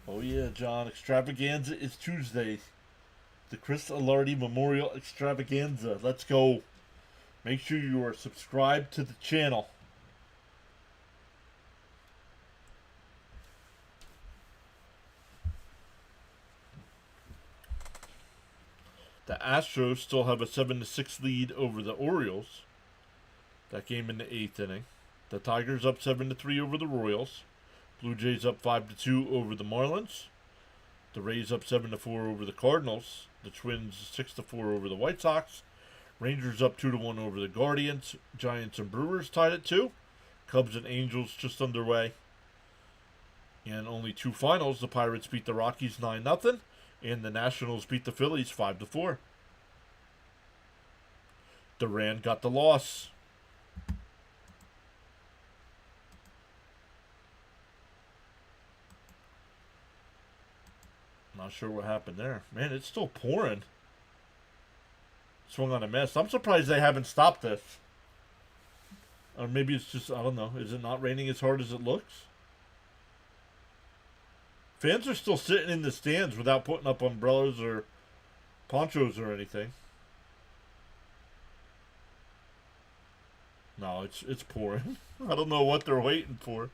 Speaker 1: Oh yeah, John. Extravaganza is Tuesday. The Chris Alardi Memorial Extravaganza. Let's go. Make sure you are subscribed to the channel. The Astros still have a 7-6 lead over the Orioles. That game in the 8th inning. The Tigers up 7-3 over the Royals. Blue Jays up 5-2 over the Marlins. The Rays up 7-4 over the Cardinals. The Twins 6-4 over the White Sox. Rangers up 2-1 over the Guardians. Giants and Brewers tied at 2. Cubs and Angels just underway. And only 2 finals. The Pirates beat the Rockies 9-0. And the Nationals beat the Phillies 5-4. Duran got the loss. Not sure what happened there. Man, it's still pouring. Swung on a miss. I'm surprised they haven't stopped this. Or maybe it's just, I don't know. Is it not raining as hard as it looks? Fans are still sitting in the stands without putting up umbrellas or ponchos or anything. No, it's pouring. I don't know what they're waiting for.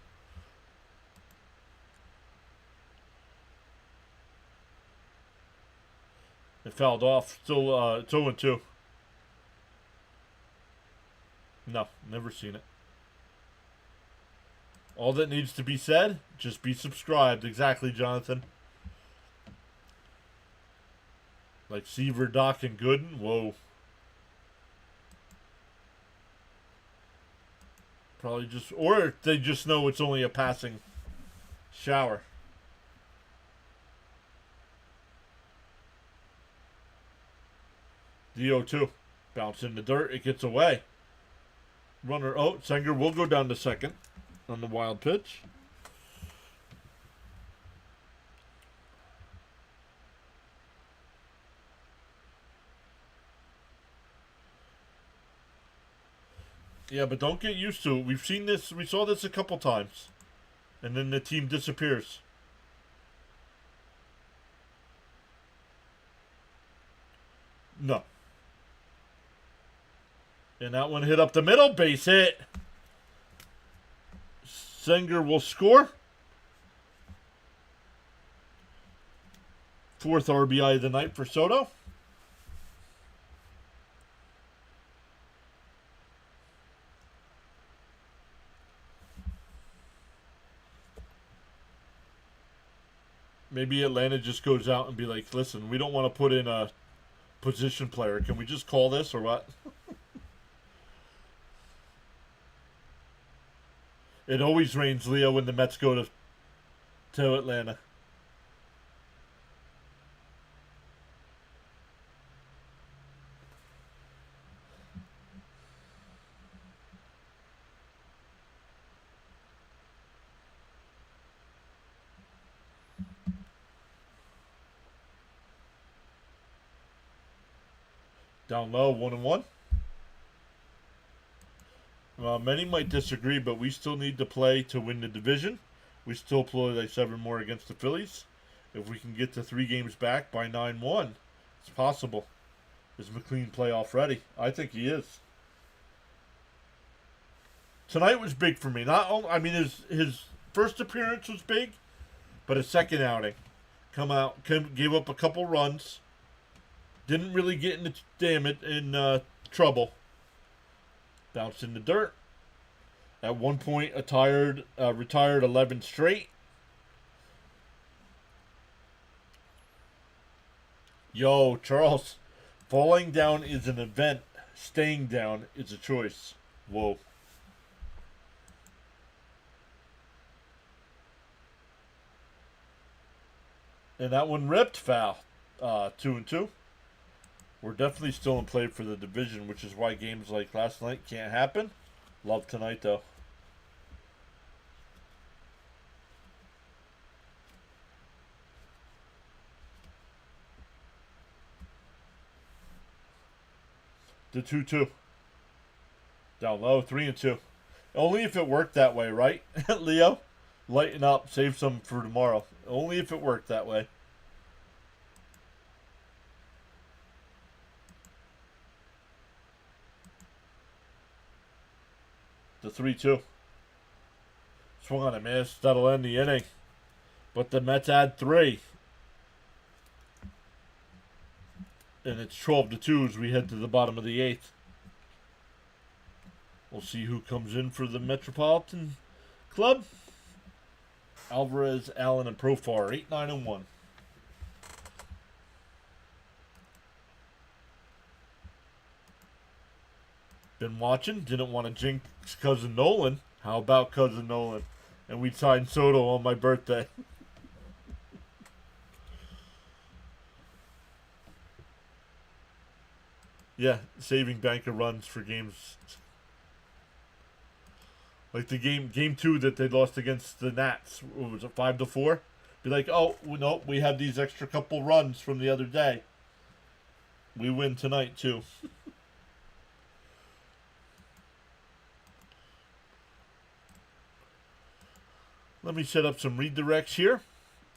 Speaker 1: It fouled off. Still, it's 0-2. No, never seen it. All that needs to be said, just be subscribed. Exactly, Jonathan. Like Seaver, Doc, and Gooden. Whoa. Probably just, or they just know it's only a passing shower. The 0-2. Bounce in the dirt. It gets away. Runner, oh, Sanger will go down to second on the wild pitch. Yeah, but don't get used to it. We've seen this. We saw this a couple times. And then the team disappears. No. And that one hit up the middle. Base hit. Sanger will score. 4th RBI of the night for Soto. Maybe Atlanta just goes out and be like, listen, we don't want to put in a position player. Can we just call this or what? It always rains, Leo, when the Mets go to Atlanta. Down low, 1-1. Many might disagree, but we still need to play to win the division. We still play like 7 more against the Phillies. If we can get to 3 games back by 9-1, it's possible. Is McLean playoff ready? I think he is. Tonight was big for me. Not only, I mean, his first appearance was big, but his second outing, gave up a couple runs. Didn't really get in trouble. Bounced in the dirt. At one point, retired 11 straight. Yo, Charles, falling down is an event. Staying down is a choice. Whoa. And that one ripped foul. 2-2. We're definitely still in play for the division, which is why games like last night can't happen. Love tonight, though. The 2-2. Down low, 3-2. Only if it worked that way, right, Leo? Lighten up, save some for tomorrow. Only if it worked that way. The 3-2. Swung on a miss. That'll end the inning. But the Mets add 3. And it's 12-2 as we head to the bottom of the 8th. We'll see who comes in for the Metropolitan Club. Alvarez, Allen, and Profar. 8-9-1. Been watching. Didn't want to jinx Cousin Nolan. How about Cousin Nolan? And we signed Soto on my birthday. Yeah, saving bank of runs for games like the game 2 that they lost against the Nats. What was it, 5-4? Be like, oh no, we have these extra couple runs from the other day. We win tonight too. Let me set up some redirects here.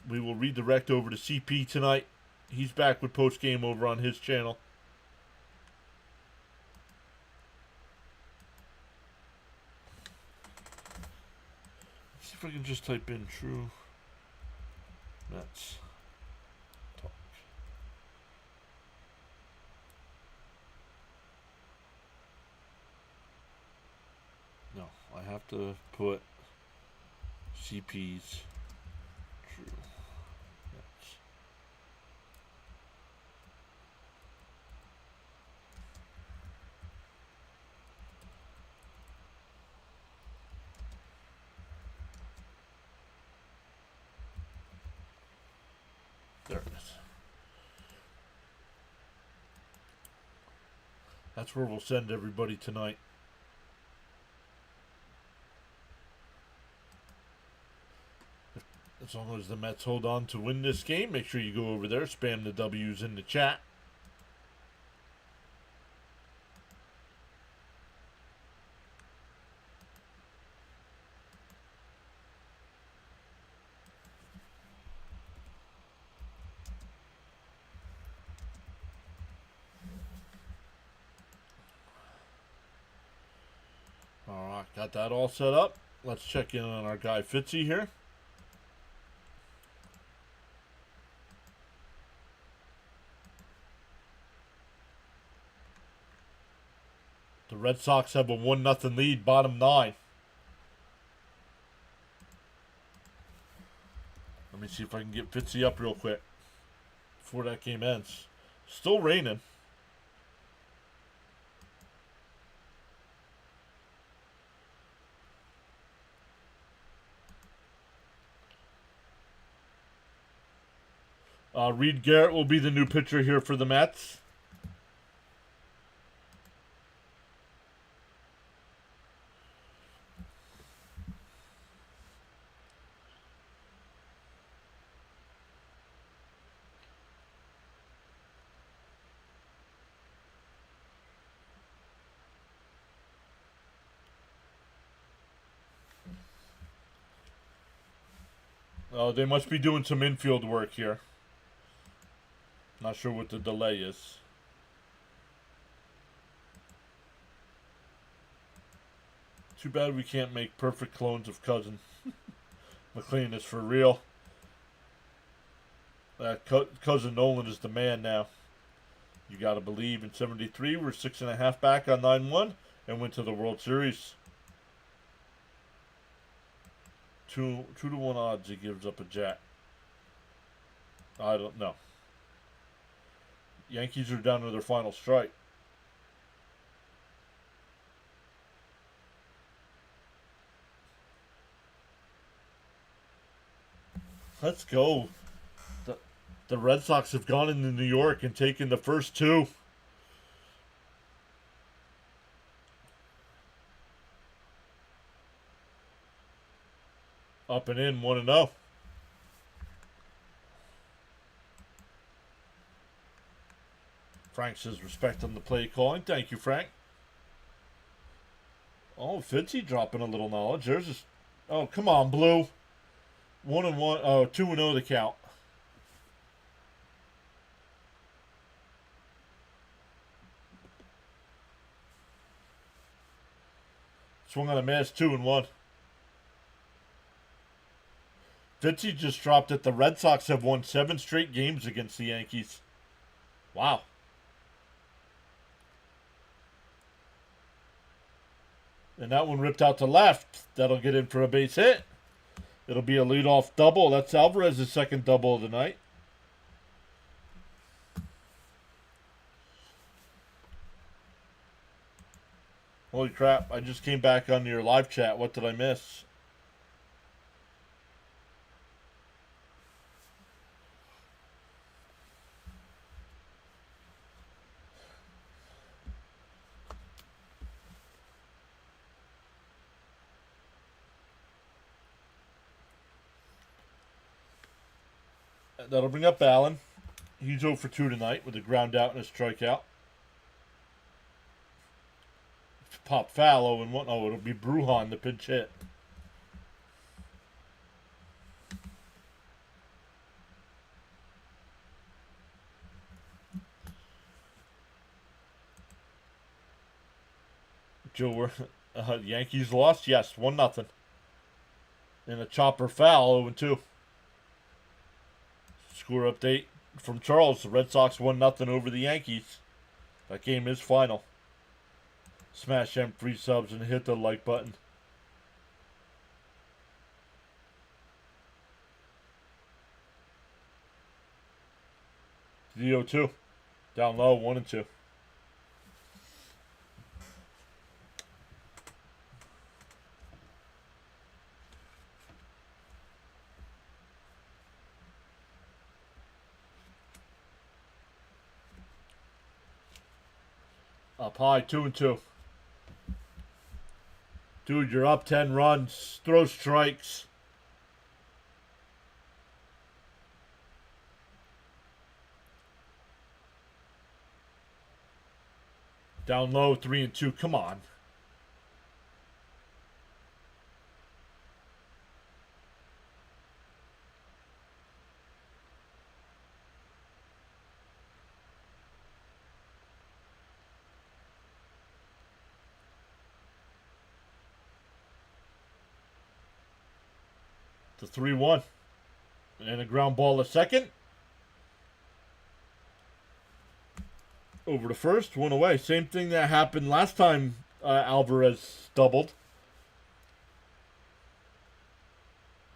Speaker 1: We will redirect over to CP tonight. He's back with post game over on his channel. Let's see if I can just type in true Mets talk. No, I have to put CP's true Mets. There it is. That's where we'll send everybody tonight. As long as the Mets hold on to win this game, make sure you go over there, spam the W's in the chat. Alright, got that all set up. Let's check in on our guy Fitzy here. The Red Sox have a 1-0 lead, bottom 9. Let me see if I can get Fitzy up real quick before that game ends. Still raining. Reed Garrett will be the new pitcher here for the Mets. They must be doing some infield work here. Not sure what the delay is. Too bad we can't make perfect clones of Cousin. McLean is for real. Cousin Nolan is the man now. You got to believe. In 73, we're 6.5 back on 9-1 and went to the World Series. 2-1 odds he gives up a jack. I don't know. Yankees are down to their final strike. Let's go. The Red Sox have gone into New York and taken the first 2. Up and in, 1-0. Frank says respect on the play calling. Thank you, Frank. Oh, Fitzy dropping a little knowledge. There's just. Oh, come on, Blue. 1-1. Oh, 2-0 the count. Swung on a miss. 2-1. Fitzy just dropped that the Red Sox have won 7 straight games against the Yankees. Wow. And that one ripped out to left. That'll get in for a base hit. It'll be a leadoff double. That's Alvarez's second double of the night. Holy crap. I just came back on your live chat. What did I miss? That'll bring up Allen. He's 0 for 2 tonight with a ground out and a strikeout. Pop foul 0 and 1. Oh, it'll be Bruhan the pinch hit. Joe, Yankees lost? Yes, 1-0. And a chopper foul 0 and 2. Score update from Charles. The Red Sox 1-0 over the Yankees. That game is final. Smash them free subs and hit the like button. DO2. Down low, 1 and 2. Up high, 2 and 2. Dude, you're up 10 runs. Throw strikes. Down low, 3 and 2. Come on. To 3-1. And a ground ball to second. Over to first, 1 away. Same thing that happened last time Alvarez doubled.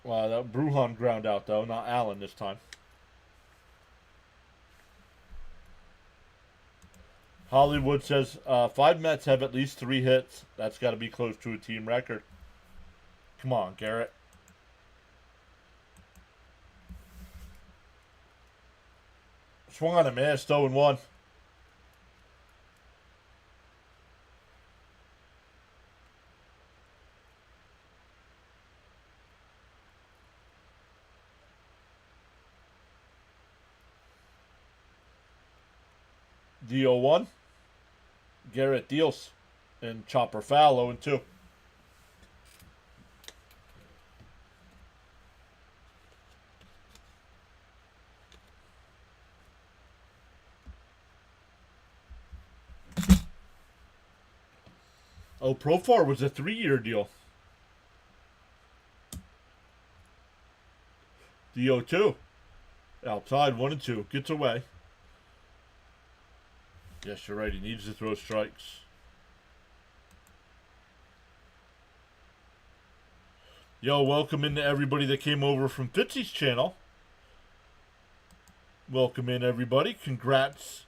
Speaker 1: That Bruhan ground out, though, not Allen this time. Hollywood says 5 Mets have at least 3 hits. That's got to be close to a team record. Come on, Garrett. Swung on a miss, 0 and 1. DO1. Garrett deals. And chopper foul, 0 and 2. Oh, Profar was a 3-year deal. DO2. Outside, 1 and 2. Gets away. Yes, you're right. He needs to throw strikes. Yo, welcome in to everybody that came over from Fitzy's channel. Welcome in, everybody. Congrats.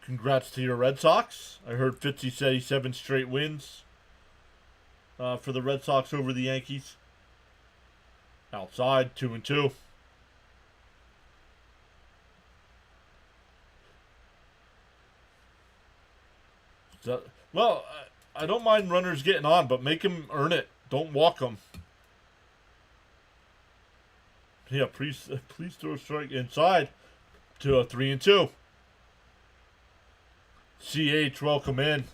Speaker 1: Congrats to your Red Sox. I heard Fitzy say 7 straight wins for the Red Sox over the Yankees. Outside, 2 and 2. So, well, I don't mind runners getting on, but make them earn it. Don't walk them. Yeah, please throw a strike inside to a 3 and 2. CH, welcome in.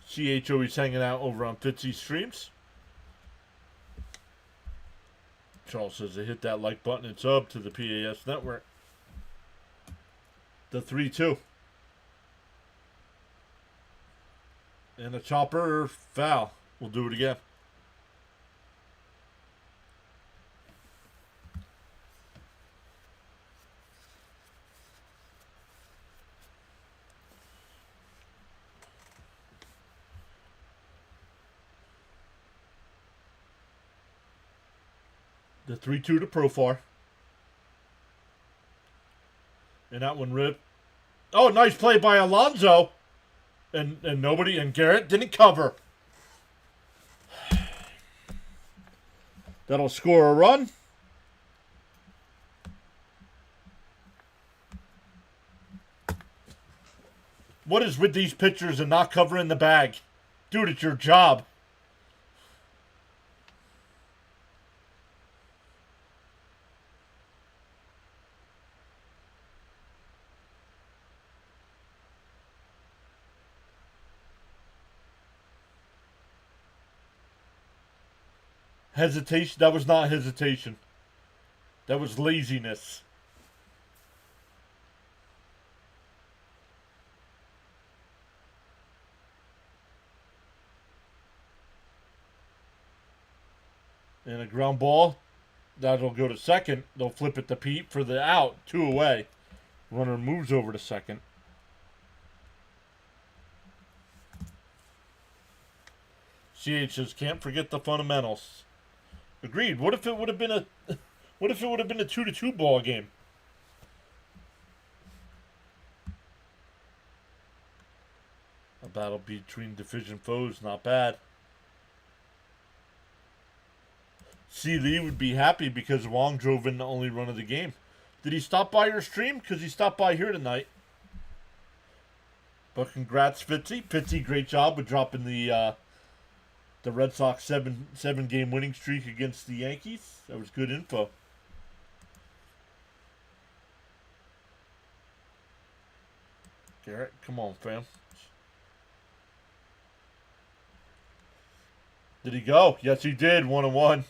Speaker 1: CH always hanging out over on Fitzy's streams. Charles says to hit that like button and sub to the PAS network. The 3-2. And a chopper foul. We'll do it again. The 3-2 to Profar. And that one ripped. Oh, nice play by Alonso. And nobody, and Garrett didn't cover. That'll score a run. What is with these pitchers and not covering the bag? Dude, it's your job. Hesitation. That was not hesitation. That was laziness. And a ground ball. That'll go to second. They'll flip it to Pete for the out. 2 away. Runner moves over to second. CH says, can't forget the fundamentals. Agreed. What if it would have been a 2-2 ball game? A battle between division foes, not bad. C. Lee would be happy because Wong drove in the only run of the game. Did he stop by your stream? Because he stopped by here tonight. But congrats, Fitzy. Fitzy, great job with dropping the Red Sox seven game winning streak against the Yankees. That was good info. Garrett, come on, fam. Did he go? Yes, he did. 1-1.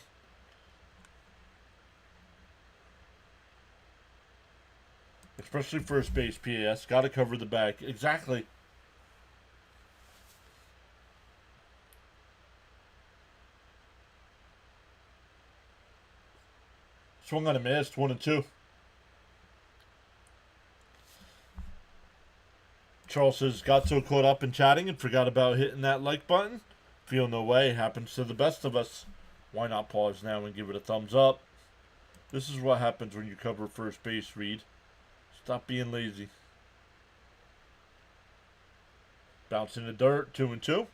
Speaker 1: Especially first base, PAS. Got to cover the bag. Exactly. Swung on a miss. 1-2. Charles says, got so caught up in chatting and forgot about hitting that like button. Feel no way. Happens to the best of us. Why not pause now and give it a thumbs up? This is what happens when you cover first base, Reed. Stop being lazy. Bounce in the dirt, 2-2.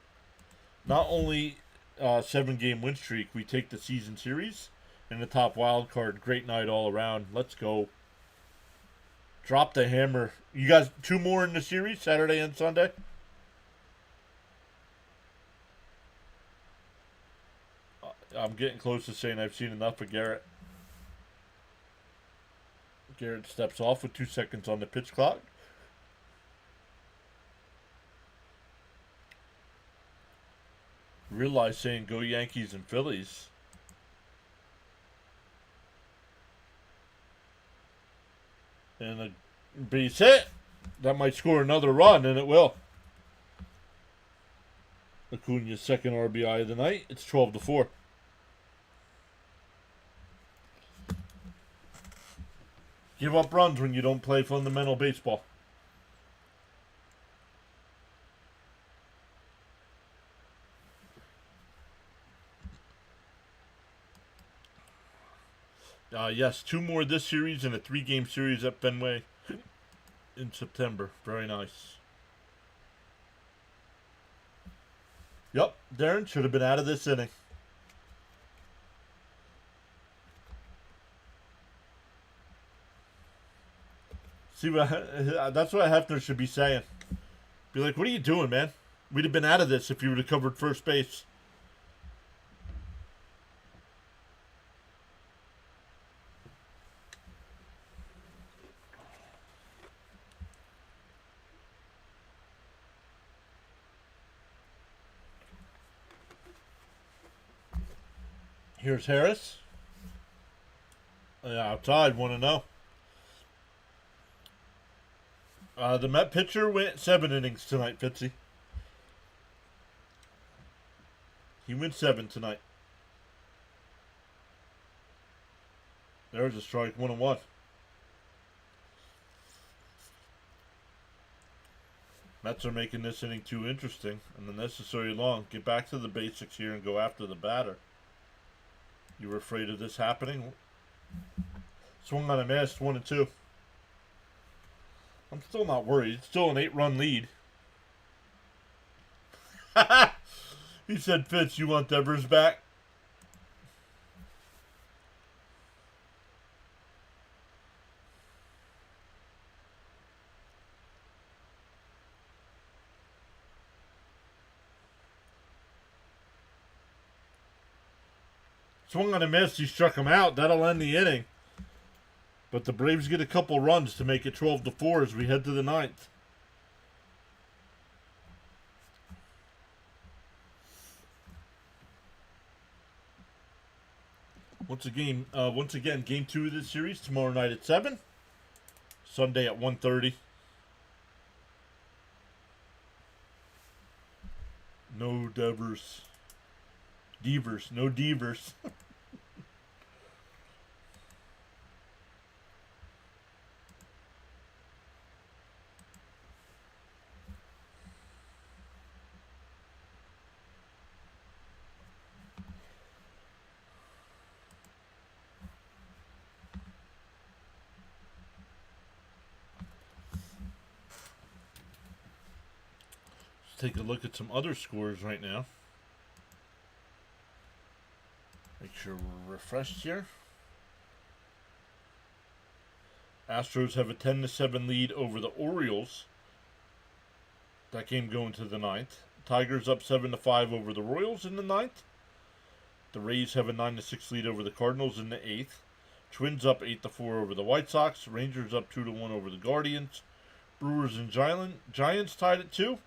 Speaker 1: Not only 7-game win streak, we take the season series and the top wild card. Great night all around. Let's go. Drop the hammer. You guys, 2 more in the series, Saturday and Sunday? I'm getting close to saying I've seen enough of Garrett. Garrett steps off with 2 seconds on the pitch clock. Realize saying go Yankees and Phillies. And a base hit. That might score another run, and it will. Acuna's second RBI of the night. It's 12-4. Give up runs when you don't play fundamental baseball. Yes, 2 more this series and a 3-game series at Fenway in September. Very nice. Yep, Darren should have been out of this inning. See what that's what Hefner should be saying. Be like, what are you doing, man? We'd have been out of this if you would have covered first base. Here's Harris. Outside, 1-0. The Met pitcher went 7 innings tonight, Fitzy. He went 7 tonight. There's a strike, 1-1. Mets are making this inning too interesting and unnecessarily long. Get back to the basics here and go after the batter. You were afraid of this happening? Swung on a miss, 1-2. I'm still not worried. It's still an 8-run lead. He said, Fitz, you want Devers back? Swung on a miss. He struck him out. That'll end the inning. But the Braves get a couple runs to make it 12-4 as we head to the 9th. Once again, game 2 of this series tomorrow night at 7. Sunday at 1:30. No Devers. Devers. No Devers. Take a look at some other scores right now. Make sure we're refreshed here. Astros have a 10-7 lead over the Orioles. That game going to the 9th. Tigers up 7-5 over the Royals in the 9th. The Rays have a 9-6 lead over the Cardinals in the 8th. Twins up 8-4 over the White Sox. Rangers up 2-1 over the Guardians. Brewers and Giants tied at 2.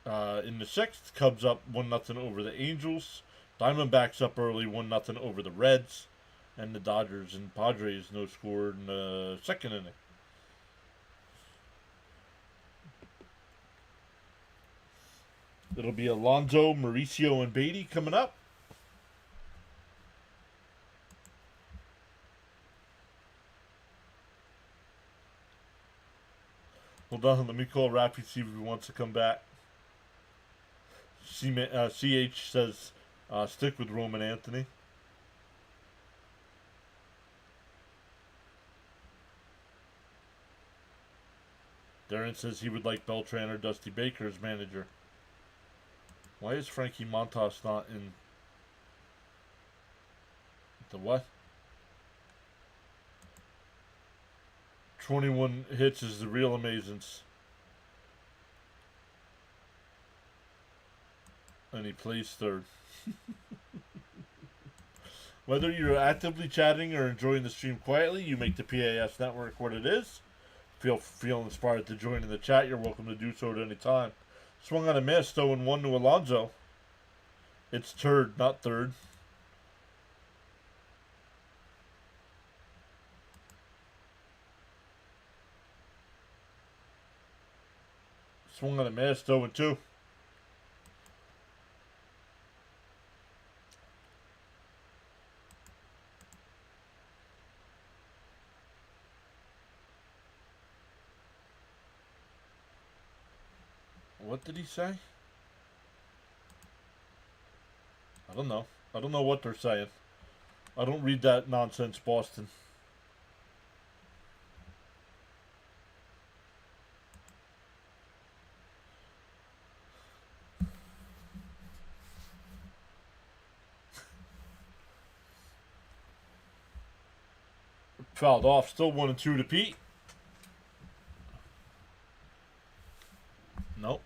Speaker 1: In the 6th, Cubs up 1-0 over the Angels. Diamondbacks up early 1-0 over the Reds. And the Dodgers and Padres no score in the 2nd inning. It'll be Alonso, Mauricio, and Beatty coming up. Hold on, let me call Raffy, see if he wants to come back. CH says stick with Roman Anthony. Darren says he would like Beltran or Dusty Baker as manager. Why is Frankie Montas not in the what? 21 hits is the real amazance. And he plays 3rd. Whether you're actively chatting or enjoying the stream quietly, you make the PAS network what it is. Feel inspired to join in the chat, you're welcome to do so at any time. Swung on a miss, 0-1 to Alonso. It's 3rd, not 3rd. Swung on a miss, 0-2. What did he say? I don't know. I don't know what they're saying. I don't read that nonsense, Boston. Fouled off. Still 1-2 to Pete. Nope.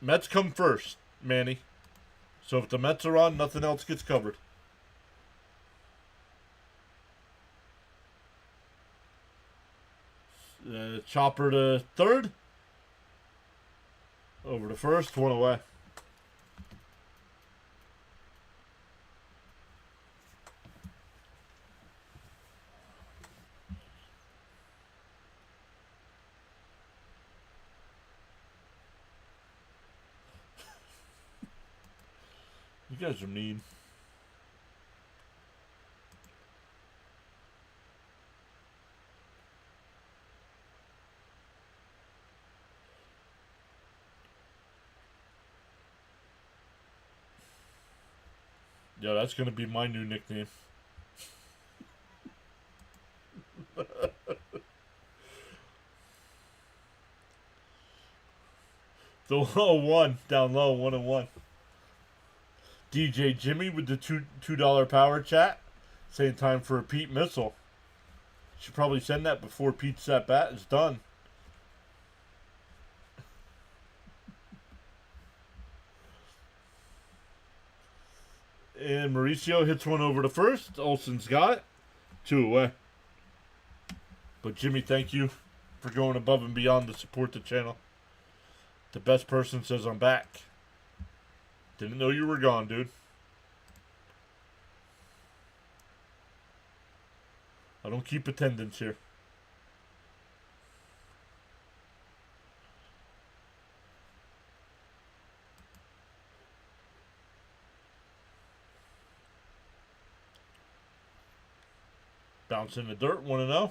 Speaker 1: Mets come first, Manny. So if the Mets are on, nothing else gets covered. Chopper to 3rd. Over to 1st, 1 away. You guys are mean. Yeah, that's going to be my new nickname. The 101 down low, 1-1. DJ Jimmy with the $2 power chat saying time for a Pete missile. Should probably send that before Pete's at bat is done. And Mauricio hits one over to 1st. Olsen's got it. 2 away. But Jimmy, thank you for going above and beyond to support the channel. The best person says I'm back. Didn't know you were gone, dude. I don't keep attendance here. Bounce in the dirt, 1-0.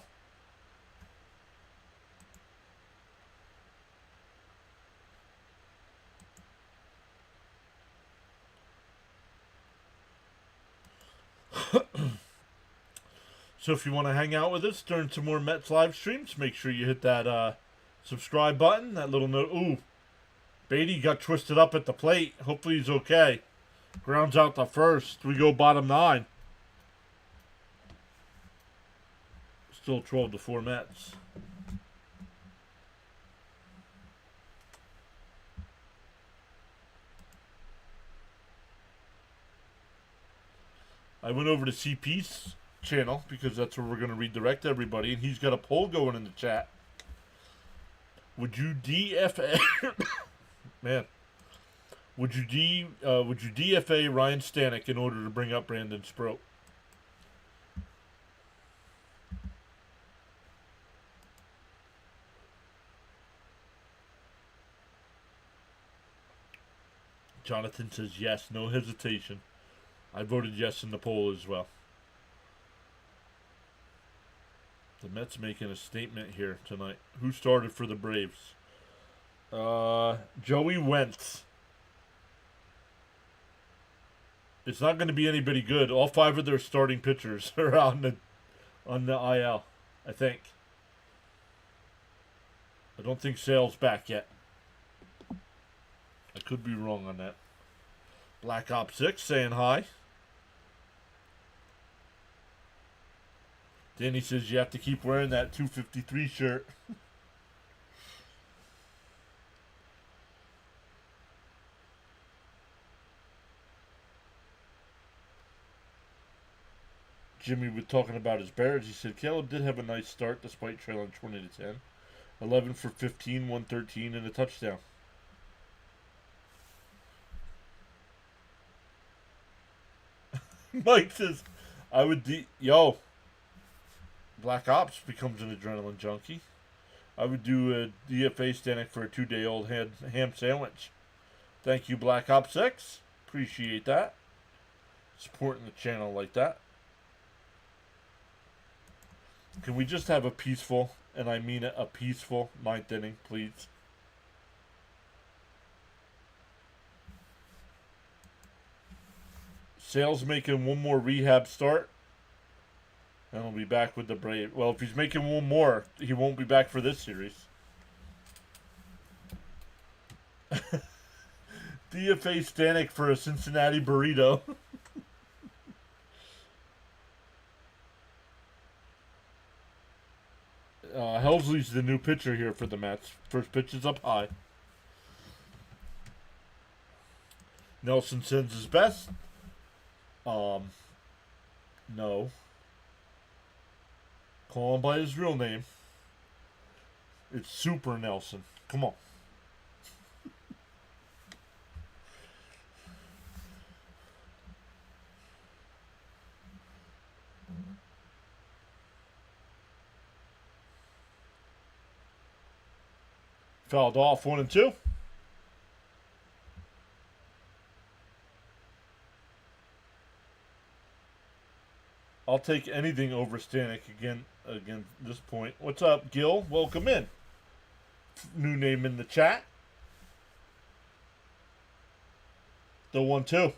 Speaker 1: So if you want to hang out with us during some more Mets live streams, make sure you hit that subscribe button, that little note. Ooh, Beatty got twisted up at the plate. Hopefully he's okay. Grounds out the first. We go bottom 9. Still 12-4 Mets. I went over to CP's channel because that's where we're going to redirect everybody, and he's got a poll going in the chat. Would you DFA man? Would you DFA Ryan Stanek in order to bring up Brandon Sproat? Jonathan says yes, no hesitation. I voted yes in the poll as well. The Mets making a statement here tonight. Who started for the Braves? Joey Wentz. It's not going to be anybody good. All 5 of their starting pitchers are on the IL, I think. I don't think Sale's back yet. I could be wrong on that. Black Ops 6 saying hi. Danny says you have to keep wearing that 253 shirt. Jimmy was talking about his Bears. He said Caleb did have a nice start despite trailing 20-10. 11 for 15, 113, and a touchdown. Mike says, I would yo. Black Ops becomes an adrenaline junkie. I would do a DFA Stanek for a 2-day-old ham sandwich. Thank you, Black Ops 6. Appreciate that. Supporting the channel like that. Can we just have a peaceful, and I mean it, a peaceful 9th inning, please? Sale's making one more rehab start. And he'll be back with the Braves. Well, if he's making one more, he won't be back for this series. DFA Stanek for a Cincinnati burrito. Helsley's the new pitcher here for the Mets. First pitch is up high. Nelson sends his best. No. Call him by his real name. It's Super Nelson. Come on. Fouled off 1-2. I'll take anything over Stanek again at this point. What's up, Gil? Welcome in. New name in the chat. The 1-2.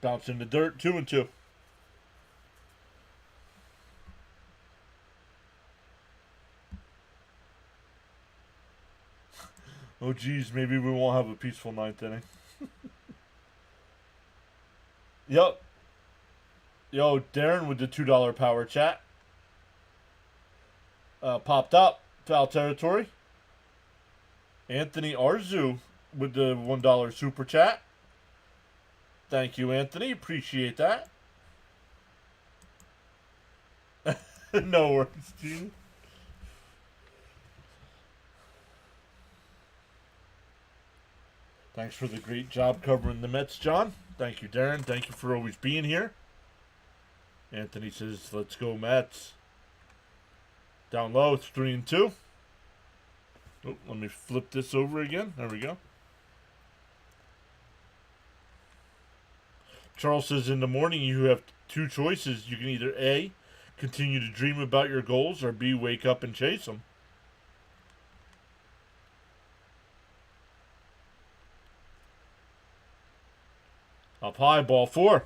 Speaker 1: Bounce in the dirt. 2-2. Oh, geez, maybe we won't have a peaceful 9th inning. Yup. Yo, Darren with the $2 power chat. Popped up. Foul territory. Anthony Arzu with the $1 super chat. Thank you, Anthony. Appreciate that. No worries, Gene. Thanks for the great job covering the Mets, John. Thank you, Darren. Thank you for always being here. Anthony says, let's go Mets. Down low, it's 3-2. Oh, let me flip this over again. There we go. Charles says, in the morning you have two choices. You can either A, continue to dream about your goals, or B, wake up and chase them. Up high, ball 4.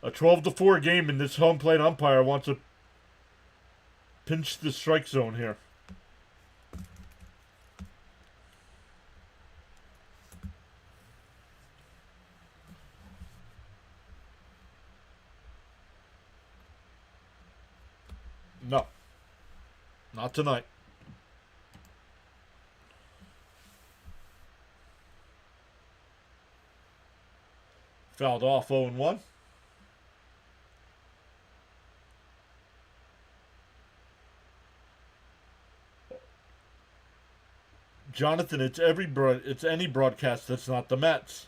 Speaker 1: A 12-4 game, and this home plate umpire wants to pinch the strike zone here. No. Not tonight. Fouled off 0-1. Jonathan, it's any broadcast that's not the Mets.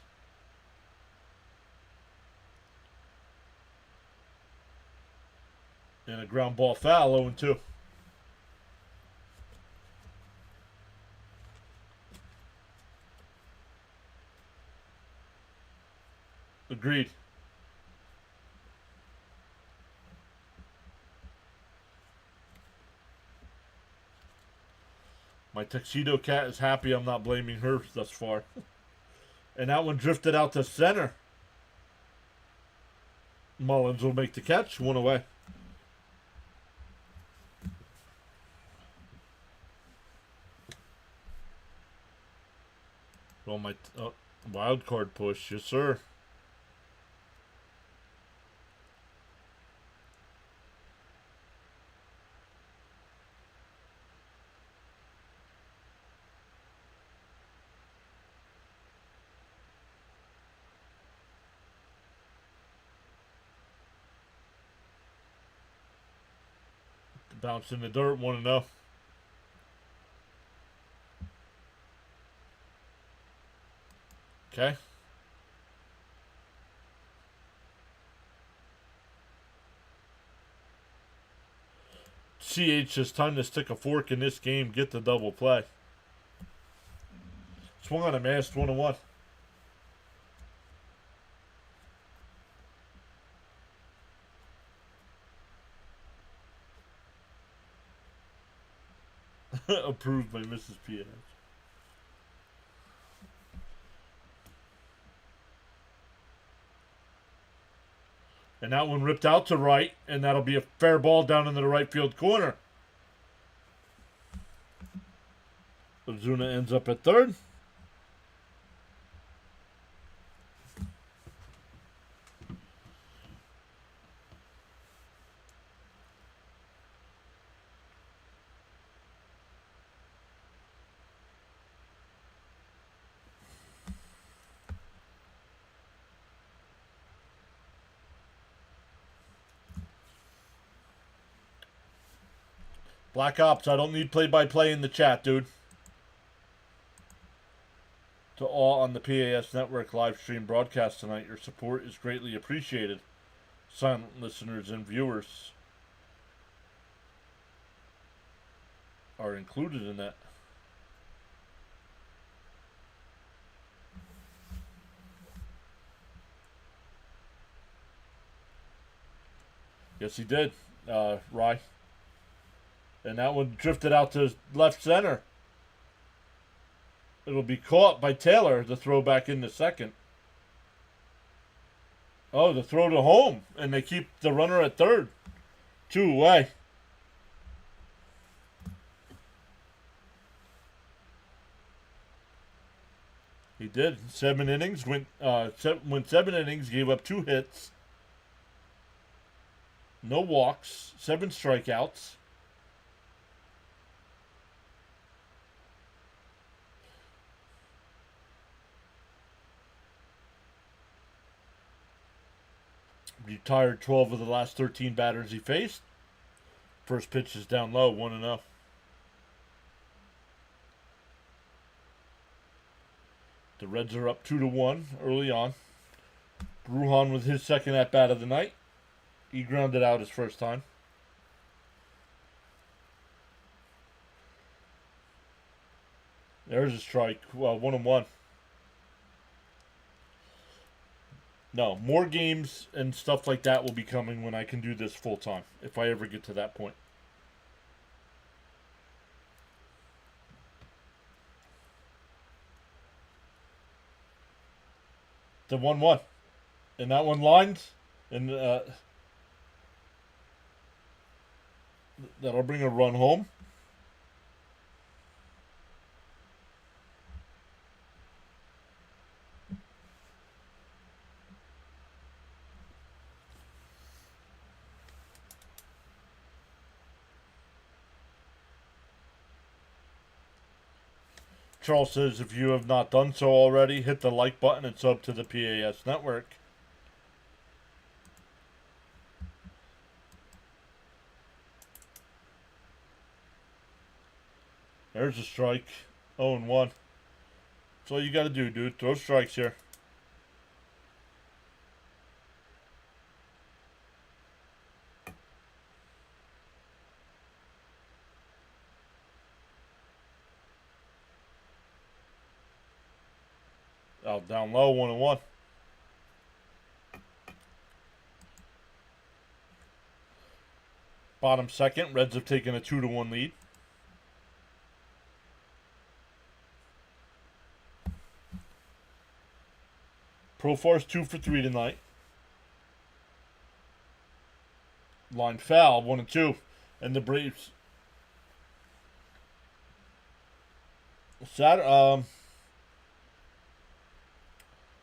Speaker 1: And a ground ball foul, 0-2. Agreed. My tuxedo cat is happy I'm not blaming her thus far. And that one drifted out to center. Mullins will make the catch. 1 away. Well, my wild card push. Yes, sir. Bounce in the dirt, 1-0. Okay. CH, it's time to stick a fork in this game, get the double play. Swung on a mast, 1-1. Approved by Mrs. P.S. And that one ripped out to right, and that'll be a fair ball down into the right field corner. Ozuna ends up at third. Black Ops, I don't need play-by-play in the chat, dude. To all on the PAS Network live stream broadcast tonight, your support is greatly appreciated. Silent listeners and viewers are included in that. Yes, he did, Rye. And that one drifted out to left center. It'll be caught by Taylor, the throw back into second. Oh, the throw to home. And they keep the runner at third. 2 away. He did. 7 innings. Went 7 innings, gave up 2 hits. No walks. 7 strikeouts. Retired 12 of the last 13 batters he faced. First pitch is down low, 1-0. The Reds are up 2-1 early on. Brujan with his second at bat of the night. He grounded out his first time. There's a strike. Well, 1-1. No, more games and stuff like that will be coming when I can do this full time, if I ever get to that point. The 1-1. And that one lines. And that'll bring a run home. Charles says, if you have not done so already, hit the like button and sub to the PAS network. There's a strike. 0-1. That's all you got to do, dude. Throw strikes here. Out down low, 1-1. Bottom second, Reds have taken a 2-1 lead. Profar's 2 for 3 tonight. Line foul, 1-2. And the Braves.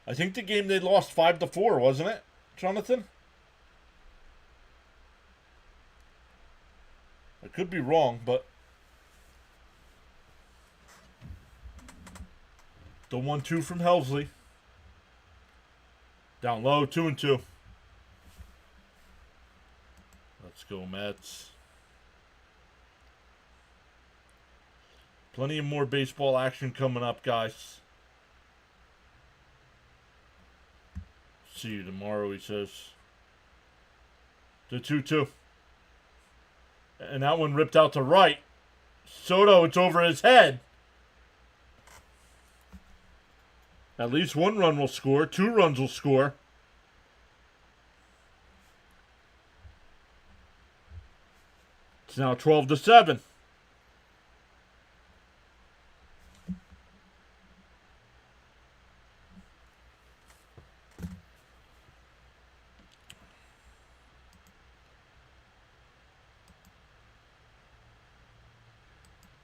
Speaker 1: I think the game they lost 5-4, wasn't it, Jonathan? I could be wrong, but the 1-2 from Helsley. Down low, 2-2. Let's go, Mets. Plenty of more baseball action coming up, guys. See you tomorrow, he says. The 2-2. And that one ripped out to right. Soto, it's over his head. At least one run will score. 2 runs will score. It's now 12-7.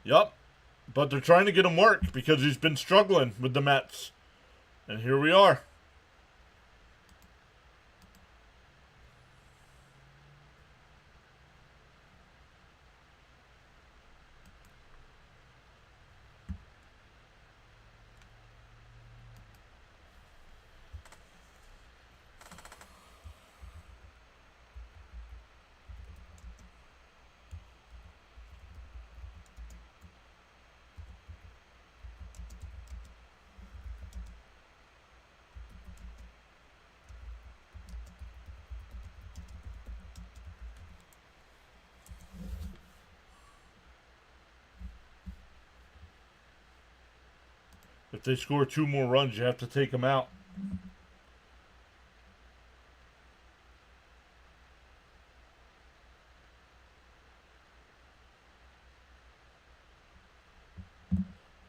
Speaker 1: Yup. But they're trying to get him work because he's been struggling with the Mets. And here we are. If they score 2 more runs, you have to take them out.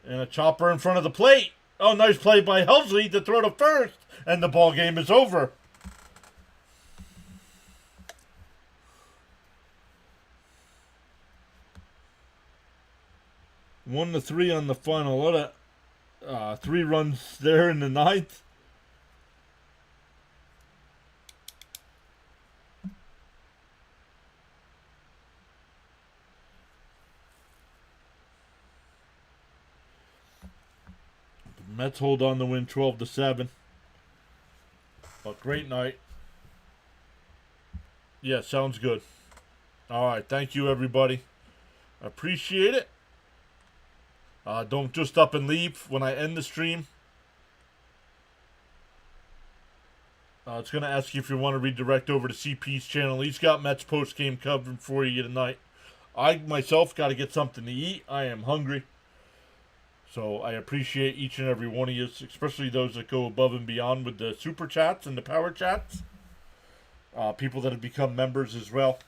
Speaker 1: And a chopper in front of the plate. Oh, nice play by Helsley to throw to first. And the ball game is over. One to 3 on the final. What a 3 runs there in the 9th. The Mets hold on to win 12-7. A great night. Yeah, sounds good. All right, thank you, everybody. I appreciate it. Don't just up and leave when I end the stream. It's going to ask you if you want to redirect over to CP's channel. He's got Mets post-game coverage for you tonight. I, myself, got to get something to eat. I am hungry. So I appreciate each and every one of you, especially those that go above and beyond with the super chats and the power chats. People that have become members as well.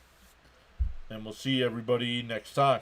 Speaker 1: And we'll see everybody next time.